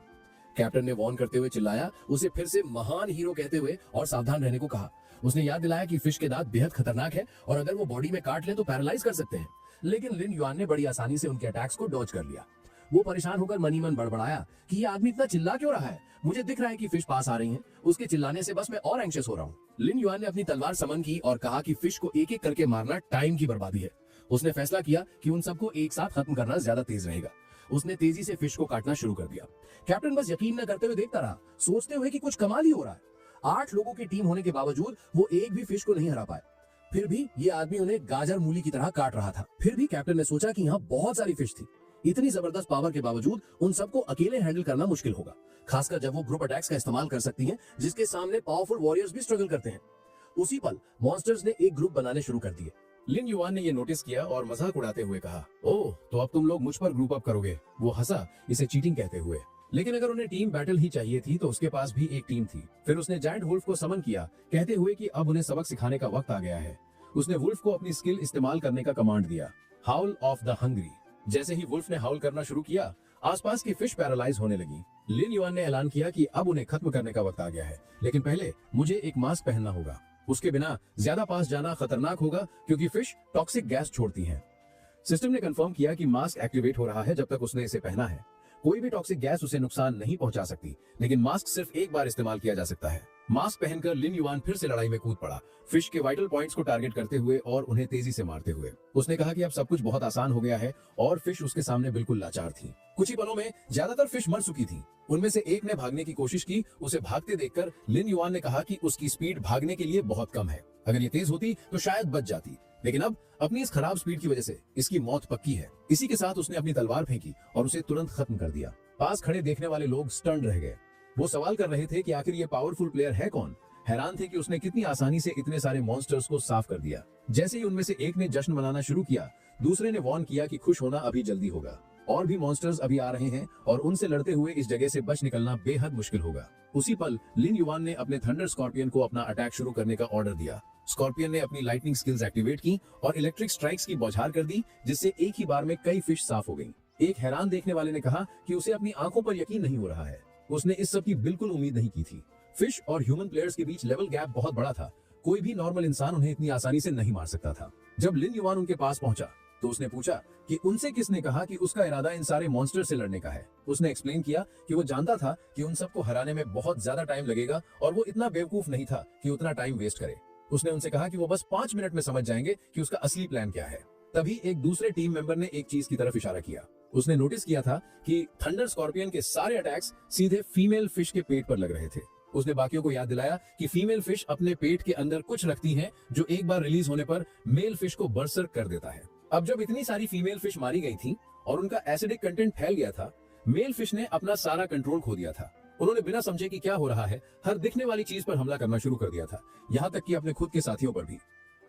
कैप्टन ने वॉर्न करते हुए चिल्लाया, उसे फिर से महान हीरो कहते हुए और सावधान रहने को कहा। उसने याद दिलाया कि फिश के दांत बेहद खतरनाक है और अगर वो बॉडी में काट ले तो पैरालाइज कर सकते हैं। लेकिन लिन युआन ने बड़ी आसानी से उनके अटैक्स को डॉज कर लिया। वो परेशान होकर मनी मन बड़बड़ाया कि ये आदमी इतना चिल्ला क्यों रहा है। मुझे दिख रहा है कि फिश पास आ रही हैं। उसके चिल्लाने से बस मैं और एंग्शियस हो रहा हूँ। लिन युआन ने अपनी तलवार समन की और कहा कि फिश को एक एक करके मारना टाइम की बर्बादी है। उसने फैसला किया कि उन सबको एक साथ खत्म करना ज्यादा तेज रहेगा। उसने तेजी से फिश को काटना शुरू कर दिया। कैप्टन बस यकीन न करते हुए देखता रहा, सोचते हुए कि कुछ कमाल ही हो रहा है। 8 लोगों की टीम होने के बावजूद वो एक भी फिश को नहीं हरा पाए। फिर भी ये आदमी उन्हें गाजर मूली की तरह काट रहा था। फिर भी कैप्टन ने सोचा कि यहाँ बहुत सारी फिश थी। इतनी जबरदस्त पावर के बावजूद उन सबको अकेले हैंडल करना मुश्किल होगा, खासकर जब वो ग्रुप अटैक्स का इस्तेमाल कर सकती हैं, जिसके सामने पावरफुल वॉरियर्स भी स्ट्रगल करते हैं। उसी पल मॉन्स्टर्स ने एक ग्रुप बनाने शुरू कर दिए। लिन युआन ने ये नोटिस किया और मजाक उड़ाते हुए कहा, ओह तो अब तुम लोग मुझ पर ग्रुप अप करोगे। वो हंसा, इसे चीटिंग कहते हुए। लेकिन अगर उन्हें टीम बैटल ही चाहिए थी तो उसके पास भी एक टीम थी। फिर उसने जायंट वुल्फ को समन किया, कहते हुए कि अब उन्हें सबक सिखाने का वक्त आ गया है। उसने वुल्फ को अपनी स्किल इस्तेमाल करने का कमांड दिया, हाउल ऑफ द हंग्री। जैसे ही वुल्फ ने हाउल करना शुरू किया, आसपास की फिश पैरालाइज होने लगी। लिन युआन ने ऐलान किया कि अब उन्हें खत्म करने का वक्त आ गया है, लेकिन पहले मुझे एक मास्क पहनना होगा। उसके बिना ज्यादा पास जाना खतरनाक होगा, क्योंकि फिश टॉक्सिक गैस छोड़ती हैं। सिस्टम ने कंफर्म किया कि मास्क एक्टिवेट हो रहा है जब तक उसने इसे पहना है। कोई भी टॉक्सिक गैस उसे नुकसान नहीं पहुंचा सकती, लेकिन मास्क सिर्फ एक बार इस्तेमाल किया जा सकता है। मास्क पहनकर लिन युआन फिर से लड़ाई में कूद पड़ा, फिश के वाइटल पॉइंट्स को टारगेट करते हुए और उन्हें तेजी से मारते हुए। उसने कहा कि अब सब कुछ बहुत आसान हो गया है और फिश उसके सामने बिल्कुल लाचार थी। कुछ ही पलों में ज्यादातर फिश मर चुकी थी। उनमें से एक ने भागने की कोशिश की। उसे भागते देखकर लिन युआन ने कहा कि उसकी स्पीड भागने के लिए बहुत कम है, अगर ये तेज होती तो शायद बच जाती, लेकिन अब अपनी इस खराब स्पीड की वजह से इसकी मौत पक्की है। इसी के साथ उसने अपनी तलवार फेंकी और उसे तुरंत खत्म कर दिया। पास खड़े देखने वाले लोग स्टन्ड रह गए। वो सवाल कर रहे थे कि आखिर ये पावरफुल प्लेयर है कौन। हैरान थे कि उसने कितनी आसानी से इतने सारे मॉन्स्टर्स को साफ कर दिया। जैसे ही उनमें से एक ने जश्न मनाना शुरू किया, दूसरे ने वार्न किया कि खुश होना अभी जल्दी होगा। और भी मॉन्स्टर्स अभी आ रहे हैं और उनसे लड़ते हुए इस जगह से बच निकलना बेहद मुश्किल होगा। उसी पल लिन युआन ने अपने थंडर स्कॉर्पियन को अपना अटैक शुरू करने का ऑर्डर दिया। स्कॉर्पियन ने अपनी लाइटनिंग स्किल्स एक्टिवेट की और इलेक्ट्रिक स्ट्राइक्स की बौछार कर दी, जिससे एक ही बार में कई फिश साफ हो गई। एक हैरान देखने वाले ने कहा कि उसे अपनी आंखों पर यकीन नहीं हो रहा है। उसने इस सब की बिल्कुल उम्मीद नहीं की थी। फिश और ह्यूमन प्लेयर्स के बीच लेवल गैप बहुत बड़ा था। कोई भी नॉर्मल इंसान उन्हें इतनी आसानी से नहीं मार सकता था। जब लिन युआन उनके पास पहुंचा तो उसने पूछा कि उनसे किसने कहा कि उसका इरादा इन सारे मॉन्स्टर से लड़ने का है। उसने एक्सप्लेन किया कि वो जानता था कि उन सबको हराने में बहुत ज्यादा टाइम लगेगा और वो इतना बेवकूफ नहीं था कि उतना टाइम वेस्ट करे। उसने उनसे कहा कि वो बस 5 मिनट में समझ जाएंगे कि उसका असली प्लान क्या है। तभी एक दूसरे टीम मेंबर ने एक चीज की तरफ इशारा किया। उसने नोटिस किया था कि थंडर स्कॉर्पियन के सारे अटैक्स सीधे फीमेल फिश के पेट पर लग रहे थे। उसने बाकियों को याद दिलाया कि फीमेल फिश अपने पेट के अंदर कुछ रखती हैं जो एक बार रिलीज होने पर मेल फिश को बर्सर्क कर देता है। अब जब इतनी सारी फीमेल फिश मारी गई थी और उनका एसिडिक कंटेंट फैल गया था, मेल फिश ने अपना सारा कंट्रोल खो दिया था। उन्होंने बिना समझे कि क्या हो रहा है हर दिखने वाली चीज पर हमला करना शुरू कर दिया था, यहाँ तक कि अपने खुद के साथियों पर भी।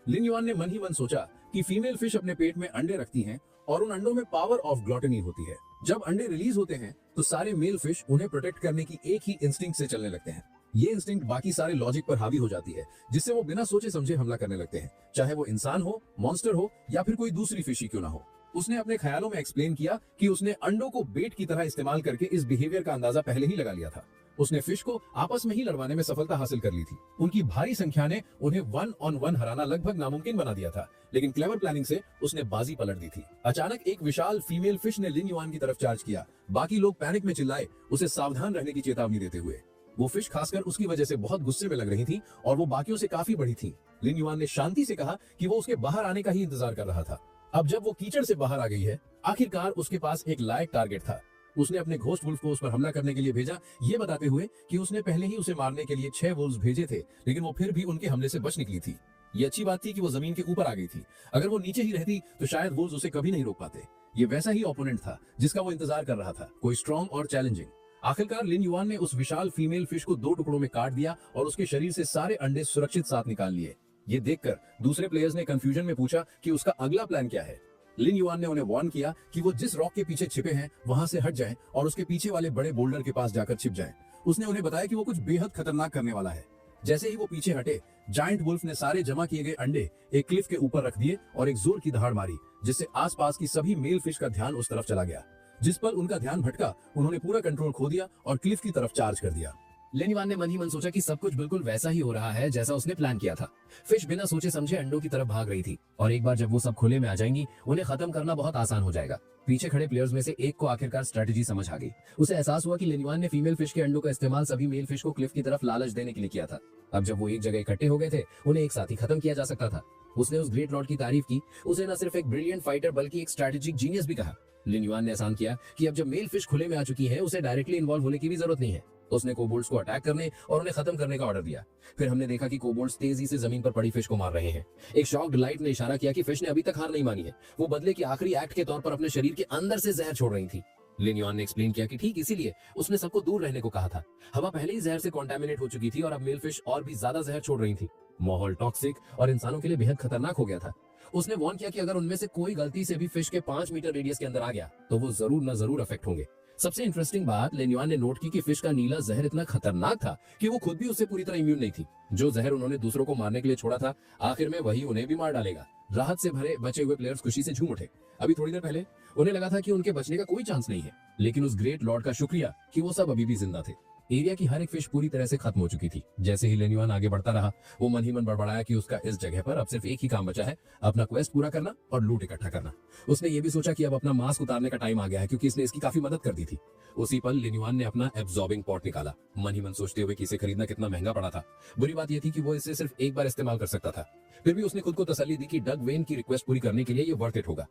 लिन युआन ने मन ही मन सोचा कि फीमेल फिश अपने पेट में अंडे रखती हैं और उन अंडों में पावर ऑफ ग्लॉटनी होती है। जब अंडे रिलीज होते हैं तो सारे मेल फिश उन्हें प्रोटेक्ट करने की एक ही इंस्टिंक्ट से चलने लगते हैं। ये इंस्टिंक्ट बाकी सारे लॉजिक पर हावी हो जाती है, जिससे वो बिना सोचे समझे हमला करने लगते हैं, चाहे वो इंसान हो, मॉन्स्टर हो या फिर कोई दूसरी फिश ही क्यों ना हो। उसने अपने ख्यालों में एक्सप्लेन किया कि उसने अंडों को बेट की तरह इस्तेमाल करके इस बिहेवियर का अंदाजा पहले ही लगा लिया था। उसने फिश को आपस में ही लड़वाने में सफलता हासिल कर ली थी। उनकी भारी संख्या ने उन्हें 1-on-1 हराना लगभग नामुमकिन बना दिया था, लेकिन क्लेवर प्लानिंग से उसने बाजी पलट दी थी। अचानक एक विशाल फीमेल फिश ने लिन युआन की तरफ चार्ज किया। बाकी लोग पैनिक में चिल्लाए, उसे सावधान रहने की चेतावनी देते हुए। वो फिश खासकर उसकी वजह से बहुत गुस्से में लग रही थी और वो बाकियों से काफी बड़ी थी। लिन युआन ने शांति से कहा कि वो उसके बाहर आने का ही इंतजार कर रहा था। अब जब वो कीचड़ से बाहर आ गई है, आखिरकार उसके पास एक लायक टारगेट था। उसने अपने घोस्ट वुल्फ को उस पर हमला करने के लिए भेजा, ये बताते हुए कि उसने पहले ही उसे मारने के लिए 6 वुल्व्स भेजे थे, लेकिन वो फिर भी उनके हमले से बच निकली थी। ये अच्छी बात थी कि वो जमीन के ऊपर आ गई थी। अगर वो नीचे ही रहती तो शायद वुल्व्स उसे कभी नहीं रोक पाते। ये वैसा ही ओपोनेंट था जिसका वो इंतजार कर रहा था, कोई स्ट्रॉन्ग और चैलेंजिंग। आखिरकार लिन युआन ने उस विशाल फीमेल फिश को 2 टुकड़ों में काट दिया और उसके शरीर से सारे अंडे सुरक्षित साथ निकाल लिए। ये देखकर दूसरे प्लेयर्स ने कंफ्यूजन में पूछा कि उसका अगला प्लान क्या है। लिन युआन ने उन्हें वार्न किया कि वो जिस रॉक के पीछे छिपे हैं वहां से हट जाएं और उसके पीछे वाले बड़े बोल्डर के पास जाकर छिप जाएं। उसने उन्हें बताया कि वो कुछ बेहद खतरनाक करने वाला है। जैसे ही वो पीछे हटे, जायंट वुल्फ ने सारे जमा किए गए अंडे एक क्लिफ के ऊपर रख दिए और एक जोर की दहाड़ मारी, जिससे आसपास की सभी मेल फिश का ध्यान उस तरफ चला गया। जिस पर उनका ध्यान भटका, उन्होंने पूरा कंट्रोल खो दिया और क्लिफ की तरफ चार्ज कर दिया। लिन युआन ने मन ही मन सोचा कि सब कुछ बिल्कुल वैसा ही हो रहा है जैसा उसने प्लान किया था। फिश बिना सोचे समझे अंडों की तरफ भाग रही थी और एक बार जब वो सब खुले में आ जाएंगी, उन्हें खत्म करना बहुत आसान हो जाएगा। पीछे खड़े प्लेयर्स में से एक को आखिरकार स्ट्रेटजी समझ आ गई। उसे एहसास हुआ कि लिन युआन ने फीमेल फिश के अंडों का इस्तेमाल सभी मेल फिश को क्लिफ की तरफ लालच देने के लिए किया था। अब जब वो एक जगह इकट्ठे हो गए थे, उन्हें एक साथ ही खत्म किया जा सकता था। उसने उस ग्रेट लॉर्ड की तारीफ की, उसे न सिर्फ एक ब्रिलियंट फाइटर बल्कि एक स्ट्रेटेजिक जीनियस भी कहा। लिन युआन ने एहसान किया कि अब जब मेल फिश खुले में आ चुकी है, उसे डायरेक्टली इन्वॉल्व होने की भी जरूरत नहीं है। उसने कोबोल्ड्स को अटैक करने और उन्हें खत्म करने का ऑर्डर दिया। फिर हमने देखा कि कोबोल्ड्स तेजी से जमीन पर पड़ी फिश को मार रहे हैं। एक शॉक्ड लाइट ने इशारा किया कि फिश ने अभी तक हार नहीं मानी है। वो बदले के आखिरी एक्ट के तौर पर अपने शरीर के अंदर से जहर छोड़ रही थी। लिन युआन ने एक्सप्लेन किया कि ठीक इसीलिए उसने सबको दूर रहने को कहा था। हवा पहले ही जहर से कॉन्टेमिनेट हो चुकी थी और अब मेल फिश और भी ज्यादा जहर छोड़ रही थी। माहौल टॉक्सिक और इंसानों के लिए बेहद खतरनाक हो गया था। उसने वार्न किया कि अगर उनमें से कोई गलती से भी फिश के 5 मीटर रेडियस के अंदर आ गया तो वो जरूर न जरूर अफेक्ट होंगे। सबसे इंटरेस्टिंग बात, लिन युआन ने नोट की कि फिश का नीला जहर इतना खतरनाक था कि वो खुद भी उससे पूरी तरह इम्यून नहीं थी। जो जहर उन्होंने दूसरों को मारने के लिए छोड़ा था, आखिर में वही उन्हें भी मार डालेगा। राहत से भरे बचे हुए प्लेयर्स खुशी से झूम उठे। अभी थोड़ी देर पहले उन्हें लगा था कि उनके बचने का कोई चांस नहीं है, लेकिन उस ग्रेट लॉर्ड का शुक्रिया कि वो सब अभी भी जिंदा थे। एरिया की हर एक फिश पूरी तरह से खत्म हो चुकी थी। जैसे ही लिन युआन आगे बढ़ता रहा, वो मन ही मन बड़बड़ाया कि उसका इस जगह पर अब सिर्फ एक ही काम बचा है, अपना क्वेस्ट पूरा करना और लूट इकट्ठा करना। उसने ये भी सोचा कि अब अपना मास्क उतारने का टाइम आ गया है, क्योंकि इसने इसकी काफी मदद कर दी थी। उसी पल लिन युआन ने अपना एब्जॉर्बिंग पॉट निकाला, मन ही मन सोचते हुए कि इसे खरीदना कितना महंगा पड़ा था। बुरी बात यह थी कि वो इसे सिर्फ एक बार इस्तेमाल कर सकता था। फिर भी उसने खुद को तसल्ली दी कि डग वेन की रिक्वेस्ट पूरी करने के लिए ये वर्थ इट होगा।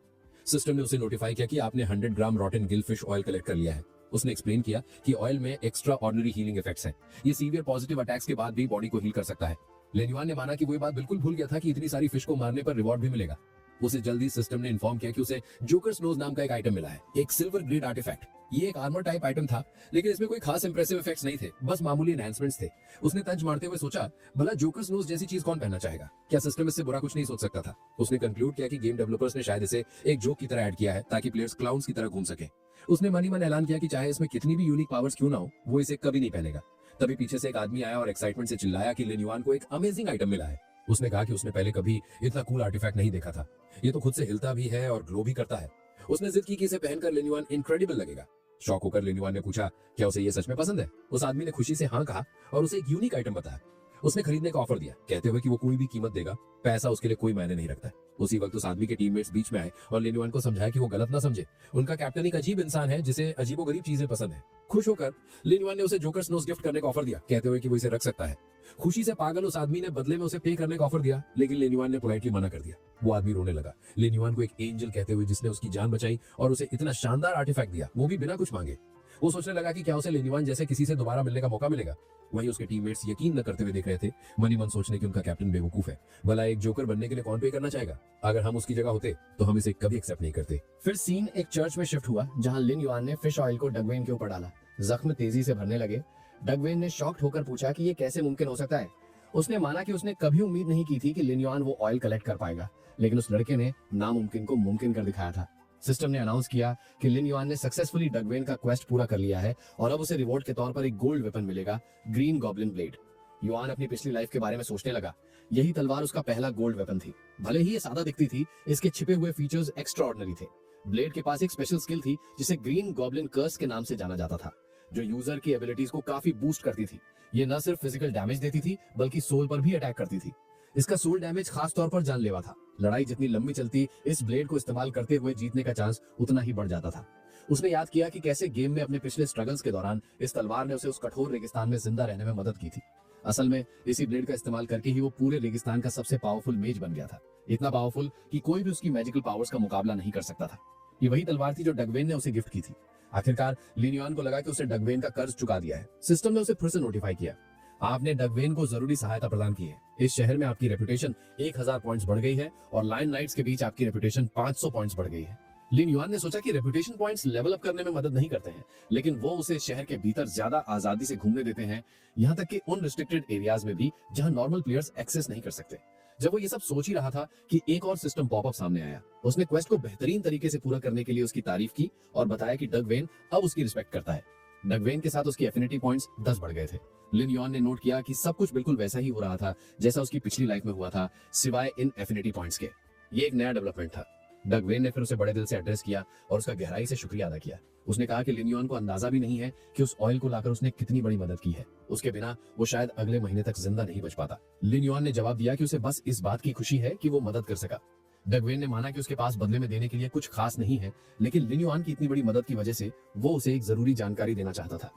सिस्टम ने उसे नोटिफाई किया कि आपने 100 gram rotten gill fish oil collect कर लिया है। उसने एक्सप्लेन किया कि ऑयल में एक्स्ट्रा ऑर्डिनरी हीलिंग इफेक्ट्स हैं। ये सीवियर पॉजिटिव अटैक्स के बाद भी बॉडी को हील कर सकता है। लिन युआन ने माना कि वो ये बात बिल्कुल भूल गया था कि इतनी सारी फिश को मारने पर रिवॉर्ड भी मिलेगा। उसे जल्दी सिस्टम ने इन्फॉर्म किया कि उसे जोकर्स नोज नाम का एक आइटम मिला है, एक सिल्वर ग्रेड आर्टिफैक्ट। ये एक आर्मर टाइप आइटम था, लेकिन इसमें कोई खास इंप्रेसिव इफेक्ट्स नहीं थे, बस मामूली एनहांसमेंट्स थे। उसने तंज मारते हुए सोचा, भला जोकर्स नोज जैसी चीज कौन पहनना चाहेगा? क्या सिस्टम इससे बुरा कुछ नहीं सोच सकता था? उसने कंक्लूड किया कि गेम डेवलपर्स ने शायद इसे एक जोक की तरह ऐड किया है, ताकि प्लेयर्स क्लाउन्स की तरह घूम सके। उसने मन ही मन ऐलान किया कि चाहे इसमें कितनी भी यूनिक पावर्स क्यों ना हो, वो इसे कभी नहीं पहनेगा। तभी पीछे से एक आदमी आया और एक्साइटमेंट से चिल्लाया कि लिन युआन को एक अमेजिंग आइटम मिला है। उसने कहा कि उसने पहले कभी इतना कूल आर्टिफैक्ट नहीं देखा था। ये तो खुद से हिलता भी है और ग्लो भी करता है। उसने जिद की कि इसे पहनकर लिन युआन इनक्रेडिबल लगेगा। शॉक होकर लिन युआन ने पूछा, क्या उसे ये सच में पसंद है? उस आदमी ने खुशी से हाँ कहा और उसे एक यूनिक आइटम बताया। उसने खरीदने का ऑफर दिया, कहते हुए कि वो कोई भी कीमत देगा, पैसा उसके लिए कोई मायने नहीं रखता है। उसी वक्त उस आदमी के टीममेट्स बीच में आए और लिन युआन को समझाया कि वो गलत ना समझे। उनका कैप्टन एक अजीब इंसान है जिसे अजीबोगरीब चीजें पसंद है। खुश होकर लिन युआन ने उसे जोकर्स नोज गिफ्ट करने का ऑफर दिया, कहते हुए कि वो इसे रख सकता है। खुशी से पागल उस आदमी ने बदले में उसे पे करने का ऑफर दिया, लेकिन लिन युआन ने पोलाइटली मना कर दिया। वो आदमी रोने लगा, लिन युआन को एक एंजल कहते हुए जिसने उसकी जान बचाई और उसे इतना शानदार आर्टिफैक्ट दिया, वो भी बिना कुछ मांगे। वो सोचने लगा कि क्या उसे लिन युआन जैसे किसी से दोबारा मिलने का मौका मिलेगा। वहीं उसके टीममेट्स यकीन न करते हुए देख रहे थे, मन ही मन सोचने कि उनका कैप्टन बेवकूफ है। भला एक जोकर बनने के लिए कौन पे करना चाहेगा? अगर हम उसकी जगह होते तो हम इसे कभी एक्सेप्ट नहीं करते। फिर सीन एक चर्च में शिफ्ट हुआ, जहां लिन युआन ने फिश ऑयल को डगवेन के ऊपर डाला। जख्म तेजी से भरने लगे। डगवेन ने शॉक्ड होकर पूछा कि ये कैसे मुमकिन हो सकता है। उसने माना कि उसने कभी उम्मीद नहीं की थी कि लिन युआन वो ऑयल कलेक्ट कर पाएगा, लेकिन उस लड़के ने नामुमकिन को मुमकिन कर दिखाया था। सिस्टम ने अनाउंस किया कि लिन युआन ने सक्सेसफुली डगवेन का क्वेस्ट पूरा कर लिया है और अब उसे रिवॉर्ड के तौर पर एक गोल्ड वेपन मिलेगा, ग्रीन गॉब्लिन ब्लेड। युआन अपनी पिछली लाइफ के बारे में सोचने लगा। यही तलवार उसका पहला गोल्ड वेपन थी। भले ही ये सादा दिखती थी, इसके छिपे हुए फीचर्स एक्स्ट्रा ऑर्डिनरी थे। ब्लेड के पास एक स्पेशल स्किल थी जिसे ग्रीन गॉब्लिन कर्स के नाम से जाना जाता था, जो यूजर की एबिलिटीज को काफी बूस्ट करती थी। ये न सिर्फ फिजिकल डैमेज देती थी बल्कि सोल पर भी अटैक करती थी। इसका सोल डैमेज खास तौर पर जानलेवा था। लड़ाई जितनी लंबी चलती, इस ब्लेड को इस्तेमाल करते हुए जीतने का चांस उतना ही बढ़ जाता था। उसने याद किया कि कैसे गेम में अपने पिछले स्ट्रगल्स के दौरान इस तलवार ने उसे उस कठोर रेगिस्तान में जिंदा रहने में मदद की थी। असल में इसी ब्लेड का इस्तेमाल करके ही वो पूरे रेगिस्तान का सबसे पावरफुल मेज बन गया था। इतना पावरफुल कि कोई भी उसकी मैजिकल पावर्स का मुकाबला नहीं कर सकता था। ये वही तलवार थी जो डगवेन ने उसे गिफ्ट की थी। आखिरकार लिन युआन को लगा कि उसे डगवेन का कर्ज चुका दिया है। सिस्टम ने उसे फिर से नोटिफाई किया, आपने डगवेन को जरूरी सहायता प्रदान की है। इस शहर में आपकी रेपुटेशन 1000 पॉइंट्स बढ़ गई है और लायन नाइट्स के बीच आपकी रेपुटेशन 500 पॉइंट्स बढ़ गई है। लिन युआन ने सोचा कि रेपुटेशन पॉइंट्स लेवल अप करने में मदद नहीं करते हैं, लेकिन वो उसे शहर के भीतर ज्यादा आजादी से घूमने देते हैं, यहाँ तक कि उन रिस्ट्रिक्टेड एरियाज में भी जहाँ नॉर्मल प्लेयर्स एक्सेस नहीं कर सकते। जब वो ये सब सोच ही रहा था कि एक और सिस्टम पॉपअप सामने आया। उसने क्वेस्ट को बेहतरीन तरीके से पूरा करने के लिए उसकी तारीफ की और बताया कि डगवेन अब उसकी रिस्पेक्ट करता है। डगवेन के साथ उसकी एफिनिटी पॉइंट्स 10 बढ़ गए थे। लिन युआन ने नोट किया कि सब कुछ बिल्कुल वैसा ही हो रहा था जैसा उसकी पिछली लाइफ में हुआ था, सिवाय इन एफिनिटी पॉइंट्स के। ये एक नया डेवलपमेंट था। डगवेन ने फिर उसे बड़े दिल से एड्रेस किया और उसका गहराई से शुक्रिया अदा किया। उसने कहा कि लिन युआन को अंदाजा भी नहीं है कि उस ऑयल को लाकर उसने कितनी बड़ी मदद की है। उसके बिना वो शायद अगले महीने तक जिंदा नहीं बच पाता। लिन युआन ने जवाब दिया कि उसे बस इस बात की खुशी है कि वो मदद कर सका। डगवेन ने माना कि उसके पास बदले में देने के लिए कुछ खास नहीं है, लेकिन लिन युआन की इतनी बड़ी मदद की वजह से वो उसे एक जरूरी जानकारी देना चाहता था।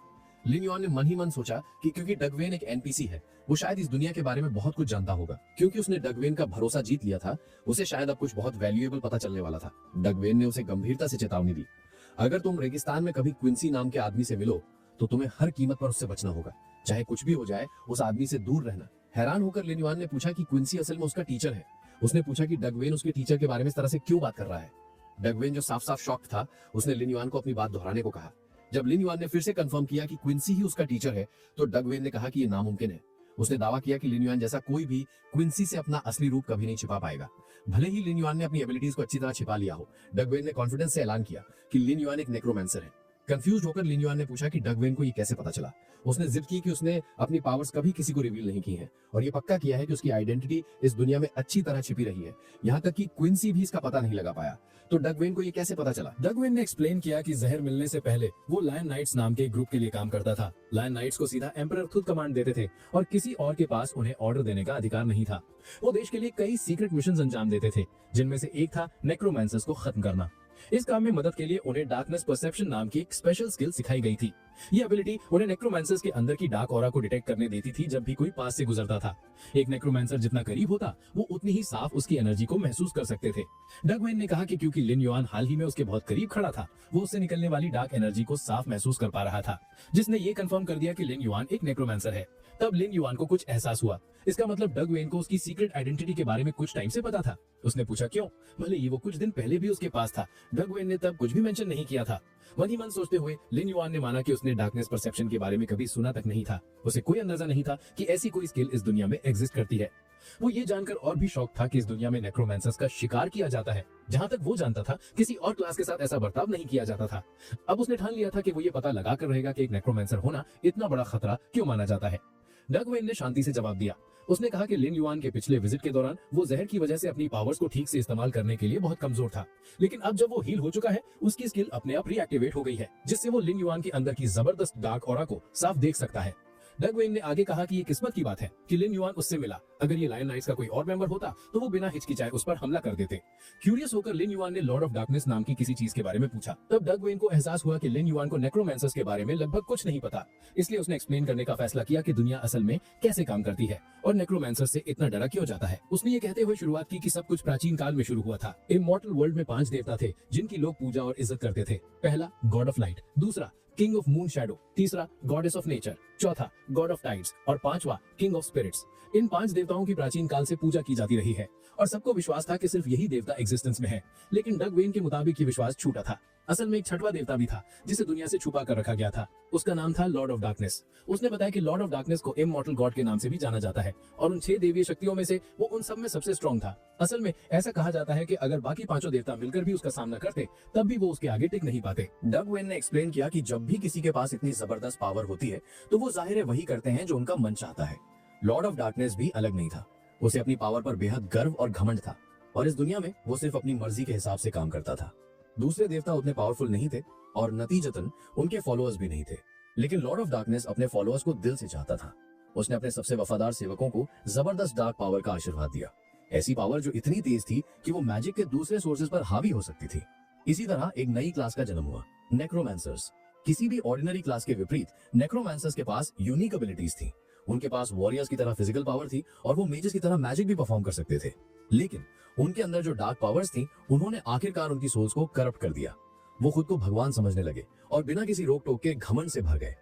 लिन युआन ने मन ही मन सोचा कि क्योंकि डगवेन एक एनपीसी है, वो शायद इस दुनिया के बारे में बहुत कुछ जानता होगा। क्योंकि उसने डगवेन का भरोसा जीत लिया था, उसे शायद अब कुछ बहुत वैल्यूएबल पता चलने वाला था। डगवेन ने उसे गंभीरता से चेतावनी दी, अगर तुम रेगिस्तान में कभी क्विंसी नाम के आदमी से मिलो तो तुम्हें हर कीमत पर उससे बचना होगा, चाहे कुछ भी हो जाए, उस आदमी से दूर रहना। हैरान होकर लिन युआन ने पूछा कि क्विंसी असल में उसका टीचर है। उसने पूछा कि डगवेन उसके टीचर के बारे में इस तरह से क्यों बात कर रहा है। डगवेन जो साफ साफ शॉक्ड था, उसने लिन युआन को अपनी बात दोहराने को कहा। जब लिन युआन ने फिर से कंफर्म किया कि क्विंसी ही उसका टीचर है, तो डगवेन ने कहा कि यह नामुमकिन है। उसने दावा किया कि लिन युआन जैसा कोई भी क्विंसी से अपना असली रूप कभी नहीं छिपा पाएगा। भले ही लिन युआन ने अपनी एबिलिटीज को अच्छी तरह छिपा लिया हो, डगवेन ने कॉन्फिडेंस से ऐलान किया कि लिन युआन एक नेक्रोमैंसर है। कंफ्यूज होकर लिन युआन ने पूछा कि डगवेन को ये कैसे पता चला। उसने जिद की कि उसने अपनी पावर्स कभी किसी को रिवील नहीं की हैं और ये पक्का किया है कि उसकी आइडेंटिटी इस दुनिया में अच्छी तरह छिपी रही है, यहाँ तक कि क्विंसी भी इसका पता नहीं लगा पाया। तो डगवेन को ये कैसे पता चला? डगवेन ने एक्सप्लेन किया कि जहर मिलने से पहले वो लायन नाइट्स नाम के एक ग्रुप के लिए काम करता था। लायन नाइट्स को सीधा एम्परर खुद कमांड देते थे और किसी और के पास उन्हें ऑर्डर देने का अधिकार नहीं था। वो देश के लिए कई सीक्रेट मिशन अंजाम देते थे, जिनमें से एक था नेक्रोमैंसर्स को खत्म करना। इस काम में मदद के लिए उन्हें डार्कनेस परसेप्शन नाम की एक स्पेशल स्किल सिखाई गई थी। ये एबिलिटी उन्हें नेक्रोमैंसर्स के अंदर की डार्क ऑरा को डिटेक्ट करने देती थी जब भी कोई पास से गुजरता था। एक नेक्रोमैंसर जितना करीब होता, वो उतनी ही साफ उसकी एनर्जी को महसूस कर सकते थे। डगवेन ने कहा कि क्योंकि लिन युआन हाल ही में उसके बहुत करीब खड़ा था, वो उससे निकलने वाली डार्क एनर्जी को साफ महसूस कर पा रहा था, जिसने ये कंफर्म कर दिया कि लिन युआन एक नेक्रोमैंसर है। तब लिन युआन को कुछ एहसास हुआ। इसका मतलब डगवेन को उसकी सीक्रेट आइडेंटिटी के बारे में कुछ टाइम से पता था। उसने पूछा क्यों, भले ही वो कुछ दिन पहले भी उसके पास था। डगवेन ने तब कुछ भी मेंशन नहीं किया था। मन ही मन सोचते हुए लिन युआन ने माना कि उसने डार्कनेस परसेप्शन के बारे में कभी सुना तक नहीं था। उसे कोई अंदाजा नहीं था कि ऐसी कोई स्किल इस दुनिया में एग्जिस्ट करती है। वो ये जानकर और भी शॉक था कि इस दुनिया में नेक्रोमैंसर्स का शिकार किया जाता है। जहां तक वो जानता था, किसी और क्लास के साथ ऐसा बर्ताव नहीं किया जाता था। अब उसने ठान लिया था कि वो ये पता लगा कर रहेगा कि एक नेक्रोमैंसर होना इतना बड़ा खतरा क्यों माना जाता है। डगवेन ने शांति से जवाब दिया। उसने कहा कि लिन युआन के पिछले विजिट के दौरान वो जहर की वजह से अपनी पावर्स को ठीक से इस्तेमाल करने के लिए बहुत कमजोर था, लेकिन अब जब वो हील हो चुका है, उसकी स्किल अपने आप रीएक्टिवेट हो गई है, जिससे वो लिन युआन के अंदर की जबरदस्त डार्क ऑरा को साफ देख सकता है। डगवेन ने आगे कहा कि ये किस्मत की बात है कि लिन युआन उससे मिला। अगर ये लायन नाइट्स का कोई और मेंबर होता तो वो बिना हिचकिचाए उस पर हमला कर देते। क्यूरियस होकर लिन युआन ने लॉर्ड ऑफ डार्कनेस नाम की किसी चीज के बारे में पूछा। तब डगवेन को एहसास हुआ कि लिन युआन को नेक्रोमैंसर्स के बारे में लगभग कुछ नहीं पता। इसलिए उसने एक्सप्लेन करने का फैसला किया कि दुनिया असल में कैसे काम करती है और नेक्रोमैंसर्स से इतना डरा क्यों जाता है। उसने ये कहते हुए शुरुआत की कि सब कुछ प्राचीन काल में शुरू हुआ था। इमॉर्टल वर्ल्ड में 5 देवता थे जिनकी लोग पूजा और इज्जत करते थे। पहला गॉड ऑफ लाइट, दूसरा किंग ऑफ मून शैडो, तीसरा गॉडेस ऑफ नेचर, चौथा गॉड ऑफ टाइड्स और पांचवा किंग ऑफ स्पिरिट्स। इन 5 देवताओं की प्राचीन काल से पूजा की जाती रही है और सबको विश्वास था कि सिर्फ यही देवता एग्जिस्टेंस में है। लेकिन डगवेन के मुताबिक ये विश्वास झूठा था। असल में एक छठवां देवता भी था जिसे दुनिया से छुपा कर रखा गया था। उसका नाम था लॉर्ड ऑफ डार्कनेस। उसने बताया कि लॉर्ड ऑफ डार्कनेस को इमॉर्टल गॉड के नाम से भी जाना जाता है और उन 6 देवीय शक्तियों में से वो उन सब में सबसे स्ट्रांग था। असल में ऐसा कहा जाता है कि अगर बाकी 5 देवता मिलकर भी उसका सामना करते तब भी वो उसके आगे टिक नहीं पाते। डग वेन ने एक्सप्लेन किया कि जब भी किसी के पास इतनी जबरदस्त पावर होती है तो वो जाहिर है वही करते हैं जो उनका मन चाहता है। लॉर्ड ऑफ डार्कनेस भी अलग नहीं था। उसे अपनी पावर पर बेहद गर्व और घमंड था और इस दुनिया में वो सिर्फ अपनी मर्जी के हिसाब से काम करता था। दूसरे देवता उतने पावरफुल नहीं थे और नतीजतन उनके फॉलोअर्स भी नहीं थे, लेकिन लॉर्ड ऑफ डार्कनेस अपने फॉलोअर्स को दिल से चाहता था। उसने अपने सबसे वफादार सेवकों को जबरदस्त डार्क पावर का आशीर्वाद दिया, ऐसी पावर जो इतनी तेज थी कि वो मैजिक के दूसरे सोर्सेज पर हावी हो सकती थी। इसी तरह एक नई क्लास का जन्म हुआ, नेक्रोमैंसर्स। किसी भी ऑर्डिनरी क्लास के विपरीत नेक्रोमैंसर्स के पास यूनिक एबिलिटीज थी। उनके पास वॉरियर्स की तरह फिजिकल पावर थी और वो मेजेस की तरह मैजिक भी परफॉर्म कर सकते थे, लेकिन उनके अंदर जो डार्क पावर्स थी उन्होंने आखिरकार उनकी सोल्स को करप्ट कर दिया। वो खुद को भगवान समझने लगे और बिना किसी रोक टोक के घमंड से भर गए।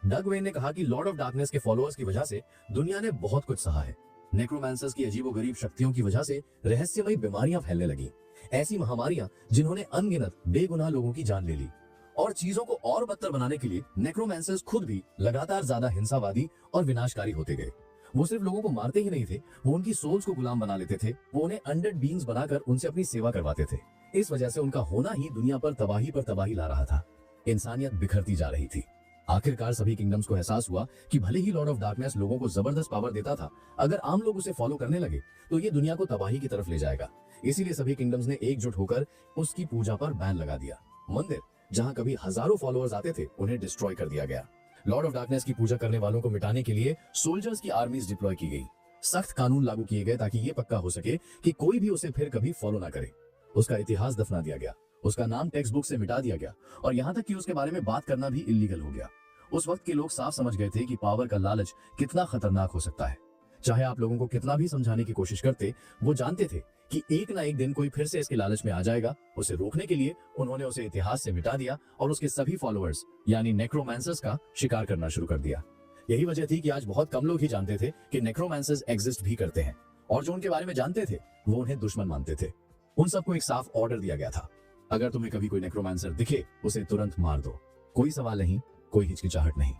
डग वेन ने कहा कि लॉर्ड ऑफ डार्कनेस के फॉलोअर्स की वजह से दुनिया ने बहुत कुछ सहा है। नेक्रोमैंसर्स की अजीबोगरीब शक्तियों की वजह से रहस्यमयी बीमारियां फैलने लगी, ऐसी महामारियां जिन्होंने अनगिनत बेगुनाह लोगों की जान ले ली। और चीजों को और बदतर बनाने के लिए नेक्रोमैंसर्स खुद भी लगातार ज्यादा हिंसावादी और विनाशकारी होते गए। वो सिर्फ लोगों को मारते ही नहीं थे, वो उनकी सोल्स को गुलाम बना लेते थे। वो उन्हें अनडेड बीइंग्स बनाकर उनसे अपनी सेवा करवाते थे। इस वजह से उनका होना ही दुनिया पर तबाही ला रहा था। इंसानियत बिखरती जा रही थी। आखिरकार सभी किंगडम्स को एहसास हुआ कि भले ही लॉर्ड ऑफ डार्कनेस लोगों को जबरदस्त पावर देता था, अगर आम लोग उसे फॉलो करने लगे तो ये दुनिया को तबाही की तरफ ले जाएगा। इसीलिए सभी किंगडम्स ने एकजुट होकर उसकी पूजा पर बैन लगा दिया। मंदिर जहां कभी हजारों फॉलोअर्स आते थे उन्हें डिस्ट्रॉय कर दिया गया। लॉर्ड ऑफ डार्कनेस की पूजा करने वालों को मिटाने के लिए सोल्जर्स की आर्मीज डिप्लॉय की गई। सख्त कानून लागू किए गए ताकि ये पक्का हो सके कि कोई भी उसे फिर कभी फॉलो ना करे। उसका इतिहास दफना दिया गया, उसका नाम टेक्स्ट बुक से मिटा दिया गया और यहाँ तक कि उसके बारे में बात करना भी इलीगल हो गया। उस वक्त के लोग साफ समझ गए थे कि पावर का लालच कितना खतरनाक हो सकता है। चाहे आप लोगों को कितना भी समझाने की कोशिश करते, वो जानते थे कि एक ना एक दिन कोई फिर से इसके लालच में आ जाएगा। उसे रोकने के लिए उन्होंने उसे इतिहास से मिटा दिया और उसके सभी फॉलोअर्स यानी नेक्रोमैंसर्स का शिकार करना शुरू कर दिया। यही वजह थी कि आज बहुत कम लोग ही जानते थे कि नेक्रोमैंसर्स एग्जिस्ट भी करते हैं, और जो उनके बारे में जानते थे वो उन्हें दुश्मन मानते थे। उन सबको एक साफ ऑर्डर दिया गया था, अगर तुम्हें कभी कोई नेक्रोमैंसर दिखे उसे तुरंत मार दो। कोई सवाल नहीं, कोई हिचकिचाहट नहीं।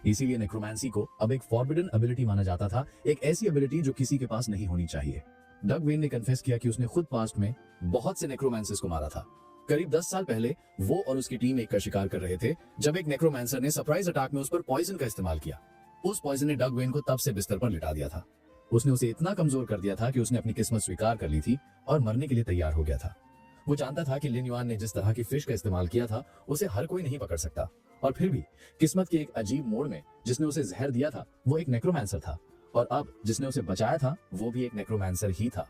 इसीलिए नेक्रोमैंसी को अब एक फॉरबिडन एबिलिटी माना जाता था, एक ऐसी एबिलिटी जो किसी के पास नहीं होनी चाहिए। डग वेन ने कन्फेस किया कि उसने खुद पास्ट में बहुत से नेक्रोमैंसर्स को मारा था। करीब 10 साल पहले वो और उसकी टीम एक का शिकार कर रहे थे जब एक नेक्रोमैंसर ने सरप्राइज अटैक में उस पर पॉइजन का इस्तेमाल किया। उस पॉइजन ने डग वेन को तब से बिस्तर पर लिटा दिया था। उसने उसे इतना कमजोर कर दिया था कि उसने अपनी किस्मत स्वीकार कर ली थी और मरने के लिए तैयार हो गया था। वो जानता था कि लिन युआन ने जिस तरह की फिश का इस्तेमाल किया था उसे हर कोई नहीं पकड़ सकता, और फिर भी किस्मत के एक अजीब मोड़ में जिसने उसे जहर दिया था वो एक नेक्रोमैंसर था, और अब जिसने उसे बचाया था वो भी एक नेक्रोमैंसर ही था।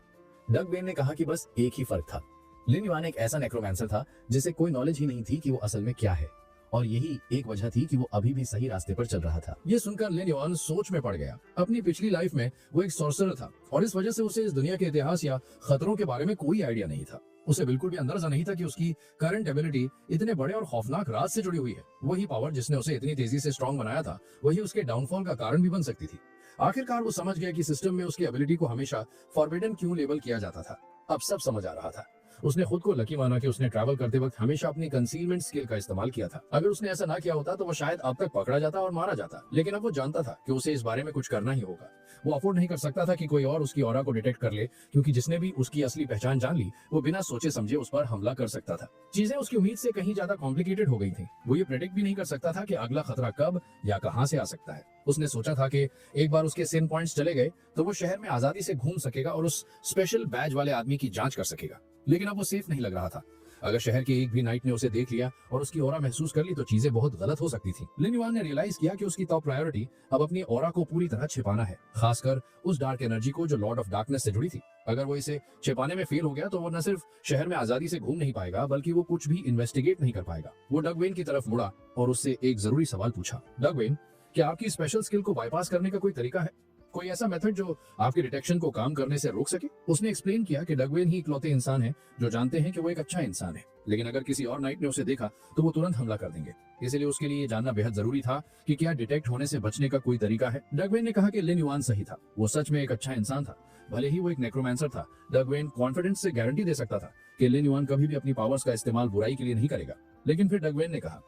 डग वेन ने कहा कि बस एक ही फर्क था, लिन युआन एक ऐसा नेक्रोमैंसर था जिसे कोई नॉलेज ही नहीं थी कि वो असल में क्या है, और यही एक वजह थी कि वो अभी भी सही रास्ते पर चल रहा था। ये सुनकर लिन युआन सोच में पड़ गया। अपनी पिछली लाइफ में वो एक सॉर्सरर था और इस वजह से उसे इस दुनिया के इतिहास या खतरों के बारे में कोई आइडिया नहीं था। उसे बिल्कुल भी अंदाजा नहीं था कि उसकी करंट एबिलिटी इतने बड़े और खौफनाक राज से जुड़ी हुई है। वही पावर जिसने उसे इतनी तेजी से स्ट्रांग बनाया था, वही उसके डाउनफॉल का कारण भी बन सकती थी। आखिरकार वो समझ गया कि सिस्टम में उसकी एबिलिटी को हमेशा फॉरबिडन क्यों लेबल किया जाता था। अब सब समझ आ रहा था। उसने खुद को लकी माना कि उसने ट्रैवल करते वक्त हमेशा अपनी कंसीलमेंट स्किल का इस्तेमाल किया था। अगर उसने ऐसा ना किया होता तो वो शायद अब तक पकड़ा जाता और मारा जाता, लेकिन अब वो जानता था कि उसे इस बारे में कुछ करना ही होगा। वो अफोर्ड नहीं कर सकता था कि कोई और उसकी ऑरा को डिटेक्ट कर ले, क्योंकि जिसने भी उसकी असली पहचान जान ली वो बिना सोचे समझे उस पर हमला कर सकता था। चीजें उसकी उम्मीद से कहीं ज्यादा कॉम्प्लिकेटेड हो गई थी। वो ये प्रेडिक्ट भी नहीं कर सकता था कि अगला खतरा कब या कहां से आ सकता है। उसने सोचा था कि एक बार उसके सिन पॉइंट्स चले गए तो वो शहर में आजादी से घूम सकेगा और उस स्पेशल बैज वाले आदमी की जांच कर सकेगा, लेकिन अब वो सेफ नहीं लग रहा था। अगर शहर के एक भी नाइट ने उसे देख लिया और उसकी ऑरा महसूस कर ली तो चीजें बहुत गलत हो सकती थी। लिन युआन ने रियलाइज किया कि उसकी टॉप प्रायोरिटी अब अपनी ऑरा को पूरी तरह छिपाना है, खासकर उस डार्क एनर्जी को जो लॉर्ड ऑफ डार्कनेस से जुड़ी थी। अगर वो इसे छिपाने में फेल हो गया तो वो न सिर्फ शहर में आजादी से घूम नहीं पाएगा, बल्कि वो कुछ भी इन्वेस्टिगेट नहीं कर पाएगा। वो डग वेन की तरफ मुड़ा और उससे एक जरूरी सवाल पूछा, डग वेन, क्या आपकी स्पेशल स्किल को बाईपास करने का कोई तरीका है? कोई ऐसा मेथड जो आपके डिटेक्शन को काम करने से रोक सके? उसने एक्सप्लेन किया कि डग वेन ही इकलौते इंसान है जो जानते हैं कि वो एक अच्छा इंसान है, लेकिन अगर किसी और नाइट ने उसे देखा तो वो तुरंत हमला कर देंगे। इसलिए उसके लिए ये जानना बेहद जरूरी था कि क्या डिटेक्ट होने से बचने का कोई तरीका है। डग वेन ने कहा कि लिन युआन सही था, वो सच में एक अच्छा इंसान था, भले ही वो एक नेक्रोमैंसर था, डग वेन कॉन्फिडेंस से गारंटी दे सकता था कि लिन युआन कभी भी अपनी पावर्स का इस्तेमाल बुराई के लिए नहीं करेगा। लेकिन फिर डग वेन ने कहा,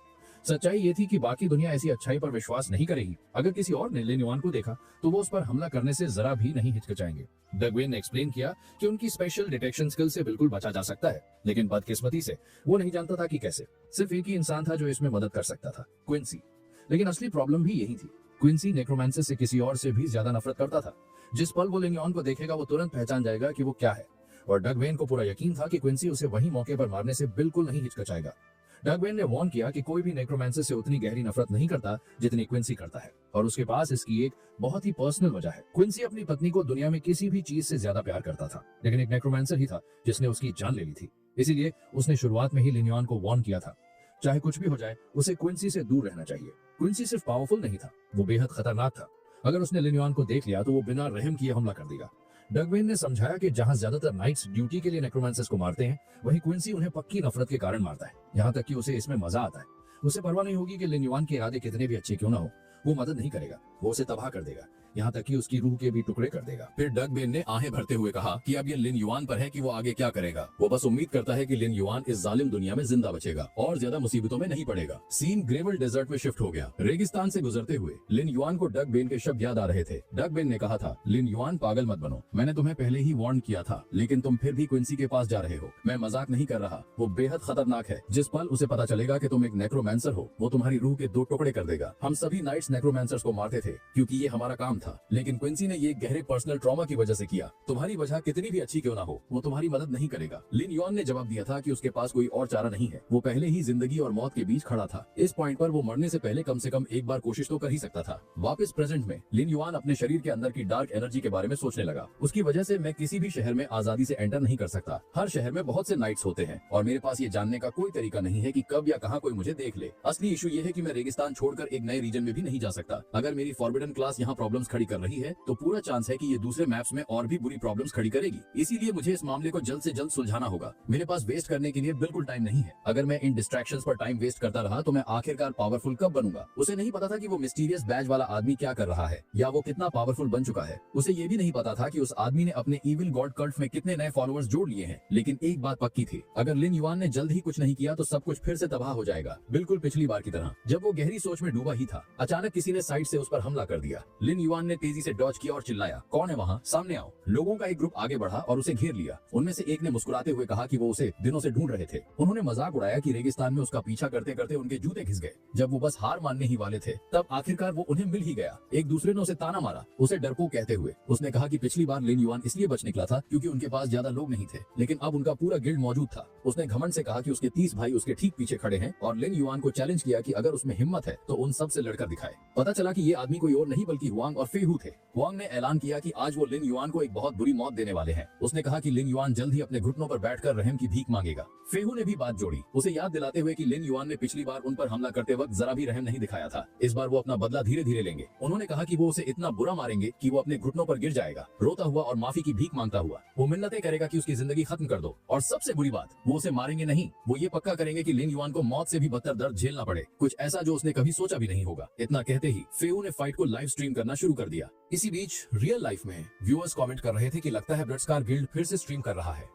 सच्चाई ये थी कि बाकी दुनिया ऐसी अच्छाई पर विश्वास नहीं करेगी। अगर किसी और ने लिन युआन को देखा तो वो उस पर हमला करने से जरा भी नहीं हिचकिचाएंगे। डग वेन ने एक्सप्लेन किया कि उनकी स्पेशल डिटेक्शन स्किल से बिल्कुल बचा जा सकता है, लेकिन बदकिस्मती से वो नहीं जानता था कि कैसे। सिर्फ एक ही इंसान था जो इसमें मदद कर सकता था, क्विंसी। लेकिन असली प्रॉब्लम भी यही थी। क्विंसी नेक्रोमैंसर से किसी और से भी ज्यादा नफरत करता था। जिस पल वो लिन युआन को देखेगा वो तुरंत पहचान जाएगा कि वो क्या है, और डग वेन को पूरा यकीन था कि क्विंसी उसे वही मौके पर मारने से बिल्कुल नहीं हिचकिचाएगा। डग वेन ने वार्न किया कि कोई भी नेक्रोमैंसर से उतनी गहरी नफरत नहीं करता जितनी क्विंसी करता है, और उसके पास इसकी एक बहुत ही पर्सनल वजह है। क्विंसी अपनी पत्नी को दुनिया में किसी भी चीज से ज्यादा प्यार करता था, लेकिन एक नेक्रोमैंसर ही था जिसने उसकी जान ले ली थी। इसीलिए उसने शुरुआत में ही लिन युआन को वार्न किया था, चाहे कुछ भी हो जाए उसे क्विंसी से दूर रहना चाहिए। क्विंसी सिर्फ पावरफुल नहीं था, वो बेहद खतरनाक था। अगर उसने लिन युआन को देख लिया तो वो बिना रहम किए हमला कर देगा। डग वेन ने समझाया कि जहां ज्यादातर नाइट्स ड्यूटी के लिए नेक्रोमैंसर्स को मारते हैं, वहीं क्विंसी उन्हें पक्की नफरत के कारण मारता है, यहाँ तक कि उसे इसमें मजा आता है। उसे परवाह नहीं होगी कि लिन युआन के इरादे कितने भी अच्छे क्यों ना हो, वो मदद नहीं करेगा, वो उसे तबाह कर देगा, यहाँ तक कि उसकी रूह के भी टुकड़े कर देगा। फिर डग वेन ने आहें भरते हुए कहा कि अब ये लिन युआन पर है कि वो आगे क्या करेगा। वो बस उम्मीद करता है कि लिन युआन इस जालिम दुनिया में जिंदा बचेगा और ज्यादा मुसीबतों में नहीं पड़ेगा। सीन ग्रेवल डेजर्ट में शिफ्ट हो गया। रेगिस्तान से गुजरते हुए लिन युआन को डग वेन के शब्द याद आ रहे थे। डग वेन ने कहा था, लिन युआन पागल मत बनो, मैंने तुम्हें पहले ही वार्न किया था, लेकिन तुम फिर भी क्विंसी के पास जा रहे हो। मैं मजाक नहीं कर रहा, वो बेहद खतरनाक है। जिस पल उसे पता चलेगा कि तुम एक नेक्रोमैंसर हो, वो तुम्हारी रूह के 2 टुकड़े कर देगा। हम सभी नाइट्स नेक्रोमैंसर्स को मारते थे क्योंकि ये हमारा काम था, लेकिन क्विंसी ने ये गहरे पर्सनल ट्रॉमा की वजह से किया। तुम्हारी वजह कितनी भी अच्छी क्यों ना हो, वो तुम्हारी मदद नहीं करेगा। लिन युआन ने जवाब दिया था कि उसके पास कोई और चारा नहीं है, वो पहले ही जिंदगी और मौत के बीच खड़ा था। इस पॉइंट पर वो मरने से पहले कम से कम एक बार कोशिश तो कर ही सकता था। वापस प्रेजेंट में लिन युआन अपने शरीर के अंदर की डार्क एनर्जी के बारे में सोचने लगा। उसकी वजह से मैं किसी भी शहर में आजादी से एंटर नहीं कर सकता। हर शहर में बहुत से नाइट्स होते हैं और मेरे पास ये जानने का कोई तरीका नहीं है कि कब या कहाँ कोई मुझे देख ले। असली इशू ये है कि मैं रेगिस्तान छोड़कर एक नए रीजन में भी नहीं जा सकता। अगर मेरी फॉरबिडन क्लास यहाँ प्रॉब्लम्स खड़ी कर रही है तो पूरा चांस है कि ये दूसरे मैप्स में और भी बुरी प्रॉब्लम्स खड़ी करेगी। इसीलिए मुझे इस मामले को जल्द से जल्द सुलझाना होगा। मेरे पास वेस्ट करने के लिए बिल्कुल टाइम नहीं है। अगर मैं इन डिस्ट्रैक्शंस पर टाइम वेस्ट करता रहा तो मैं आखिरकार पावरफुल कब बनूंगा। उसे नहीं पता था कि वो मिस्टीरियस बैज वाला आदमी क्या कर रहा है या वो कितना पावरफुल बन चुका है। उसे ये भी नहीं पता था कि उस आदमी ने अपने इविल गॉड कल्ट में कितने नए फॉलोअर्स जोड़ लिए हैं। लेकिन एक बात पक्की थी, अगर लिन युआन ने जल्द ही कुछ नहीं किया तो सब कुछ फिर से तबाह हो जाएगा, बिल्कुल पिछली बार की तरह। जब वो गहरी सोच में डूबा ही था, अचानक किसी ने साइड से उस पर हमला कर दिया। लिन युआन ने तेजी से डॉज किया और चिल्लाया, कौन है वहाँ, सामने आओ। लोगों का एक ग्रुप आगे बढ़ा और उसे घेर लिया। उनमें से एक ने मुस्कुराते हुए कहा कि वो उसे दिनों से ढूंढ रहे थे। उन्होंने मजाक उड़ाया कि रेगिस्तान में उसका पीछा करते करते उनके जूते घिस गए। जब वो बस हार मानने ही वाले थे तब आखिरकार वो उन्हें मिल ही गया। एक दूसरे ने उसे ताना मारा, उसे डरपोक कहते हुए। उसने कहा कि पिछली बार लिन युआन इसलिए बच निकला था क्योंकि उनके पास ज्यादा लोग नहीं थे, लेकिन अब उनका पूरा गिल्ड मौजूद था। उसने घमंड से कहा कि उसके 30 भाई उसके ठीक पीछे खड़े हैं और लिन युआन को चैलेंज किया कि अगर उसमें हिम्मत है तो उन सब से लड़कर दिखाए। पता चला कि ये आदमी कोई और नहीं बल्कि हुआंग और फेहू थे। हुआंग ने ऐलान किया कि आज वो लिन युआन को एक बहुत बुरी मौत देने वाले हैं। उसने कहा कि लिन युआन जल्द ही अपने घुटनों पर बैठकर रहम की भीख मांगेगा। फेहू ने भी बात जोड़ी, उसे याद दिलाते हुए कि लिन युआन ने पिछली बार उन पर हमला करते वक्त जरा भी रहम नहीं दिखाया था। इस बार वो अपना बदला धीरे धीरे लेंगे। उन्होंने कहा कि वो उसे इतना बुरा मारेंगे कि वो अपने घुटनों पर गिर जाएगा, रोता हुआ और माफी की भीख मांगता हुआ। वो मिन्नतें करेगा कि उसकी जिंदगी खत्म कर दो, और सबसे बुरी बात, वो उसे मारेंगे नहीं, वो ये पक्का करेंगे कि लिन युआन को मौत से भी बदतर दर्द झेलना पड़े, कुछ ऐसा जो उसने कभी सोचा भी नहीं होगा। इतना कहते ही फेहू ने फाइट को लाइव स्ट्रीम करना शुरू कर दिया। इसी बीच रियल लाइफ में व्यूअर्स कमेंट कर रहे थे कि लगता है ब्लडस्कार गिल्ड फिर से स्ट्रीम कर रहा है।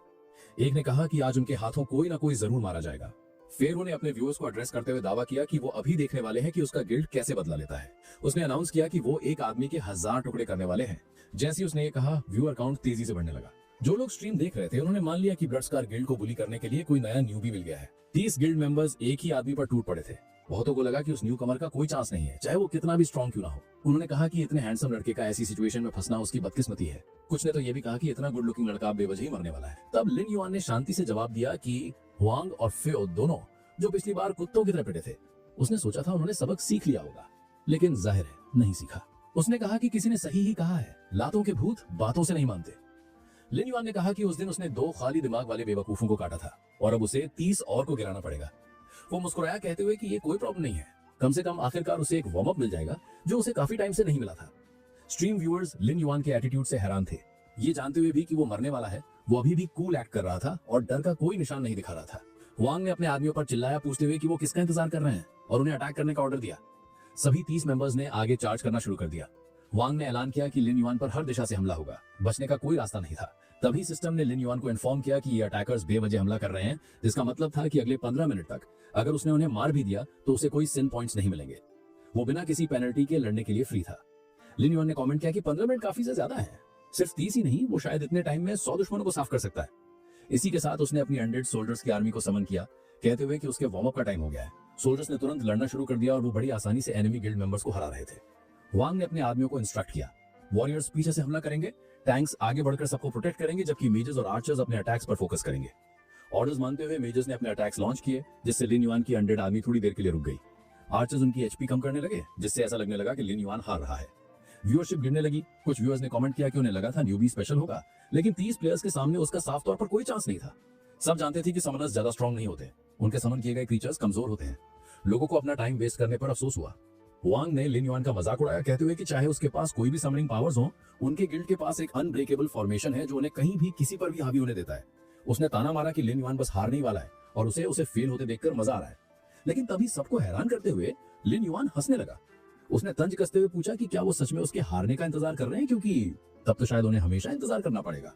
एक ने कहा कि आज उनके हाथों कोई ना कोई जरूर मारा जाएगा। फिर उन्हें अपने व्यूअर्स को एड्रेस करते हुए दावा किया कि वो अभी देखने वाले हैं कि उसका गिल्ड कैसे बदला लेता है। उसने अनाउंस किया कि वो एक आदमी के 1000 टुकड़े करने वाले हैं। जैसे ही उसने ये कहा, व्यूअर काउंट तेजी से बढ़ने लगा। जो लोग स्ट्रीम देख रहे थे उन्होंने मान लिया कि ब्लडस्कार गिल्ड को बुली करने के लिए कोई नया न्यूबी मिल गया है। 30 गिल्ड मेंबर्स एक ही आदमी पर टूट पड़े थे। बहुतों को लगा कि उस न्यू कमर का कोई चांस नहीं है, चाहे वो कितना भी स्ट्रॉन्ग क्यों ना हो। उन्होंने कहा कि इतने हैंडसम लड़के का ऐसी सिचुएशन में फंसना उसकी बदकिस्मती है। कुछ ने तो ये भी कहा कि इतना गुड लुकिंग लड़का बेवजह ही मरने वाला है। तब लिन युआन ने शांति से जवाब दिया कि हुआंग और फेओ दोनों जो पिछली बार कुत्तों की तरह पिटे थे, उसने सोचा था उन्होंने सबक सीख लिया होगा, लेकिन जाहिर है नहीं सीखा। उसने कहा कि किसी ने सही ही कहा है, लातों के भूत बातों से नहीं मानते। लिन युआन ने कहा कि उस दिन उसने 2 खाली दिमाग वाले बेवकूफों को काटा था और अब उसे 30 और को गिराना पड़ेगा। वो मुस्कुराया कहते हुए कि ये कोई प्रॉब्लम नहीं है, कम से कम आखिरकार उसे एक वार्म अप मिल जाएगा जो उसे काफी टाइम से नहीं मिला था। स्ट्रीम व्यूअर्स लिन युआन के एटीट्यूड से हैरान थे। ये जानते हुए भी कि वो मरने वाला है, वो अभी भी कूल एक्ट कर रहा था और डर का कोई निशान नहीं दिखा रहा था। हुआंग ने अपने आदमियों पर चिल्लाया, पूछते हुए कि वो किसका इंतजार कर रहे हैं, और उन्हें अटैक करने का ऑर्डर दिया। सभी 30 मेंबर्स ने आगे चार्ज करना शुरू कर दिया। वांग ने ऐलान किया कि लिन युआन पर हर दिशा से हमला होगा, बचने का कोई रास्ता नहीं था। तभी सिस्टम ने लिन युआन को इन्फॉर्म किया कि ये अटैकर्स बेवजह हमला कर रहे हैं, जिसका मतलब था कि अगले 15 मिनट तक अगर उसने उन्हें मार भी दिया तो उसे कोई सिन पॉइंट्स नहीं मिलेंगे। वो बिना किसी पेनल्टी के लड़ने के लिए फ्री था। लिन युआन ने कमेंट किया कि 15 मिनट काफी से ज्यादा है, सिर्फ 30 ही नहीं, वो शायद इतने टाइम में 100 दुश्मनों को साफ कर सकता है। इसी के साथ उसने अपनी 100 सोल्जर्स की आर्मी को समन किया, कहते हुए कि उसके वार्म अप का टाइम हो गया है। सोल्जर्स ने तुरंत लड़ना शुरू कर दिया और वो बड़ी आसानी से एनिमी गिल्ड मेंबर्स को हरा रहे थे। वांग ने अपने आदमियों को इंस्ट्रक्ट किया, वॉरियर्स पीछे से हमला करेंगे, टैंक्स आगे बढ़कर सबको प्रोटेक्ट करेंगे, जबकि मेजर्स और आर्चर्स अपने अटैक्स पर फोकस करेंगे। ऑर्डर्स मानते हुए मेजर्स ने अपने अटैक्स लॉन्च किए, जिससे लिन युआन की 100 आर्मी थोड़ी देर के लिए रुक गई। आर्चर्स उनकी एचपी कम करने लगे, जिससे ऐसा लगने लगा कि लिन युआन हार रहा है। व्यूअरशिप गिरने लगी। कुछ व्यूअर्स ने कमेंट किया कि उन्हें लगा था न्यूबी स्पेशल होगा, लेकिन 30 प्लेयर्स के सामने उसका साफ तौर पर कोई चांस नहीं था। सब जानते थे कि समनर्स ज्यादा स्ट्रांग नहीं होते, उनके समन किए गए क्रीचर्स कमजोर होते हैं। लोगों को अपना टाइम वेस्ट करने पर अफसोस हुआ। वांग ने लिन युआन का मजाक उड़ाया, कहते हुए कि चाहे उसके पास कोई भी समनिंग पावर्स हो, उनके गिल्ड के पास एक अनब्रेकेबल फॉर्मेशन है जो उन्हें कहीं भी किसी पर भी हावी होने देता है। उसने ताना मारा कि लिन युआन बस हारने ही वाला है और उसे फेल होते देखकर मजा आ रहा है। लेकिन तभी सबको हैरान करते हुए लिन युआन हंसने लगा। उसने तंज कसते हुए पूछा कि क्या वो सच में उसके हारने का इंतजार कर रहे हैं, क्योंकि तब तो शायद उन्हें हमेशा इंतजार करना पड़ेगा।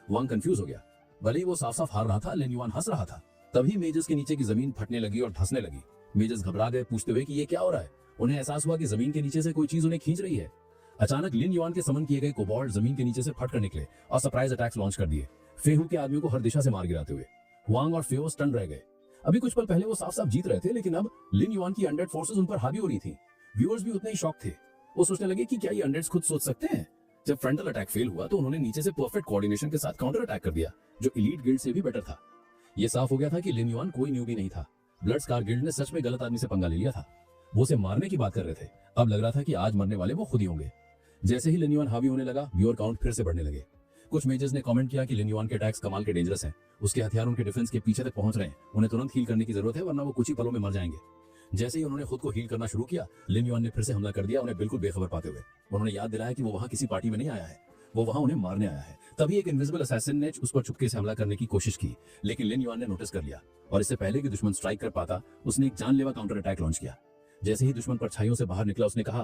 वांग कंफ्यूज हो गया। भले ही वो साफ साफ हार रहा था, लिन युआन हंस रहा था। तभी मेजर्स के नीचे की जमीन फटने लगी और धंसने लगी। मेजर्स घबरा गए, पूछते हुए कि ये क्या हो रहा है। उन्हें एहसास हुआ कि जमीन के नीचे से कोई चीज उन्हें खींच रही है। अचानक लिन युआन के समन किए गए कोबॉल्ट जमीन के नीचे से फट कर निकले और सरप्राइज अटैक्स लॉन्च कर दिए, फेहू के आदमियों को हर दिशा से मार गिराते हुए। वांग और फेओ स्टन रह गए। अभी कुछ पल पहले वो साफ साफ जीत रहे थे, लेकिन अब लिन युआन की 100 फोर्सेस उन पर हावी हो रही थी। व्यूअर्स भी उतने ही शॉक थे। वो सोचने लगे कि क्या ये 100 खुद सोच सकते हैं। जब फ्रंटल अटैक फेल हुआ तो उन्होंने नीचे से परफेक्ट कोऑर्डिनेशन के साथ काउंटर अटैक कर दिया, जो एलीट गिल्ड से भी बेटर था। ये साफ हो गया था कि लिन युआन कोई न्यूबी नहीं था। ब्लड स्कार गिल्ड ने सच में गलत आदमी से पंगा ले लिया था। वो उसे मारने की बात कर रहे थे। अब लग रहा था कि आज मरने वाले वो खुद ही होंगे। जैसे ही लिन युआन हावी होने लगा, व्यूअर काउंट फिर से बढ़ने लगे। कुछ मेजर्स ने कमेंट किया कि लिन युआन के अटैक्स कमाल के डेंजरस हैं। उसके हथियार उनके डिफेंस के पीछे तक पहुंच रहे हैं। उन्हें तुरंत हील करने की जरूरत है, वरना वो कुछ ही पलों में मर जाएंगे। जैसे ही उन्होंने खुद को हील करना शुरू किया, लिन युआन ने फिर से हमला कर दिया, उन्हें बिल्कुल बेखबर पाते हुए। उन्होंने याद दिलाया कि वो वहां किसी पार्टी में नहीं आया है, वो वहां उन्हें मारने आया है। तभी एक इनविजिबल असैसिन ने उस पर चुपके से हमला करने की कोशिश की, लेकिन लिन युआन ने नोटिस कर लिया और इससे पहले कि दुश्मन स्ट्राइक कर पाता, उसने एक जानलेवा काउंटर अटैक लॉन्च किया। जैसे ही दुश्मन परछाइयों से बाहर निकला, उसने कहा,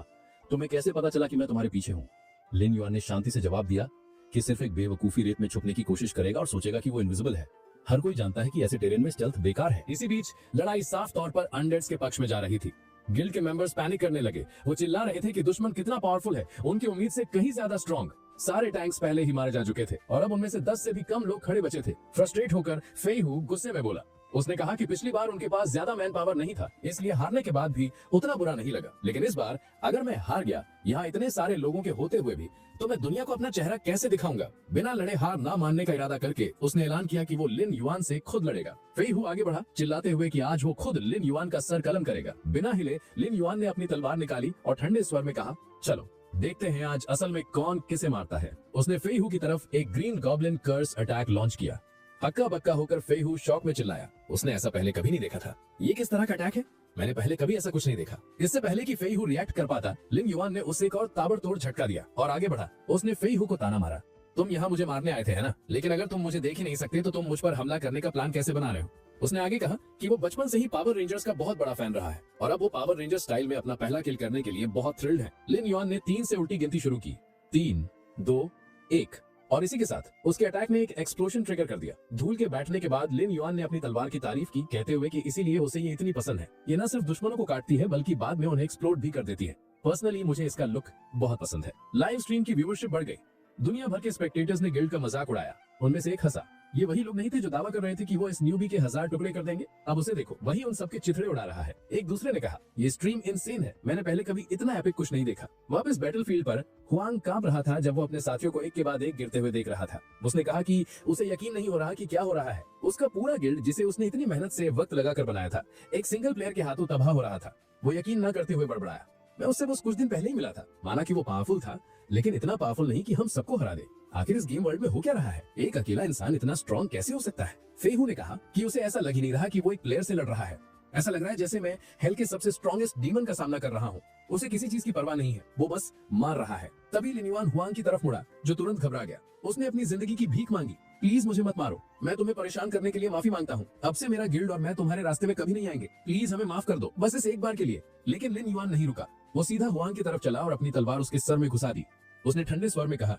तुम्हें कैसे पता चला कि मैं तुम्हारे पीछे हूँ? लिन युआन ने शांति से जवाब दिया कि सिर्फ एक बेवकूफी रेत में छुपने की कोशिश करेगा और सोचेगा कि वो इनविजिबल है। हर कोई जानता है कि ऐसे टेरेन में स्टेल्थ बेकार है। इसी बीच लड़ाई साफ तौर पर अनडेड्स के पक्ष में जा रही थी। गिल्ड के मेंबर्स पैनिक करने लगे। वो चिल्ला रहे थे कि दुश्मन कितना पावरफुल है, उनकी उम्मीद से कहीं ज्यादा स्ट्रॉन्ग। सारे टैंक्स पहले ही मारे जा चुके थे और अब उनमें से 10 से भी कम लोग खड़े बचे थे। फ्रस्ट्रेट होकर फेहू गुस्से में बोला। उसने कहा कि पिछली बार उनके पास ज्यादा मैन पावर नहीं था, इसलिए हारने के बाद भी उतना बुरा नहीं लगा। लेकिन इस बार अगर मैं हार गया, यहाँ इतने सारे लोगों के होते हुए भी, तो मैं दुनिया को अपना चेहरा कैसे दिखाऊंगा? बिना लड़े हार ना मानने का इरादा करके उसने ऐलान किया कि वो लिन युआन से खुद लड़ेगा। फेहू आगे बढ़ा, चिल्लाते हुए कि आज वो खुद लिन युआन का सर कलम करेगा। बिना हिले लिन युआन ने अपनी तलवार निकाली और ठंडे स्वर में कहा, चलो देखते हैं आज असल में कौन किसे मारता है। उसने फेहू की तरफ एक ग्रीन गॉब्लिन कर्स अटैक लॉन्च किया। हक्का बक्का होकर फेहू शॉक में चिल्लाया। उसने ऐसा पहले कभी नहीं देखा था। ये किस तरह का अटैक है? मैंने पहले कभी ऐसा कुछ नहीं देखा। इससे पहले कि फेहू रिएक्ट कर पाता, लिन युआन ने उसे एक और ताबड़तोड़ झटका दिया और आगे बढ़ा। उसने फेहू को ताना मारा, तुम यहाँ मुझे मारने आए थे, है ना? लेकिन अगर तुम मुझे देख ही नहीं सकते तो तुम मुझ पर हमला करने का प्लान कैसे बना रहे हो? उसने आगे कहा कि वो बचपन से ही पावर रेंजर्स का बहुत बड़ा फैन रहा है और अब वो पावर रेंजर स्टाइल में अपना पहला किल करने के लिए बहुत थ्रिल्ड है। लिन युआन ने 3 से उल्टी गिनती शुरू की, 3, 2, 1 और इसी के साथ उसके अटैक ने एक एक्सप्लोजन ट्रिगर कर दिया। धूल के बैठने के बाद लिन युआन ने अपनी तलवार की तारीफ की, कहते हुए कि इसीलिए उसे ये इतनी पसंद है। ये न सिर्फ दुश्मनों को काटती है बल्कि बाद में उन्हें एक्सप्लोड भी कर देती है। पर्सनली मुझे इसका लुक बहुत पसंद है। लाइव स्ट्रीम की व्यूअरशिप बढ़ गई। दुनिया भर के स्पेक्टेटर्स ने गिल्ड का मजाक उड़ाया। उनमें से एक हंसा। ये वही लोग नहीं थे जो दावा कर रहे थे कि वो इस न्यूबी के 1000 टुकड़े कर देंगे। अब उसे देखो, वही उन सबके चिथड़े उड़ा रहा है। एक दूसरे ने कहा, ये स्ट्रीम इनसेन है, मैंने पहले कभी इतना एपिक कुछ नहीं देखा। वापस बैटलफील्ड पर हुआंग कांप रहा था जब वो अपने साथियों को एक के बाद एक गिरते हुए देख रहा था। उसने कहा कि उसे यकीन नहीं हो रहा कि क्या हो रहा है। उसका पूरा गिल्ड, जिसे उसने इतनी मेहनत से वक्त लगाकर बनाया था, एक सिंगल प्लेयर के हाथों तबाह हो रहा था। वो यकीन न करते हुए बड़बड़ाया, मैं उससे बस कुछ दिन पहले ही मिला था। माना कि वो पावरफुल था, लेकिन इतना पावरफुल नहीं कि हम सबको हरा दे। आखिर इस गेम वर्ल्ड में हो क्या रहा है? एक अकेला इंसान इतना स्ट्रॉन्ग कैसे हो सकता है? फेहू ने कहा कि उसे ऐसा लग ही नहीं रहा कि वो एक प्लेयर से लड़ रहा है। ऐसा लग रहा है जैसे मैं हेल के सबसे स्ट्रॉन्गेस्ट डीमन का सामना कर रहा हूँ। उसे किसी चीज की परवाह नहीं है, वो बस मार रहा है। तभी लिन युआन हुआंग की तरफ मुड़ा, जो तुरंत घबरा गया। उसने अपनी जिंदगी की भीख मांगी, प्लीज मुझे मत मारो, मैं तुम्हें परेशान करने के लिए माफी मांगता हूँ। अब से मेरा गिल्ड और मैं तुम्हारे रास्ते में कभी नहीं आएंगे, प्लीज हमें माफ कर दो, बस इस एक बार के लिए। लेकिन लिन युआन नहीं रुका। वो सीधा हुआंग की तरफ चला और अपनी तलवार उसके सर में घुसा दी। उसने ठंडे स्वर में कहा,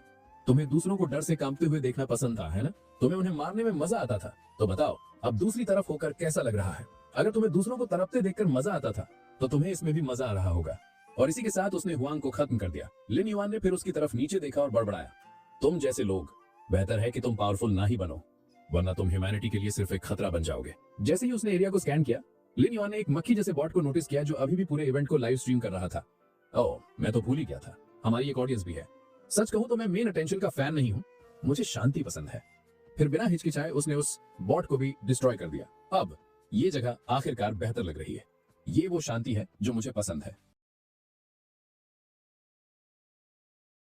तुम्हें दूसरों को डर से कांपते हुए देखना पसंद था, है ना? तुम्हें उन्हें मारने में मजा आता था। तो बताओ अब दूसरी तरफ होकर कैसा लग रहा है? अगर तुम्हें दूसरों को तड़पते देखकर मजा आता था तो तुम्हें इसमें भी मजा आ रहा होगा। और इसी के साथ उसने हुआंग को खत्म कर दिया। लिन युआन ने फिर उसकी तरफ नीचे देखा और बड़बड़ाया, तुम जैसे लोग, बेहतर है कि तुम पावरफुल ना ही बनो, वरना तुम ह्यूमैनिटी के लिए सिर्फ एक खतरा बन जाओगे। जैसे ही उसने एरिया को स्कैन किया, लिन युआन ने एक मक्खी जैसे बॉट को नोटिस किया जो अभी भी पूरे इवेंट को लाइव स्ट्रीम कर रहा था। ओह, मैं तो भूल ही गया था, हमारी एक ऑडियंस भी है। सच कहूं तो मैं मेन अटेंशन का फैन नहीं हूं, मुझे शांति पसंद है। फिर बिना हिचकिचाए उसने उस बॉट को भी डिस्ट्रॉय कर दिया। अब ये जगह आखिरकार बेहतर लग रही है। ये वो शांति है जो मुझे पसंद है।